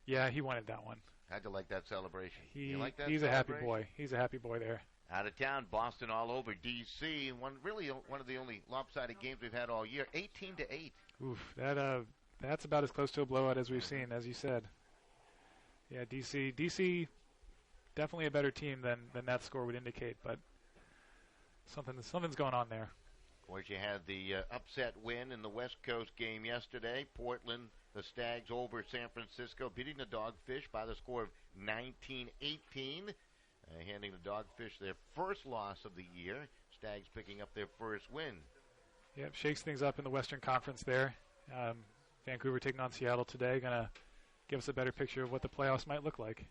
yeah, he wanted that one. How'd you like that celebration? You like that he's a happy boy. He's a happy boy there. Out of town, Boston all over D.C. One of the only lopsided games we've had all year. 18-8. Oof, that's about as close to a blowout as we've seen, as you said. Yeah, D.C. Definitely a better team than that score would indicate, but something's going on there. Of course, you had the upset win in the West Coast game yesterday. Portland, the Stags over San Francisco, beating the Dogfish by the score of 19-18, handing the Dogfish their first loss of the year. Stags picking up their first win. Yep, shakes things up in the Western Conference there. Vancouver taking on Seattle today, going to give us a better picture of what the playoffs might look like.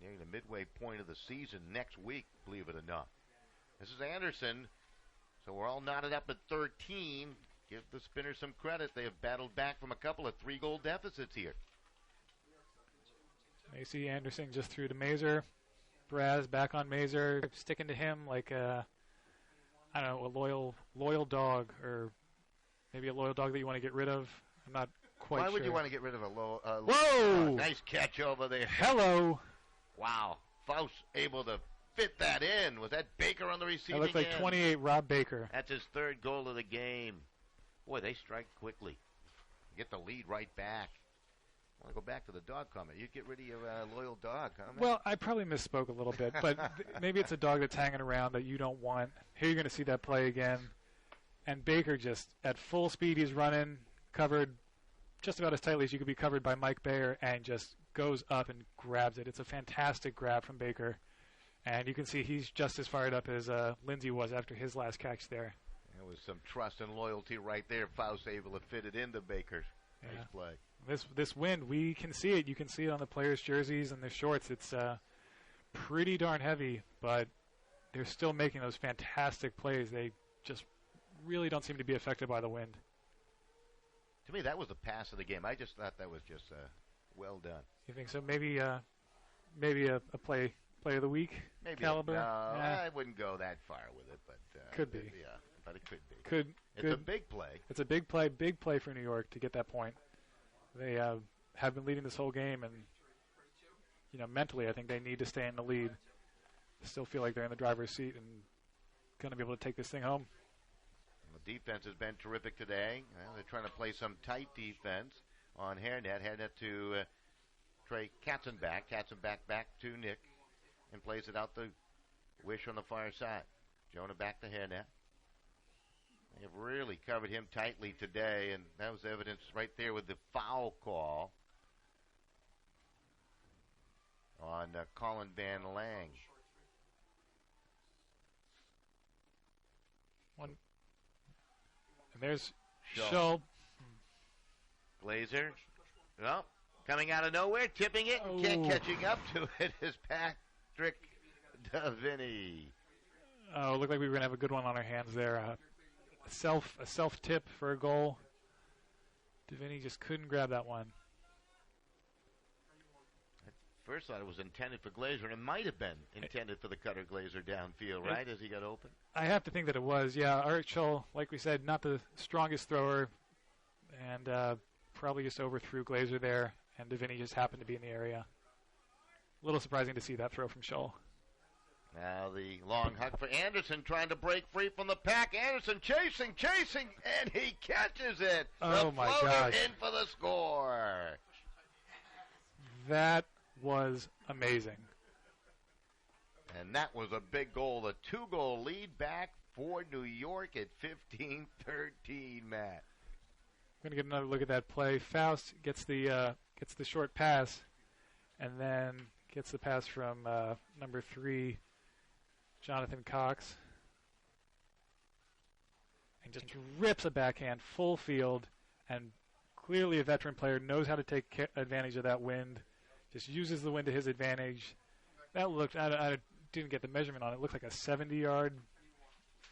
Nearing the midway point of the season next week, believe it or not. This is Anderson. So we're all knotted up at 13. Give the Spinners some credit. They have battled back from a couple of 3-goal deficits here. Macy Anderson just threw to Mazur. Braz back on Mazur, sticking to him like a loyal dog, or maybe a loyal dog that you want to get rid of. I'm not quite sure. Why would you want to get rid of a Whoa! Nice catch over there. Hello. Wow. Faust able to fit that in? Was that Baker on the receiving That looked like end? 28, Rob Baker. That's his third goal of the game. Boy, they strike quickly. Get the lead right back. I want to go back to the dog comment. You get rid of your loyal dog comment. Well, I probably misspoke a little bit, but maybe it's a dog that's hanging around that you don't want. Here you're going to see that play again. And Baker just, at full speed, he's running, covered just about as tightly as you could be covered by Mike Bayer, and just goes up and grabs it. It's a fantastic grab from Baker. And you can see he's just as fired up as Lindsey was after his last catch there. There was some trust and loyalty right there. Faust able to fit it into Baker. Yeah. Nice play. This wind, we can see it. You can see it on the players' jerseys and their shorts. It's pretty darn heavy, but they're still making those fantastic plays. They just really don't seem to be affected by the wind. To me, that was the pass of the game. I just thought that was just well done. You think so? Maybe a play of the week Maybe caliber? No, I wouldn't go that far with it, but could be. Yeah, but it could be. It's a big play. It's a big play for New York to get that point. They have been leading this whole game, and mentally, I think they need to stay in the lead. Still feel like they're in the driver's seat and going to be able to take this thing home. The defense has been terrific today. They're trying to play some tight defense on Hairnet. Hairnet to Trey Katzenbach. Katzenbach back to Nick and plays it out the Wish on the far side. Jonah back to Hairnet. They have really covered him tightly today, and that was evidence right there with the foul call on Colin Van Lang. And there's Schull. Glazer. Well, coming out of nowhere, tipping it, and catching up to it is Patrick Davini. Oh, looked like we were going to have a good one on our hands there. A self tip for a goal. Davini just couldn't grab that one. At first thought it was intended for Glazer, and it might have been intended for the cutter Glazer downfield, right, as he got open? I have to think that it was, yeah. Art Schull, like we said, not the strongest thrower, and probably just overthrew Glazer there, and Davini just happened to be in the area. A little surprising to see that throw from Schull. Now the long hug for Anderson, trying to break free from the pack. Anderson chasing, and he catches it. Oh, my gosh. In for the score. That was amazing. And that was a big goal. A 2-goal lead back for New York at 15-13, Matt. We're going to get another look at that play. Faust gets the short pass, and then gets the pass from number 3, Jonathan Cox, and just rips a backhand full field, and clearly a veteran player knows how to take advantage of that wind, just uses the wind to his advantage. That looked, I didn't get the measurement on it, looked like a 70-yard,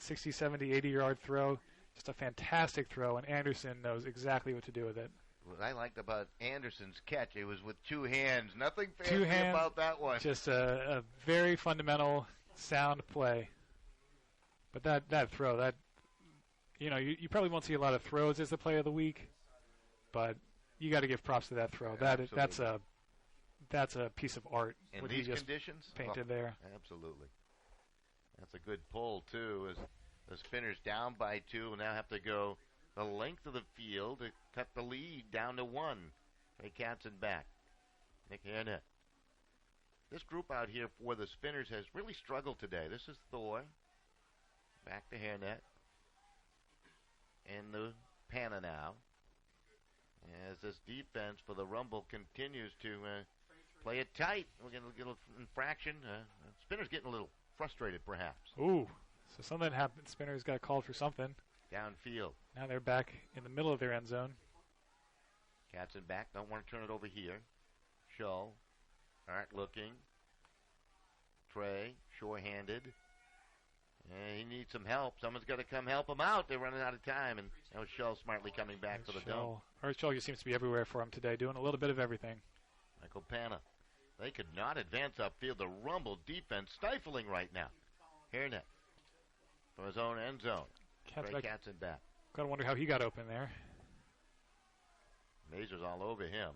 60, 70, 80-yard throw. Just a fantastic throw, and Anderson knows exactly what to do with it. What I liked about Anderson's catch, it was with 2 hands. Nothing fancy about that one. Just a very fundamental, sound play. But that throw, you probably won't see a lot of throws as the play of the week, but you got to give props to that throw. That's a piece of art. In what these he just conditions? painted there. Absolutely. That's a good pull, too, as the Spinners down by 2 will now have to go the length of the field to cut the lead down to 1. Ray Katzenbach, Nick Hairnet. This group out here for the Spinners has really struggled today. This is Thor. Back to Hairnet. And the Panna now. As this defense for the Rumble continues to play it tight. We're going to get an infraction. Spinners getting a little frustrated, perhaps. Ooh, so something happened. Spinners got called for something. Downfield. Now they're back in the middle of their end zone. Katzenbach, don't want to turn it over here. Schull. Art looking. Trey, sure-handed. He needs some help. Someone's got to come help him out. They're running out of time, and that was Schull smartly coming back to the dome. Art Schull just seems to be everywhere for him today, doing a little bit of everything. Michael Panna. They could not advance upfield. The Rumble defense stifling right now. Hairnet from his own end zone. Trey Katzenbach. Gotta wonder how he got open there. Mazur's all over him.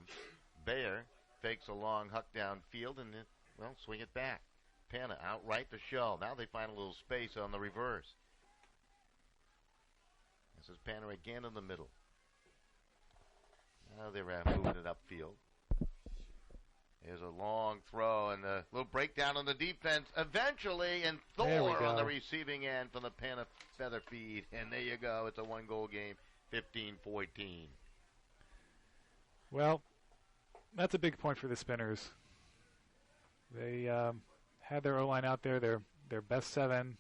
Bayer fakes a long huck downfield and, swing it back. Panna outright the shell. Now they find a little space on the reverse. This is Panna again in the middle. Now they're moving it upfield. Here's a long throw and a little breakdown on the defense. Eventually, and Thor on the receiving end from the Panna feather feed. And there you go. It's a one-goal game, 15-14. Well, that's a big point for the Spinners. They had their O-line out there, their best 7,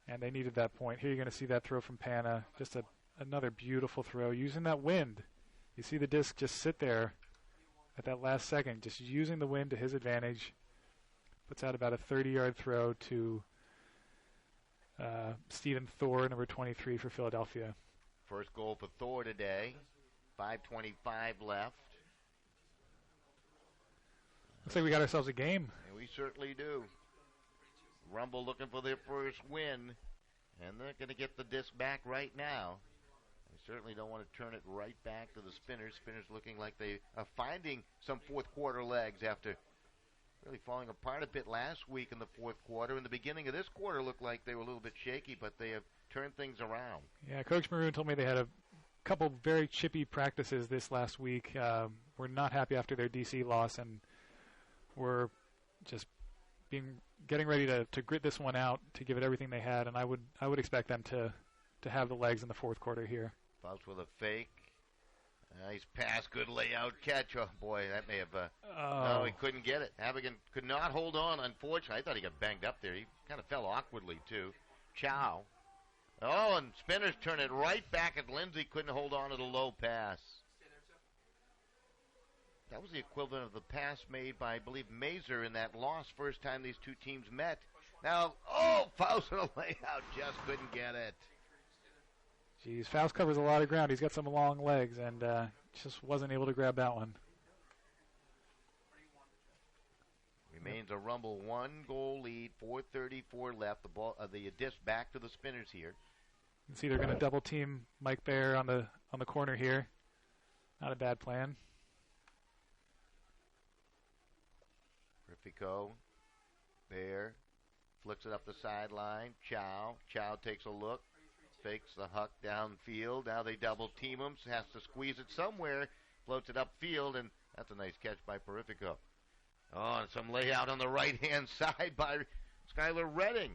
and they needed that point. Here you're going to see that throw from Panna. Just another beautiful throw using that wind. You see the disc just sit there at that last second, just using the wind to his advantage. Puts out about a 30-yard throw to Stephen Thor, number 23 for Philadelphia. First goal for Thor today. 5:25 left. Looks like we got ourselves a game. And we certainly do. Rumble looking for their first win, and they're going to get the disc back right now. They certainly don't want to turn it right back to the Spinners. Spinners looking like they are finding some fourth quarter legs after really falling apart a bit last week in the fourth quarter. In the beginning of this quarter looked like they were a little bit shaky, but they have turned things around. Yeah, Coach Maroon told me they had a couple very chippy practices this last week. We're not happy after their DC loss, and we're just getting ready to grit this one out, to give it everything they had, and I would expect them to have the legs in the fourth quarter here. Fouts with a fake. Nice pass, good layout catch. Oh, boy, that may have... No, he couldn't get it. Havigan could not hold on, unfortunately. I thought he got banged up there. He kind of fell awkwardly, too. Chow. Oh, and Spinners turn it right back at Lindsay. Couldn't hold on to the low pass. That was the equivalent of the pass made by, I believe, Mazur in that loss first time these two teams met. Now, Faust on a layout, just couldn't get it. Jeez, Faust covers a lot of ground. He's got some long legs, and just wasn't able to grab that one. Remains a Rumble 1-goal lead, 4:34 left. The disc back to the Spinners here. You can see they're going to double team Mike Baer on the corner here. Not a bad plan. Rifico, Baer, flicks it up the sideline. Chow takes a look, fakes the huck downfield. Now they double team him, has to squeeze it somewhere, floats it upfield, and that's a nice catch by Perifico. Oh, and some layout on the right-hand side by Skylar Redding.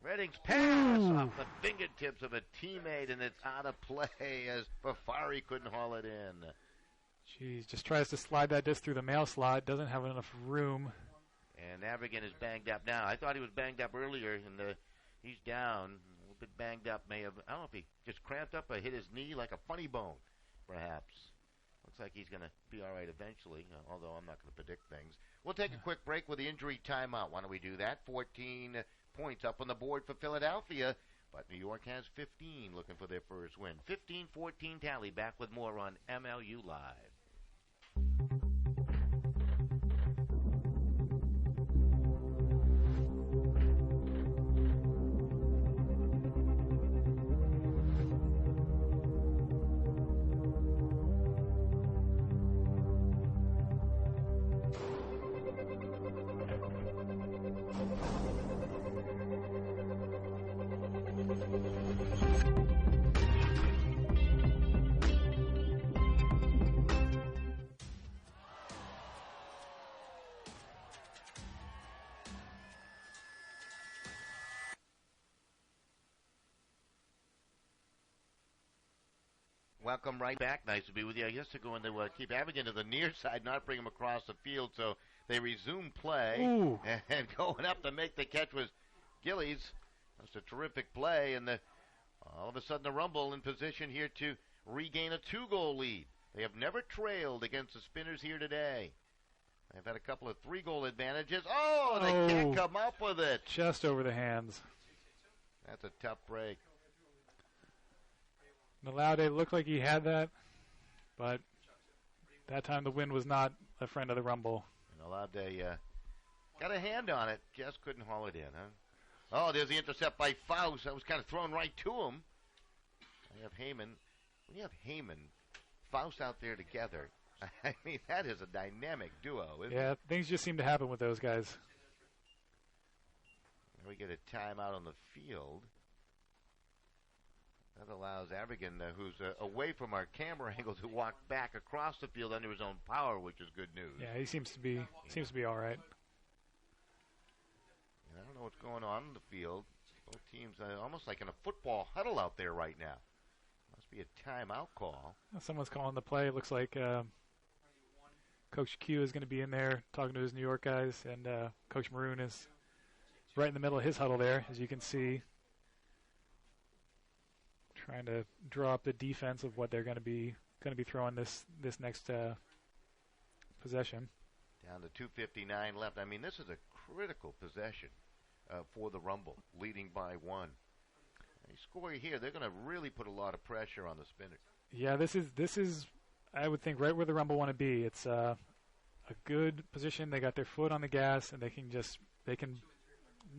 Redding's pass off the fingertips of a teammate, and it's out of play as Bafari couldn't haul it in. Jeez, just tries to slide that disc through the mail slot. Doesn't have enough room. And Navigan is banged up now. I thought he was banged up earlier, and he's down. A little bit banged up. I don't know if he just cramped up or hit his knee like a funny bone, perhaps. Looks like he's going to be all right eventually, although I'm not going to predict things. We'll take a quick break with the injury timeout. Why don't we do that? 14 points up on the board for Philadelphia, but New York has 15 looking for their first win. 15-14 tally. Back with more on MLU Live. Welcome right back. Nice to be with you. I guess they're going to keep Abigail to the near side, not bring him across the field. So they resume play. Ooh. And going up to make the catch was Gillies. That's a terrific play. And all of a sudden the Rumble in position here to regain a 2-goal lead. They have never trailed against the Spinners here today. They've had a couple of 3-goal advantages. Oh, they can't come up with it. Just over the hands. That's a tough break. Nalaude looked like he had that, but that time the wind was not a friend of the Rumble. Nalaude got a hand on it, just couldn't haul it in, huh? Oh, there's the intercept by Faust. That was kind of thrown right to him. I have Heyman. When you have Heyman, Faust out there together, I mean, that is a dynamic duo, isn't it? Yeah, things just seem to happen with those guys. We get a timeout on the field. That allows Abigan, who's away from our camera angle, to walk back across the field under his own power, which is good news. Yeah, he seems to be all right. I don't know what's going on in the field. Both teams almost like in a football huddle out there right now. Must be a timeout call. Someone's calling the play. It looks like Coach Q is going to be in there talking to his New York guys, and Coach Maroon is right in the middle of his huddle there, as you can see, trying to draw up the defense of what they're going to be throwing this next possession. Down to 2:59 left. I mean, this is a critical possession for the Rumble, leading by 1. They score here, they're going to really put a lot of pressure on the Spinners. Yeah, this is I would think right where the Rumble want to be. It's a good position. They got their foot on the gas, and they can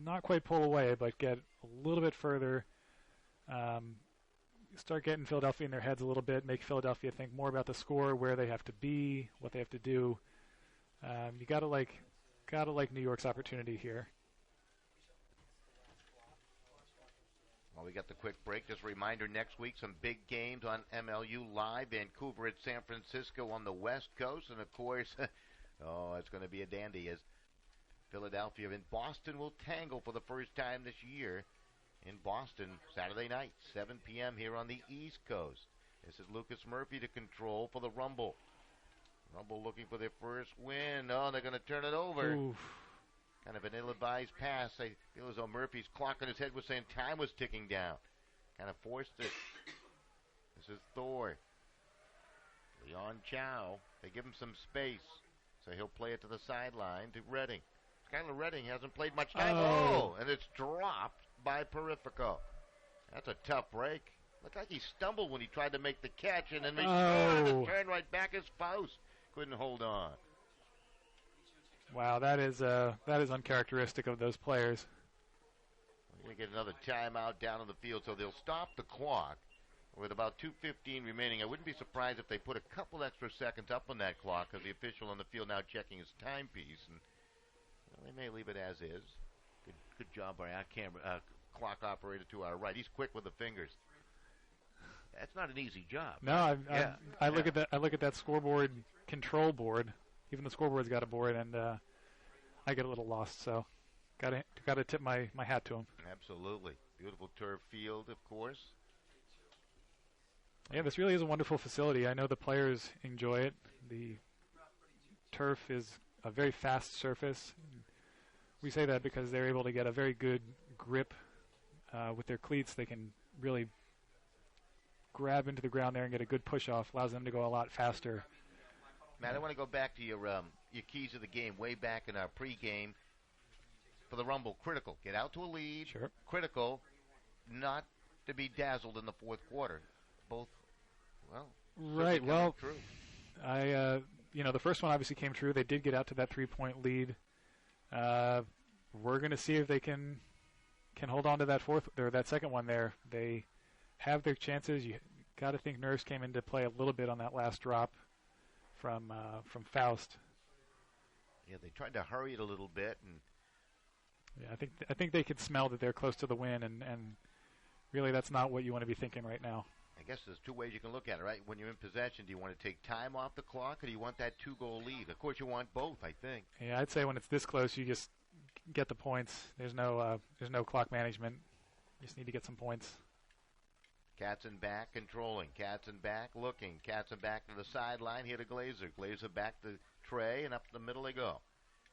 not quite pull away, but get a little bit further. Start getting Philadelphia in their heads a little bit, make Philadelphia think more about the score, where they have to be, what they have to do. You gotta like New York's opportunity here. Well, we got the quick break. Just a reminder, next week some big games on MLU Live. Vancouver at San Francisco on the West Coast, and of course, it's going to be a dandy as Philadelphia and Boston will tangle for the first time this year in Boston Saturday night, 7 p.m. here on the East Coast. This is Lucas Murphy to control for the Rumble. Rumble looking for their first win. Oh, they're going to turn it over. Oof. Kind of an ill-advised pass. I feel as though Murphy's clock on his head was saying time was ticking down. Kind of forced it. This is Thor. Leon Chow. They give him some space. So he'll play it to the sideline to Redding. Skylar Redding hasn't played much time. Oh, and it's dropped by Perifico. That's a tough break. Looked like he stumbled when he tried to make the catch, and then he turned right back his post. Couldn't hold on. Wow, that is uncharacteristic of those players. We're going to get another timeout down on the field, so they'll stop the clock with about 2:15 remaining. I wouldn't be surprised if they put a couple extra seconds up on that clock, because the official on the field now checking his timepiece, and they may leave it as is. Good job by our clock operator to our right. He's quick with the fingers. That's not an easy job. No, I look at that. I look at that scoreboard control board. Even the scoreboard's got a board, and I get a little lost. So, gotta tip my hat to him. Absolutely, beautiful turf field, of course. Yeah, this really is a wonderful facility. I know the players enjoy it. The turf is a very fast surface. We say that because they're able to get a very good grip with their cleats. They can really grab into the ground there and get a good push off. Allows them to go a lot faster. Matt, I want to go back to your keys of the game way back in our pregame for the Rumble. Critical, get out to a lead. Sure. Critical, not to be dazzled in the fourth quarter. Both, well, right. Well, true. The first one obviously came true. They did get out to that 3-point lead. We're going to see if they can hold on to that fourth or that second one there. They have their chances. You got to think Nurse came into play a little bit on that last drop from Faust. Yeah, they tried to hurry it a little bit, and yeah, I think they could smell that they're close to the win, and really that's not what you want to be thinking right now. I guess there's two ways you can look at it, right? When you're in possession, do you want to take time off the clock, or do you want that 2-goal lead? Of course, you want both, I think. Yeah, I'd say when it's this close, you just get the points. There's no clock management. You just need to get some points. Katzenbach controlling. Katzenbach looking. Katzenbach to the sideline. Here to Glazer. Glazer back to Trey, and up the middle they go.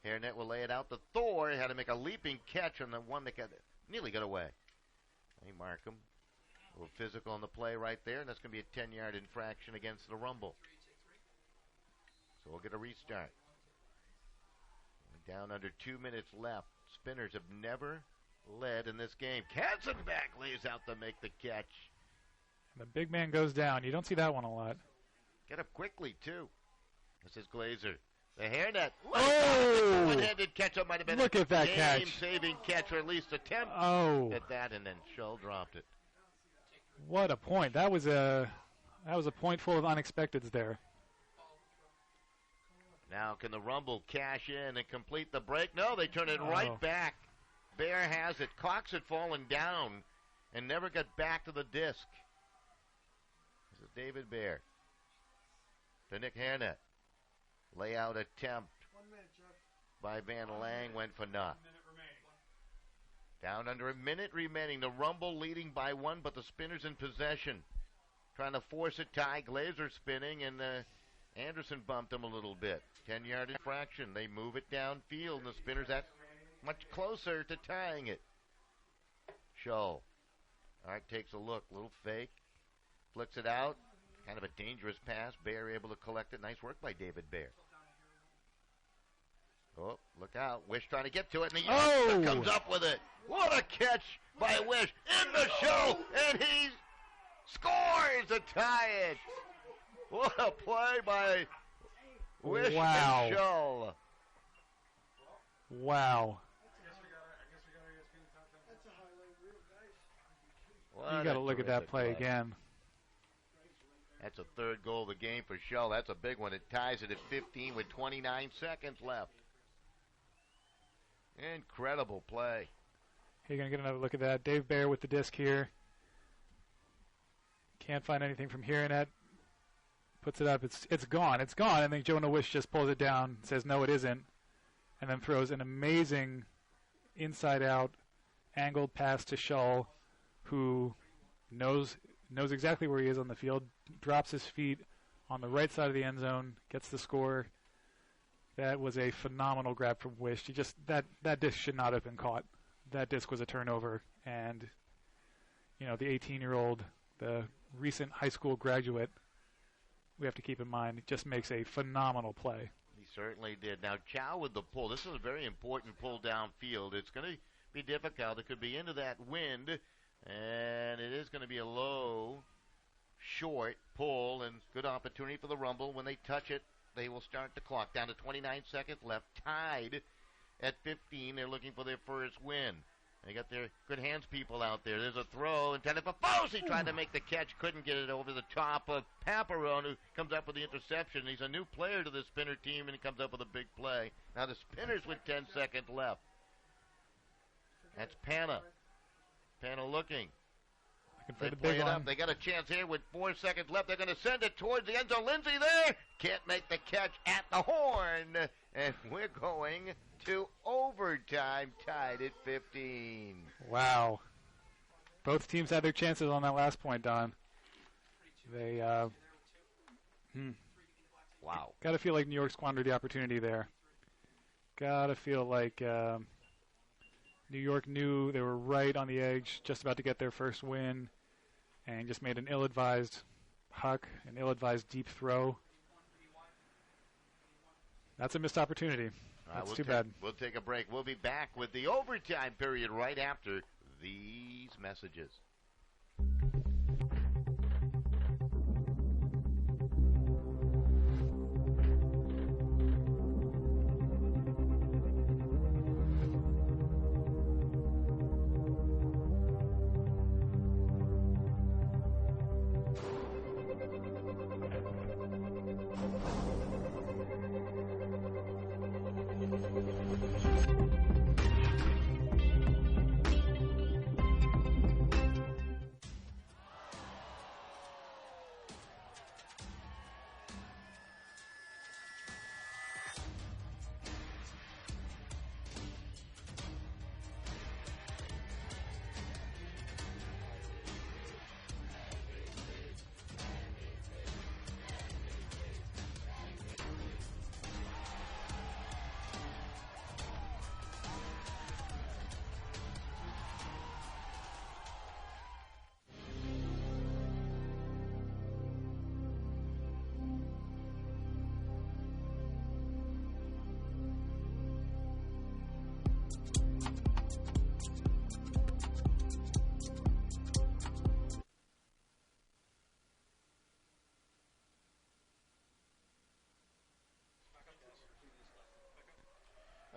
Hairnet will lay it out to Thor. He had to make a leaping catch on the one that nearly got away. They mark him. A little physical on the play right there, and that's going to be a 10-yard infraction against the Rumble. So we'll get a restart. Down under 2 minutes left. Spinners have never led in this game. Katzenbach lays out to make the catch. The big man goes down. You don't see that one a lot. Get up quickly, too. This is Glazer. The hairnet. Oh! One-handed catch. It might have been Look at that catch. Game-saving catch, or at least attempt at that, and then Shull dropped it. What a point. That was a point full of unexpecteds there. Now can the Rumble cash in and complete the break? No, they turn it right back. Bear has it. Cox had fallen down and never got back to the disc. This is David Bear to Nick Hannett. Layout attempt 1 minute, Jeff. by Van Lang went for naught. Down under a minute remaining. The Rumble leading by 1, but the Spinners in possession. Trying to force a tie. Glazer spinning, and Anderson bumped him a little bit. 10-yard infraction. They move it downfield, and the Spinners that much closer to tying it. Scholl. All right, takes a look. Little fake. Flicks it out. Kind of a dangerous pass. Bear able to collect it. Nice work by David Bear. Oh, look out. Wish trying to get to it, and the youngster comes up with it. What a catch by Wish in the show, and he scores to tie it. What a play by Wish and Scholl. Wow. You got to look at that play again. That's a third goal of the game for Scholl. That's a big one. It ties it at 15 with 29 seconds left. Incredible play. You're going to get another look at that. Dave Bear with the disc here. Can't find anything from here, and that puts it up. It's gone. It's gone. And then Jonah Wish just pulls it down, says no, it isn't, and then throws an amazing inside-out angled pass to Scholl, who knows exactly where he is on the field, drops his feet on the right side of the end zone, gets the score. That was a phenomenal grab from Wish. That disc should not have been caught. That disc was a turnover, and the 18-year-old, the recent high school graduate, we have to keep in mind, just makes a phenomenal play. He certainly did. Now Chow with the pull. This is a very important pull downfield. It's going to be difficult. It could be into that wind, and it is going to be a low, short pull, and good opportunity for the Rumble. When they touch it, they will start the clock. Down to 29 seconds left, tied at 15. They're looking for their first win. They got their good hands people out there. There's a throw intended for Fosse. Tried to make the catch, couldn't get it over the top of Paparone, who comes up with the interception. He's a new player to the Spinner team, and he comes up with a big play. Now the Spinners with 10 seconds left. That's Pana. Pana looking. They play it up. They got a chance here with 4 seconds left. They're going to send it towards the end zone. Lindsay there. Can't make the catch at the horn. And we're going to overtime, tied at 15. Wow. Both teams had their chances on that last point, Don. They, Wow. Got to feel like New York squandered the opportunity there. Got to feel like New York knew they were right on the edge, just about to get their first win, and just made an ill-advised huck, an ill-advised deep throw. That's a missed opportunity. That's too bad. We'll take a break. We'll be back with the overtime period right after these messages.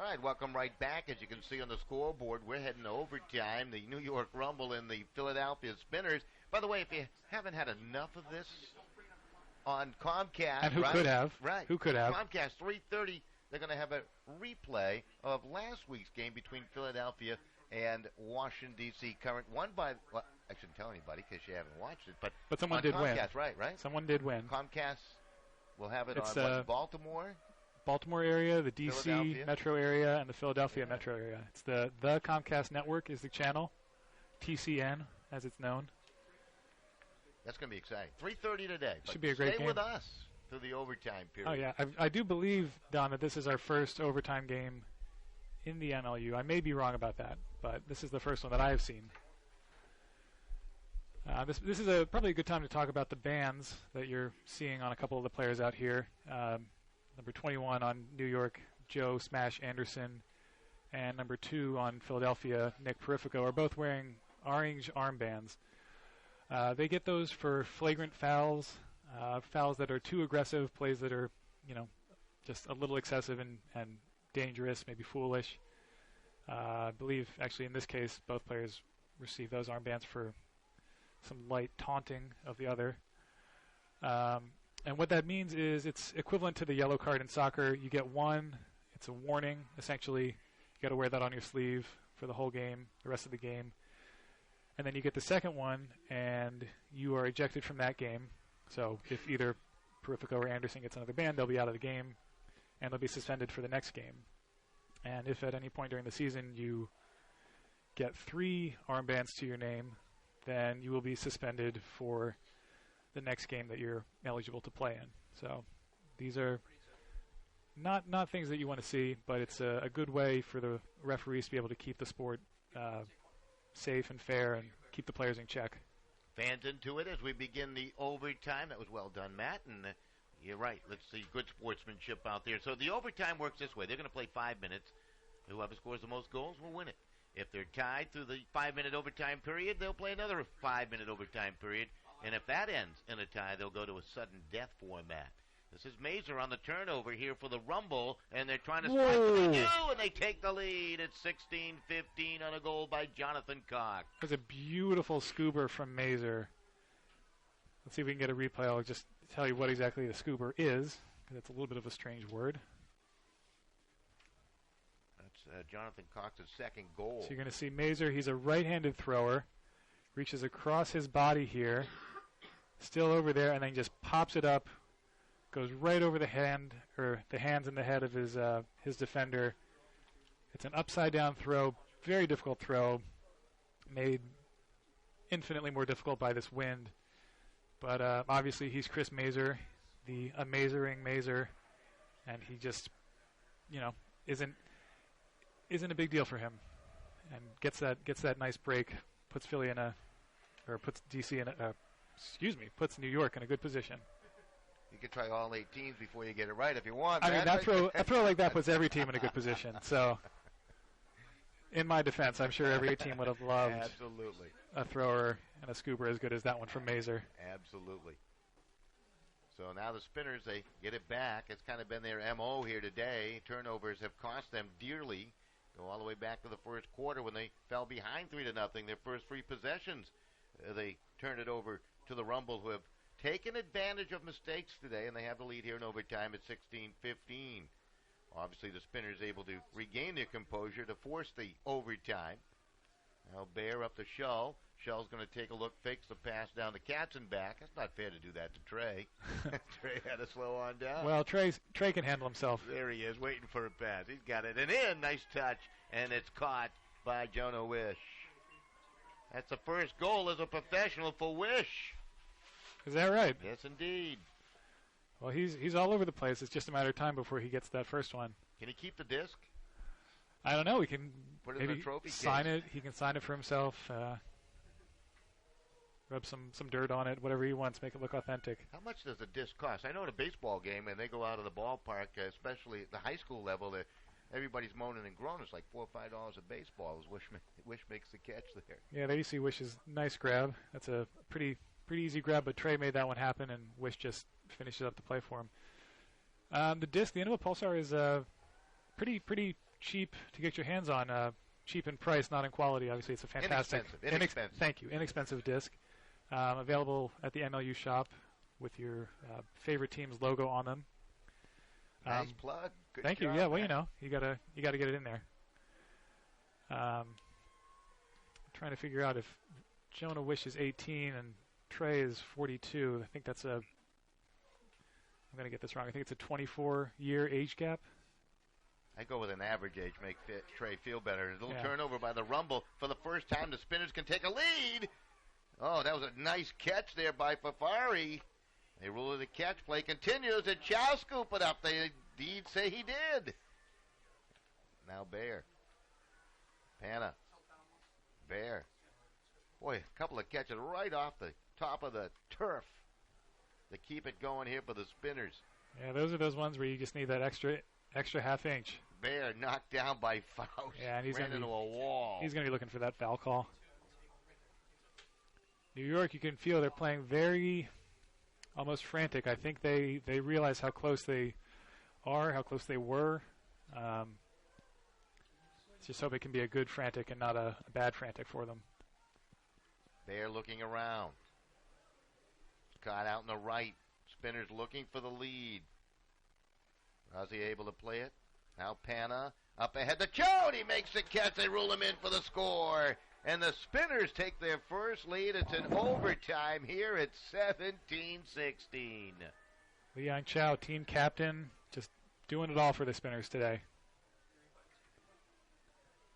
All right, welcome right back. As you can see on the scoreboard, we're heading to overtime. The New York Rumble and the Philadelphia Spinners. By the way, if you haven't had enough of this on Comcast. And who right? could have? Right. Who could have? Comcast, 3:30. They're going to have a replay of last week's game between Philadelphia and Washington, D.C. Current won by, well, I shouldn't tell anybody because you haven't watched it. But someone on did Comcast, win. Right? Someone did win. Comcast will have it It's, on what, Baltimore? Baltimore area, the D.C. metro area, and the Philadelphia metro area. It's the Comcast network is the channel, TCN as it's known. That's going to be exciting. 3:30 today. Should be a great stay game. with us through the overtime period. Oh, yeah. I do believe, Don, that this is our first overtime game in the NLU. I may be wrong about that, but this is the first one that I have seen. This is probably a good time to talk about the bands that you're seeing on a couple of the players out here. Number 21 on New York, Joe Smash Anderson, and number 2 on Philadelphia, Nick Perifico, are both wearing orange armbands. They get those for flagrant fouls, fouls that are too aggressive, plays that are, just a little excessive and dangerous, maybe foolish. I believe, actually, in this case, both players receive those armbands for some light taunting of the other. And what that means is it's equivalent to the yellow card in soccer. You get one, it's a warning, essentially. You got to wear that on your sleeve for the whole game, the rest of the game. And then you get the second one, and you are ejected from that game. So if either Perifico or Anderson gets another ban, they'll be out of the game, and they'll be suspended for the next game. And if at any point during the season you get 3 armbands to your name, then you will be suspended for the next game that you're eligible to play in. So these are not things that you want to see, but it's a good way for the referees to be able to keep the sport safe and fair and keep the players in check. Fans into it as we begin the overtime. That was well done, Matt. And you're right. Let's see good sportsmanship out there. So the overtime works this way. They're going to play 5 minutes. Whoever scores the most goals will win it. If they're tied through the 5-minute overtime period, they'll play another 5-minute overtime period. And if that ends in a tie, they'll go to a sudden death format. This is Mazur on the turnover here for the Rumble, and they're trying to strike the do, and they take the lead at 16-15 on a goal by Jonathan Cox. It was a beautiful scuba from Mazur. Let's see if we can get a replay. I'll just tell you what exactly the scuba is, because it's a little bit of a strange word. That's Jonathan Cox's second goal. So you're going to see Mazur. He's a right-handed thrower. Reaches across his body here, still over there, and then just pops it up. Goes right over the hand, or the hands and the head of his defender. It's an upside-down throw, very difficult throw, made infinitely more difficult by this wind. But obviously he's Chris Mazur, the amazoring Mazur, and he just, isn't a big deal for him, and gets that nice break, puts Philly puts DC puts New York in a good position. You can try all 8 teams before you get it right if you want. I mean, a throw like that puts every team in a good position. So, in my defense, I'm sure every team would have loved absolutely a thrower and a scooper as good as that one from Mazur. Absolutely. So now the Spinners, they get it back. It's kind of been their MO here today. Turnovers have cost them dearly. Go all the way back to the first quarter when they fell behind 3-0. Their first 3 possessions, they turned it over to the Rumble, who have taken advantage of mistakes today, and they have the lead here in overtime at 16-15. Obviously, the Spinners able to regain their composure to force the overtime. Now Bear up to Shull. Shull's going to take a look, fakes the pass down to Katzenbach. That's not fair to do that to Trey. Trey had to slow on down. Well, Trey can handle himself. There he is, waiting for a pass. He's got it. And in, nice touch, and it's caught by Jonah Wish. That's the first goal as a professional for Wish. Is that right? Yes, indeed. Well, he's all over the place. It's just a matter of time before he gets that first one. Can he keep the disc? I don't know. We can put it in a trophy sign case. it. He can sign it for himself. Rub some dirt on it, whatever he wants, make it look authentic. How much does a disc cost? I know at a baseball game, and they go out of the ballpark, especially at the high school level, everybody's moaning and groaning. It's like $4 or $5 a baseball. Wish makes the catch there. Yeah, there you see Wish's nice grab. That's a pretty easy grab, but Trey made that one happen, and Wish just finishes up the play for him. The disc, the Innova Pulsar, is pretty cheap to get your hands on. Cheap in price, not in quality. Obviously, it's a fantastic, inexpensive. Thank you, inexpensive disc. Available at the MLU shop. with your favorite team's logo on them. Nice plug. Good thank job, you. Yeah, well, man. you gotta get it in there. Trying to figure out if Jonah Wish is 18 and Trey is 42. I think that's I'm gonna get this wrong. I think it's a 24-year age gap. I go with an average age, make Trey feel better. A little Yeah. turnover by the Rumble. For the first time, the Spinners can take a lead. Oh, that was a nice catch there by Fafari. They rule it a catch. Play continues, and Chow scoop it up. They indeed say he did. Now Bear. Panna. Bear. Boy, a couple of catches right off the top of the turf to keep it going here for the Spinners. Yeah, those are those ones where you just need that extra half inch. Bear knocked down by Faust. Yeah, and he's ran gonna into a wall. He's going to be looking for that foul call. New York, you can feel they're playing very, almost frantic. I think they realize how close they are, how close they were. Let's just hope it can be a good frantic and not a bad frantic for them. Bear looking around. Scott out in the right. Spinners looking for the lead. Ozzy able to play it. Now Panna up ahead. The Chode makes the catch. They rule him in for the score. And the Spinners take their first lead. It's an overtime here at 17-16. Liang Chow, team captain, just doing it all for the Spinners today.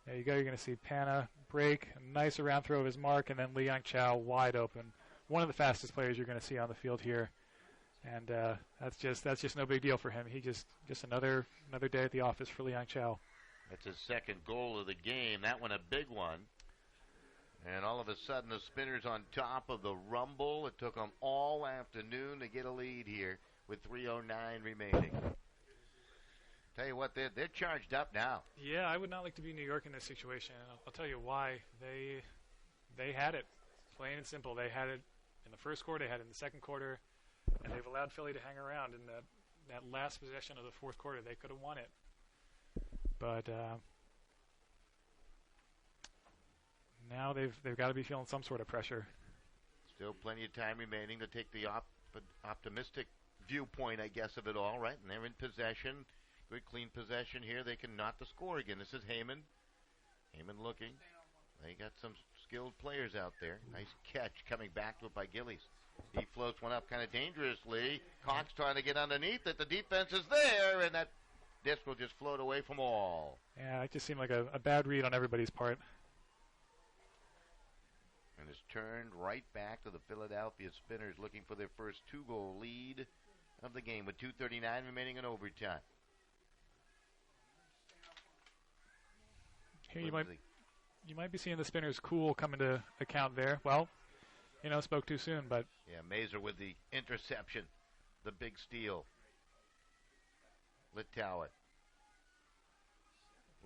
There you go. You're going to see Panna break, a nice around throw of his mark, and then Liang Chow wide open. One of the fastest players you're going to see on the field here. And that's just no big deal for him. He just another day at the office for Liang Chow. That's his second goal of the game. That one a big one. And all of a sudden the Spinners on top of the Rumble. It took them all afternoon to get a lead here with 3:09 remaining. Tell you what, they're charged up now. Yeah, I would not like to be New York in this situation. I'll tell you why. They had it, plain and simple. They had it in the first quarter. They had it in the second quarter. And they've allowed Philly to hang around in that last possession of the fourth quarter. They could have won it. But now they've got to be feeling some sort of pressure. Still plenty of time remaining to take the optimistic viewpoint, I guess, of it all, right? And they're in possession. Good, clean possession here. They can knot the score again. This is Heyman. Heyman looking. They got some skilled players out there. Nice catch coming back to it by Gillies. He floats one up kind of dangerously. Cox trying to get underneath it. The defense is there, and that disc will just float away from all. Yeah, it just seemed like a bad read on everybody's part. And it's turned right back to the Philadelphia Spinners looking for their first two-goal lead of the game with 2:39 remaining in overtime. Here you might be seeing the Spinners cool come into account there. Well, spoke too soon, but... Yeah, Mazur with the interception. The big steal. Litauer.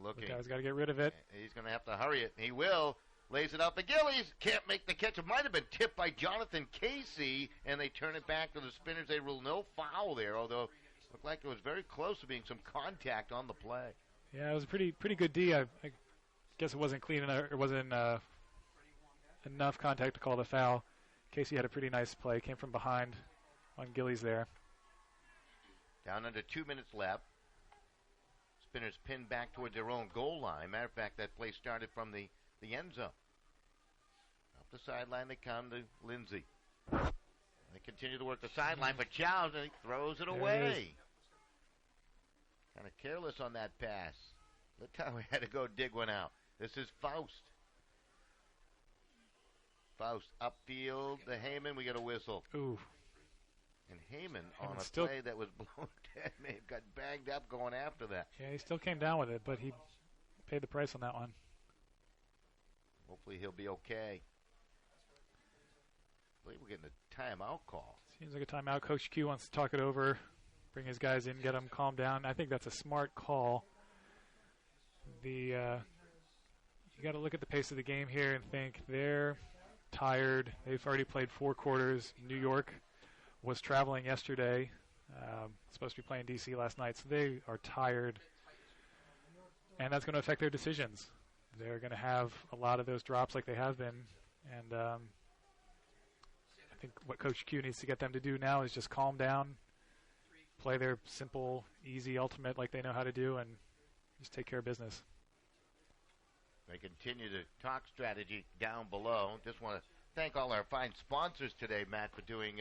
Looking. Litauer's got to get rid of it. He's going to have to hurry it. He will. Lays it out to Gillies. Can't make the catch. It might have been tipped by Jonathan Casey, and they turn it back to the Spinners. They rule no foul there, although it looked like it was very close to being some contact on the play. Yeah, it was a pretty good D. I guess it wasn't clean enough. It wasn't enough contact to call the foul. Casey had a pretty nice play. Came from behind on Gillies there. Down under 2 minutes left. Spinners pinned back towards their own goal line. Matter of fact, that play started from the end zone. Up the sideline they come to Lindsay. They continue to work the sideline, but Chow throws it away. Kind of careless on that pass. Litauer had to go dig one out. This is Faust. Faust upfield to Heyman. We got a whistle. Ooh. And Heyman on a still play that was blown dead may have got banged up going after that. Yeah, he still came down with it, but he paid the price on that one. Hopefully he'll be okay. I believe we're getting a timeout call. Seems like a timeout. Coach Q wants to talk it over, bring his guys in, get them calmed down. I think that's a smart call. You got to look at the pace of the game here and think they're tired. They've already played 4 quarters. New York was traveling yesterday. Supposed to be playing D.C. last night, so they are tired. And that's going to affect their decisions. They're going to have a lot of those drops like they have been. And I think what Coach Q needs to get them to do now is just calm down, play their simple, easy ultimate like they know how to do, and just take care of business. They continue to talk strategy down below. Just want to thank all our fine sponsors today, Matt, for doing,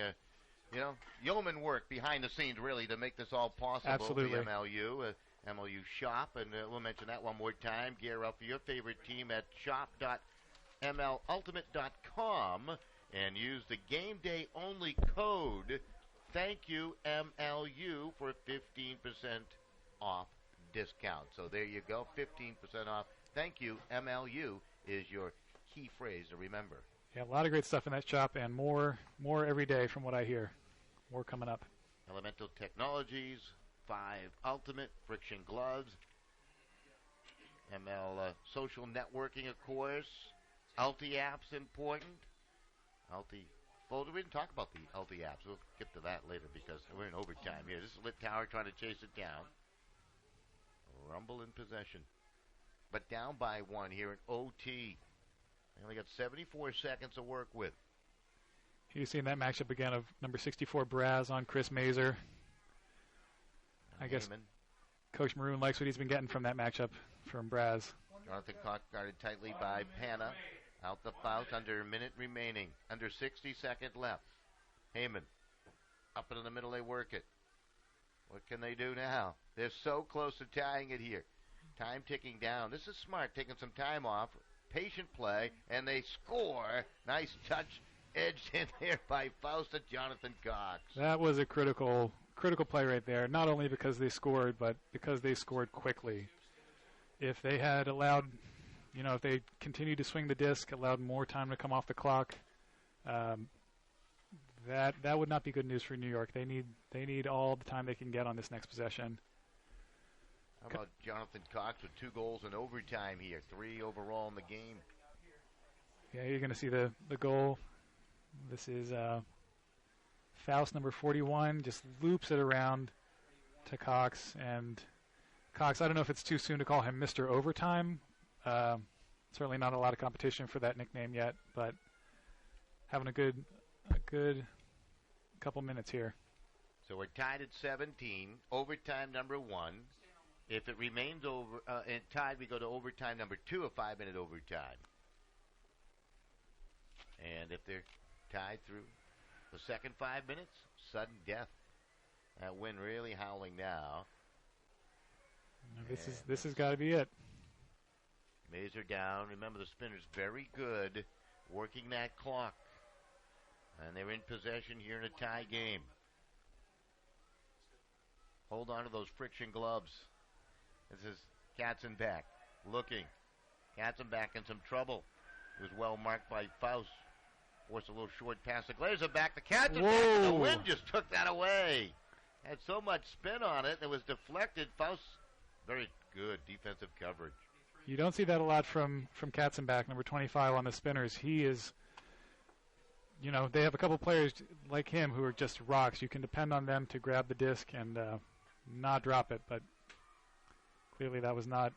yeoman work behind the scenes, really, to make this all possible. Absolutely. The MLU, MLU Shop, and we'll mention that one more time. Gear up for your favorite team at shop.mlultimate.com and use the game day only code, thank you, MLU, for 15% off discount. So there you go, 15% off. Thank you, MLU is your key phrase to remember. Yeah, a lot of great stuff in that shop, and more every day from what I hear. More coming up. Elemental Technologies, 5 Ultimate, Friction Gloves, ML Social Networking, of course. Ulti Apps, important. Ulti Folder. We didn't talk about the Ulti Apps. We'll get to that later because we're in overtime here. This is Lit Tower trying to chase it down. Rumble in possession. But down by 1 here in OT. They only got 74 seconds to work with. You've seen that matchup again of number 64 Braz on Chris Mazur. I guess Coach Maroon likes what he's been getting from that matchup from Braz. Jonathan Koch guarded tightly by Panna. Out the Faust, under a minute remaining. Under 60 seconds left. Heyman. Up into the middle, they work it. What can they do now? They're so close to tying it here. Time ticking down. This is smart, taking some time off. Patient play, and they score. Nice touch, edged in there by Faust and Jonathan Cox. That was a critical play right there, not only because they scored, but because they scored quickly. If they had allowed, if they continued to swing the disc, allowed more time to come off the clock, that would not be good news for New York. They need all the time they can get on this next possession. How about Jonathan Cox with 2 goals in overtime here, 3 overall in the game? Yeah, you're going to see the goal. This is Faust, number 41, just loops it around to Cox. And Cox, I don't know if it's too soon to call him Mr. Overtime. Certainly not a lot of competition for that nickname yet, but having a good couple minutes here. So we're tied at 17, overtime number 1. If it remains tied, we go to overtime number 2, a 5-minute overtime. And if they're tied through the second 5 minutes, sudden death. That wind really howling now. This has got to be it. Mazur down. Remember, the spinner's very good working that clock. And they're in possession here in a tie game. Hold on to those friction gloves. This is Katzenbach looking. Katzenbach in some trouble. He was well marked by Faust. Forced a little short pass to Glazerback. The Katzenbach, the wind just took that away. Had so much spin on it, it was deflected. Faust, very good defensive coverage. You don't see that a lot from Katzenbach, number 25 on the spinners. He is, they have a couple players like him who are just rocks. You can depend on them to grab the disc and not drop it, but clearly that was not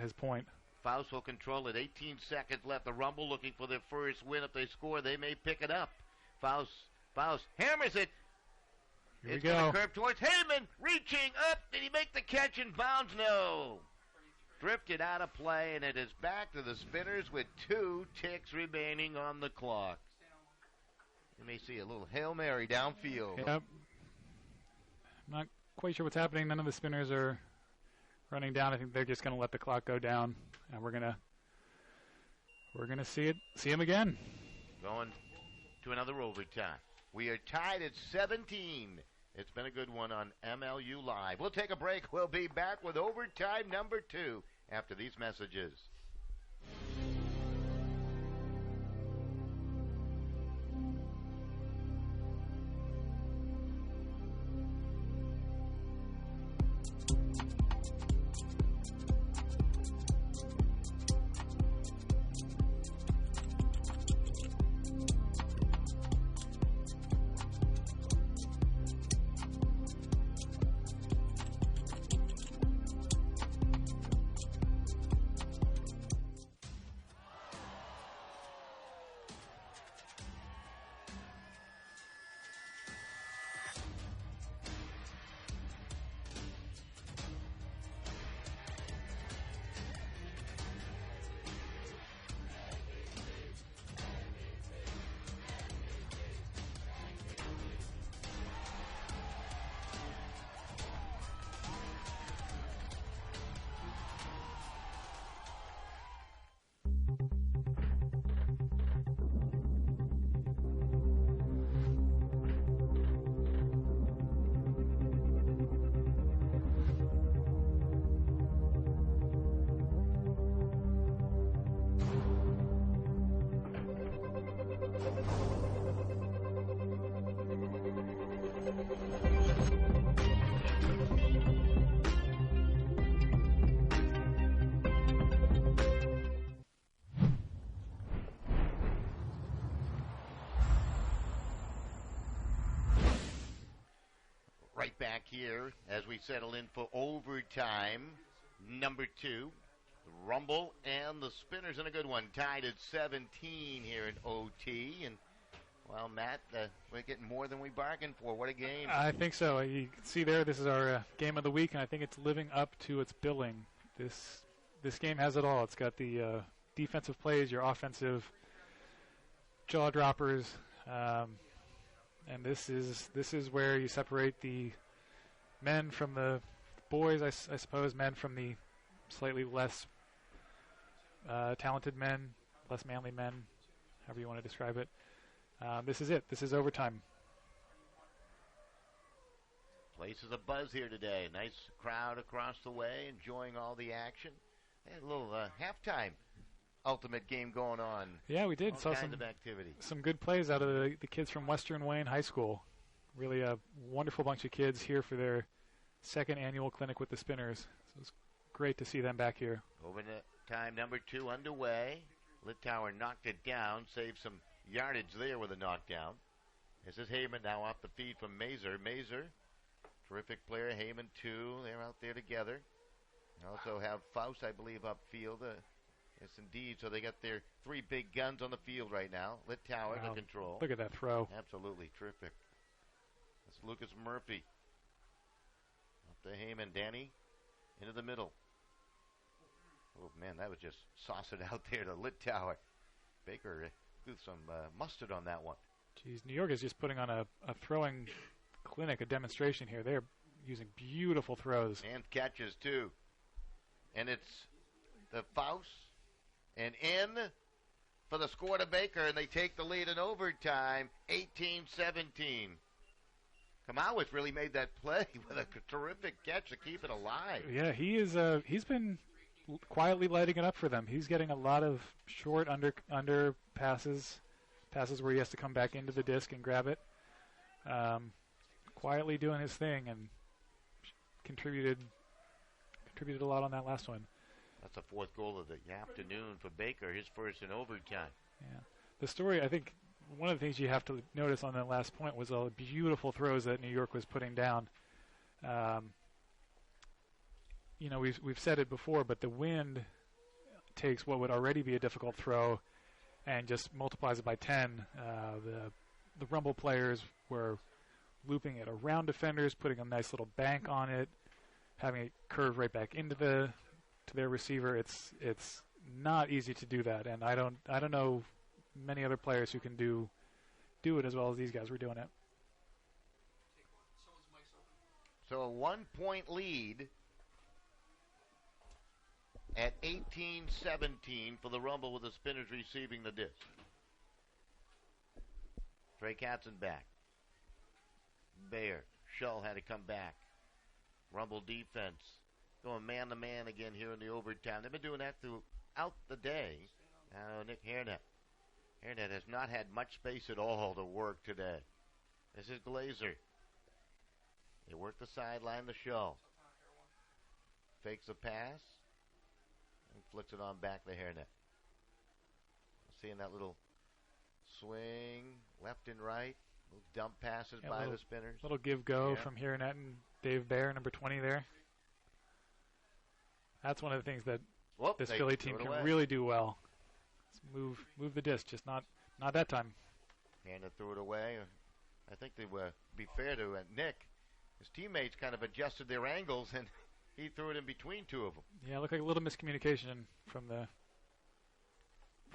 his point. Faust will control it. 18 seconds left. The Rumble looking for their first win. If they score, they may pick it up. Faust hammers it. Here it's we go. Going to curve towards Heyman. Reaching up. Did he make the catch and bounds? No. Drifted out of play, and it is back to the spinners with 2 ticks remaining on the clock. You may see a little Hail Mary downfield. Yep. I'm not quite sure what's happening. None of the spinners are running down. I think they're just going to let the clock go down, and we're gonna see him again. Going to another overtime. We are tied at 17. It's been a good one on MLU Live. We'll take a break. We'll be back with overtime number 2 after these messages. right back here as we settle in for overtime. Number 2, the Rumble and the Spinners in a good one. Tied at 17 here in OT. And, well, Matt, we're getting more than we bargained for. What a game. I think so. You can see there, this is our game of the week, and I think it's living up to its billing. This game has it all. It's got the defensive plays, your offensive jaw droppers, and this is where you separate the men from the boys, I suppose, men from the slightly less talented men, less manly men, however you want to describe it. This is it. This is overtime. Place is a buzz here today. Nice crowd across the way, enjoying all the action. They had a little halftime ultimate game going on. Yeah, we did. All Saw kinds of activity. Some good plays out of the kids from Western Wayne High School. Really a wonderful bunch of kids here for their second annual clinic with the Spinners. So it's great to see them back here. Overtime number 2 underway. Littauer knocked it down, saved some yardage there with a knockdown. This is Heyman now off the feed from Mazur. Mazur, terrific player. Heyman, 2. They're out there together. They also have Faust, I believe, upfield. Yes, indeed. So they got their 3 big guns on the field right now. Littauer to control. Look at that throw. Absolutely terrific. That's Lucas Murphy. Up to Heyman. Danny into the middle. Oh, man, that was just sauce it out there to Littauer. Baker threw some mustard on that one. Geez, New York is just putting on a throwing clinic, a demonstration here. They're using beautiful throws. And catches, too. And it's the Faust and in for the score to Baker, and they take the lead in overtime, 18-17. Kamowitz really made that play with a terrific catch to keep it alive. Yeah, he is. He's been quietly lighting it up for them. He's getting a lot of short under passes where he has to come back into the disc and grab it. Quietly doing his thing and contributed a lot on that last one. That's the 4th goal of the afternoon for Baker, his first in overtime. Yeah. The story, I think, one of the things you have to notice on that last point was all the beautiful throws that New York was putting down. We've said it before, but the wind takes what would already be a difficult throw and just multiplies it by 10. The Rumble players were looping it around defenders, putting a nice little bank on it, having it curve right back into to their receiver. It's not easy to do that, and I don't know many other players who can do it as well as these guys were doing it. So a 1-point lead at 18-17 for the Rumble with the Spinners receiving the disc. Trey Katzen back. Bayer. Shull had to come back. Rumble defense going man-to-man again here in the overtime. They've been doing that throughout the day. Now Nick Hairnet. Hairnet has not had much space at all to work today. This is Glazer. They work the sideline to Shull. Fakes the pass. And flicks it on back to Hairnet. Seeing that little swing left and right. Little dump passes by the Spinners. Little give-go from Hairnet and Dave Bayer, number 20 there. That's one of the things that this Philly team can really do well. Let's move the disc, just not that time. Hairnet threw it away. I think they were, be fair to Nick, his teammates kind of adjusted their angles, and he threw it in between 2 of them. Yeah, it looked like a little miscommunication from the...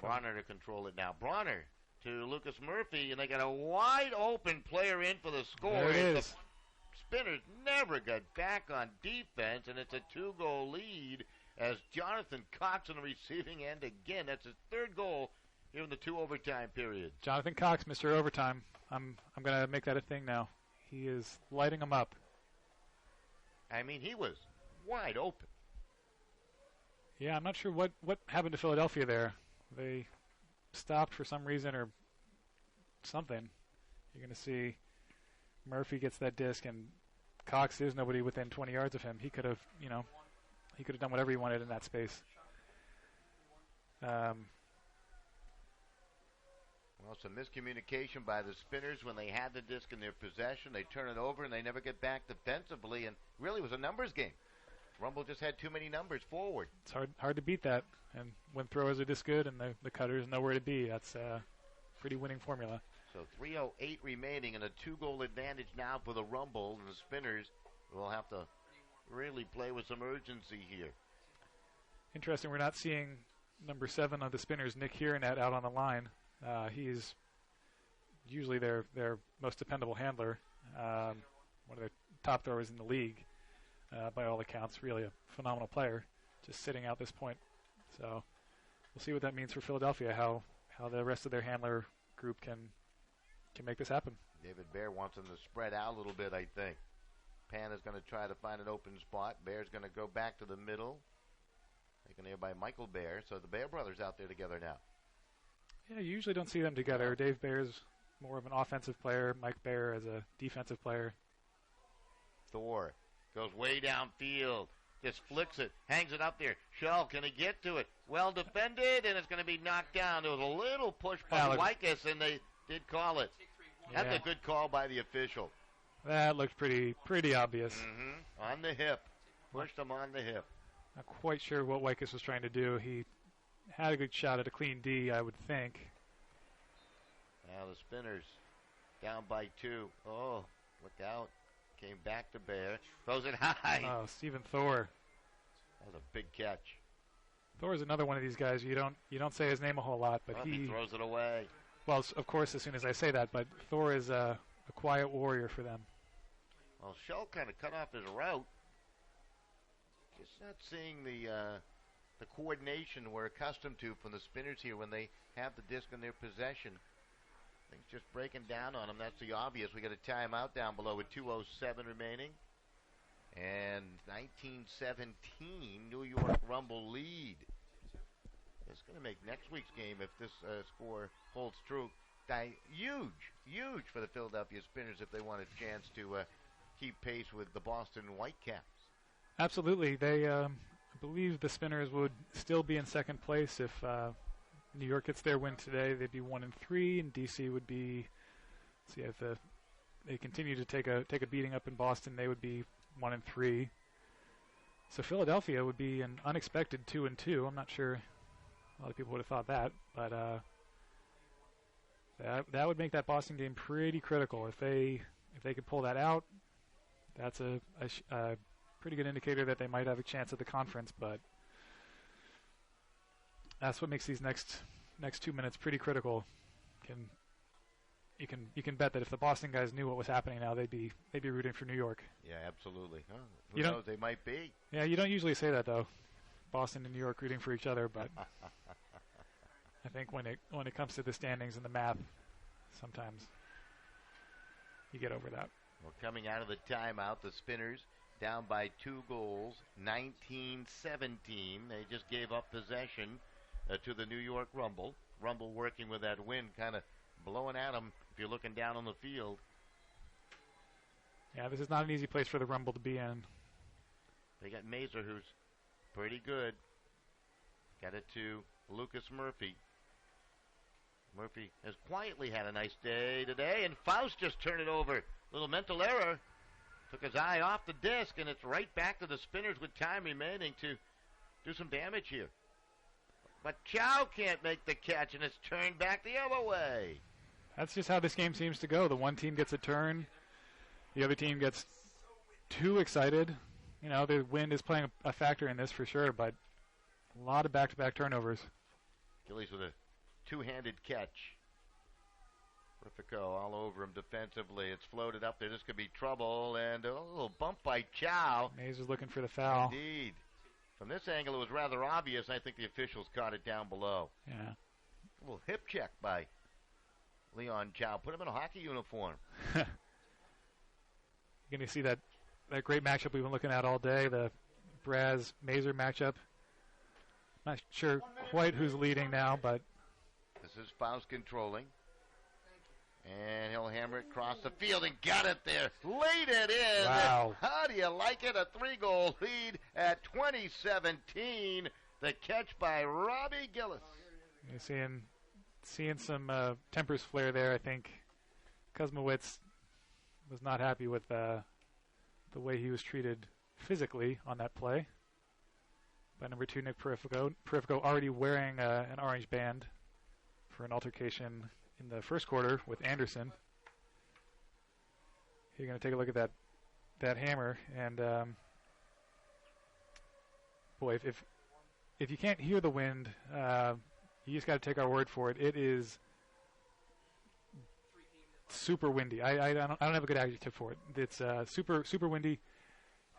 Bronner to control it now. Bronner to Lucas Murphy, and they got a wide-open player in for the score. There it is. The Spinners never got back on defense, and it's a 2-goal lead as Jonathan Cox on the receiving end again. That's his 3rd goal here in the 2 overtime periods. Jonathan Cox, Mr. Overtime. I'm going to make that a thing now. He is lighting them up. I mean, he was wide open. Yeah, I'm not sure what happened to Philadelphia there. They stopped for some reason or something. You're going to see Murphy gets that disc, and Cox is nobody within 20 yards of him. He could have, done whatever he wanted in that space. Well, some miscommunication by the Spinners when they had the disc in their possession. They turn it over, and they never get back defensively, and really it was a numbers game. Rumble just had too many numbers forward. It's hard to beat that. And when throwers are this good and the cutters nowhere to be, that's a pretty winning formula. So 3:08 remaining and a 2-goal advantage now for the Rumble. And the Spinners will have to really play with some urgency here. Interesting, we're not seeing number 7 of the Spinners, Nick Hieronet, out on the line. He's usually their most dependable handler, one of the top throwers in the league. By all accounts, really a phenomenal player, just sitting out this point. So we'll see what that means for Philadelphia, how the rest of their handler group can make this happen. David Bear wants them to spread out a little bit, I think. Pan is going to try to find an open spot. Bear's going to go back to the middle. Taken there by Michael Bear. So the Bear brothers out there together now. Yeah, you usually don't see them together. Dave Bear's more of an offensive player. Mike Bear as a defensive player. Thor goes way downfield. Just flicks it. Hangs it up there. Shell, can he get to it? Well defended, and it's going to be knocked down. There was a little push by Wycus, and they did call it. Yeah. That's a good call by the official. That looked pretty obvious. Mm-hmm. On the hip. Pushed him on the hip. Not quite sure what Wycus was trying to do. He had a good shot at a clean D, I would think. Now the Spinners down by 2. Oh, look out. Came back to Bear. Throws it high. Oh, Stephen Thor. That was a big catch. Thor's another one of these guys. You don't say his name a whole lot, but he throws it away. Well, of course, as soon as I say that, but Thor is a quiet warrior for them. Well, Shell kind of cut off his route. Just not seeing the coordination we're accustomed to from the Spinners here when they have the disc in their possession. Things just breaking down on them. That's the obvious. We got a timeout down below with 2:07 remaining. And 19-17, New York Rumble lead. It's going to make next week's game, if this score holds true, huge for the Philadelphia Spinners if they want a chance to keep pace with the Boston Whitecaps. Absolutely. They, I believe the Spinners would still be in second place if New York gets their win today. They'd be 1-3, and DC would be. See if they continue to take a beating up in Boston, they would be 1-3. So Philadelphia would be an unexpected 2-2. I'm not sure a lot of people would have thought that, but that would make that Boston game pretty critical. If they could pull that out, that's a pretty good indicator that they might have a chance at the conference. But that's what makes these next 2 minutes pretty critical. You can bet that if the Boston guys knew what was happening now, they'd be rooting for New York. Yeah, absolutely. Huh? Who knows? They might be. Yeah, you don't usually say that though. Boston and New York rooting for each other, but I think when it comes to the standings and the math, sometimes you get over that. Well, coming out of the timeout, the Spinners down by 2 goals, 19-17. They just gave up possession to the New York Rumble. Rumble working with that wind kind of blowing at them if you're looking down on the field. Yeah, this is not an easy place for the Rumble to be in. They got Mazur, who's pretty good. Got it to Lucas Murphy. Murphy has quietly had a nice day today, and Faust just turned it over. Little mental error. Took his eye off the disc, and it's right back to the Spinners with time remaining to do some damage here. But Chow can't make the catch, and it's turned back the other way. That's just how this game seems to go. The one team gets a turn. The other team gets too excited. You know, the wind is playing a factor in this for sure, but a lot of back-to-back turnovers. Gillies with a two-handed catch. Rifico all over him defensively. It's floated up there. This could be trouble, and a little bump by Chow. Mazur's looking for the foul. Indeed. From this angle, it was rather obvious. I think the officials caught it down below. Yeah. A little hip check by Leon Chow. Put him in a hockey uniform. You're going to see that great matchup we've been looking at all day, the Braz-Mazur matchup. Not sure quite who's leading now, but this is Faust controlling. And he'll hammer it across the field and got it there. Laid it in. Wow. How do you like it? A 3-goal lead at 2017. The catch by Robbie Gillis. You're seeing seeing some tempers flare there. I think Kuzmowicz was not happy with the way he was treated physically on that play by number 2, Nick Perifico. Perifico already wearing an orange band for an altercation in the first quarter with Anderson. You're going to take a look at that hammer, and boy, if you can't hear the wind, you just got to take our word for it. It is super windy. I don't have a good adjective for it. It's super windy,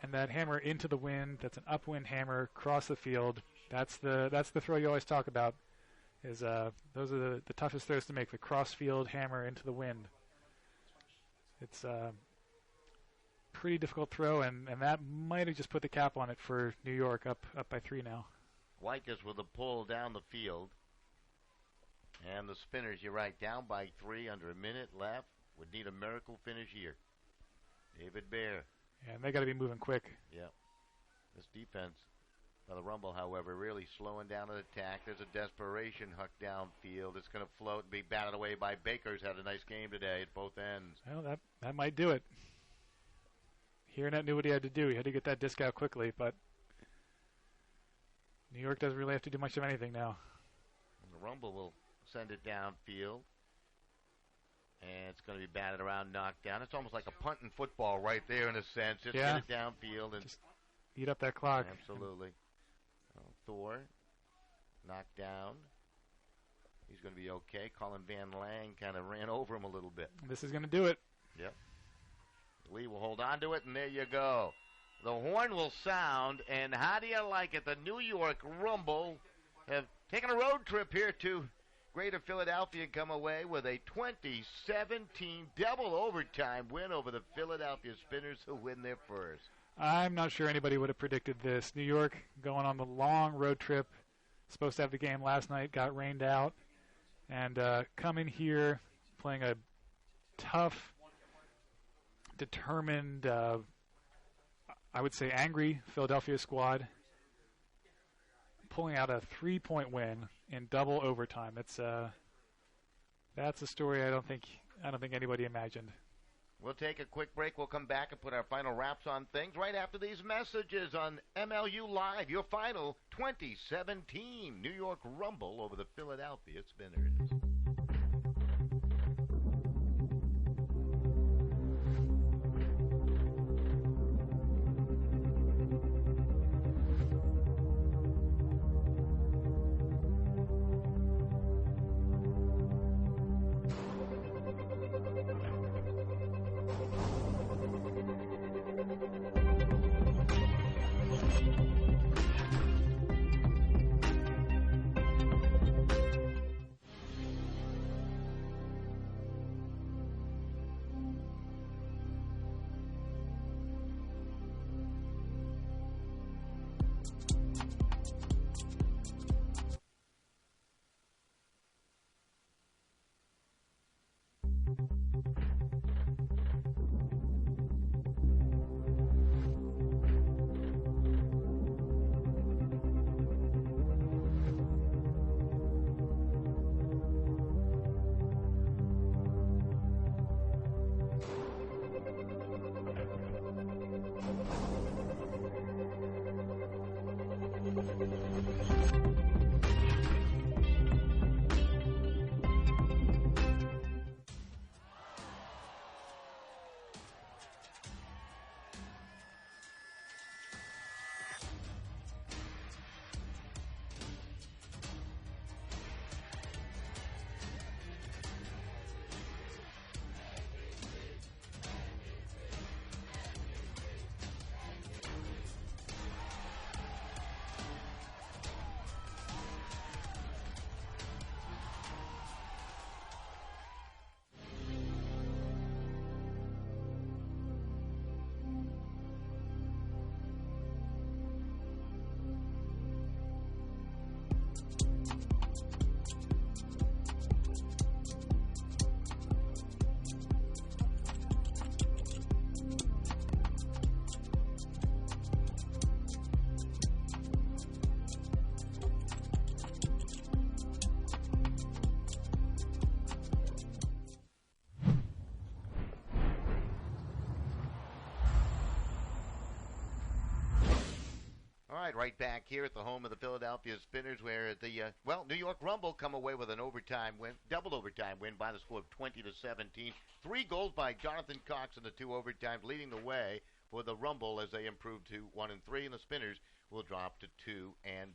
and that hammer into the wind. That's an upwind hammer across the field. That's the throw you always talk about. Is those are the toughest throws to make. The cross field hammer into the wind. It's pretty difficult throw, and that might have just put the cap on it for New York, up by 3 now. Wycus with a pull down the field. And the Spinners, you're right, down by 3, under a minute left. Would need a miracle finish here. David Bear. Yeah, and they got to be moving quick. Yeah. This defense by the Rumble, however, really slowing down an attack. There's a desperation huck downfield. It's going to float and be batted away by Baker's. Had a nice game today at both ends. Well, that might do it. Hiernett knew what he had to do. He had to get that disc out quickly, but New York doesn't really have to do much of anything now. And the Rumble will send it downfield. And it's going to be batted around, knocked down. It's almost like a punt in football right there in a sense. Just get it downfield and just eat up that clock. Absolutely. Thor knocked down. He's going to be okay. Colin Van Lang kind of ran over him a little bit. This is going to do it. Yep. Lee will hold on to it, and there you go. The horn will sound, and how do you like it? The New York Rumble have taken a road trip here to Greater Philadelphia and come away with a 2017 double overtime win over the Philadelphia Spinners, who win their first. I'm not sure anybody would have predicted this. New York going on the long road trip, supposed to have the game last night, got rained out, and coming here, playing a tough, determined, I would say angry Philadelphia squad, pulling out a 3-point win in double overtime. That's a story I don't think anybody imagined. We'll take a quick break. We'll come back and put our final wraps on things right after these messages on MLU Live. Your final 2017 New York Rumble over the Philadelphia Spinners. right back here at the home of the Philadelphia Spinners, where the New York Rumble come away with an overtime win, double overtime win by the score of 20-17. 3 goals by Jonathan Cox in the 2 overtimes, leading the way for the Rumble as they improve to 1-3, and the Spinners will drop to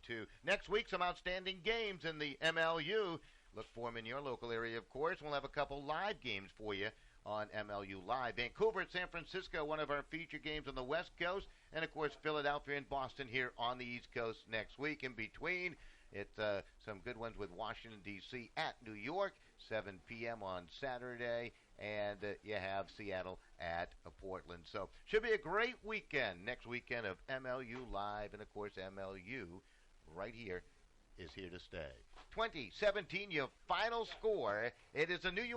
2-2. Next week, some outstanding games in the MLU. Look for them in your local area, of course. We'll have a couple live games for you on MLU Live. Vancouver at San Francisco, one of our feature games on the West Coast. And, of course, Philadelphia and Boston here on the East Coast next week. In between, it's some good ones with Washington, D.C. at New York, 7 p.m. on Saturday. And you have Seattle at Portland. So should be a great weekend, next weekend of MLU Live. And, of course, MLU right here is here to stay. 2017, your final score. It is a New York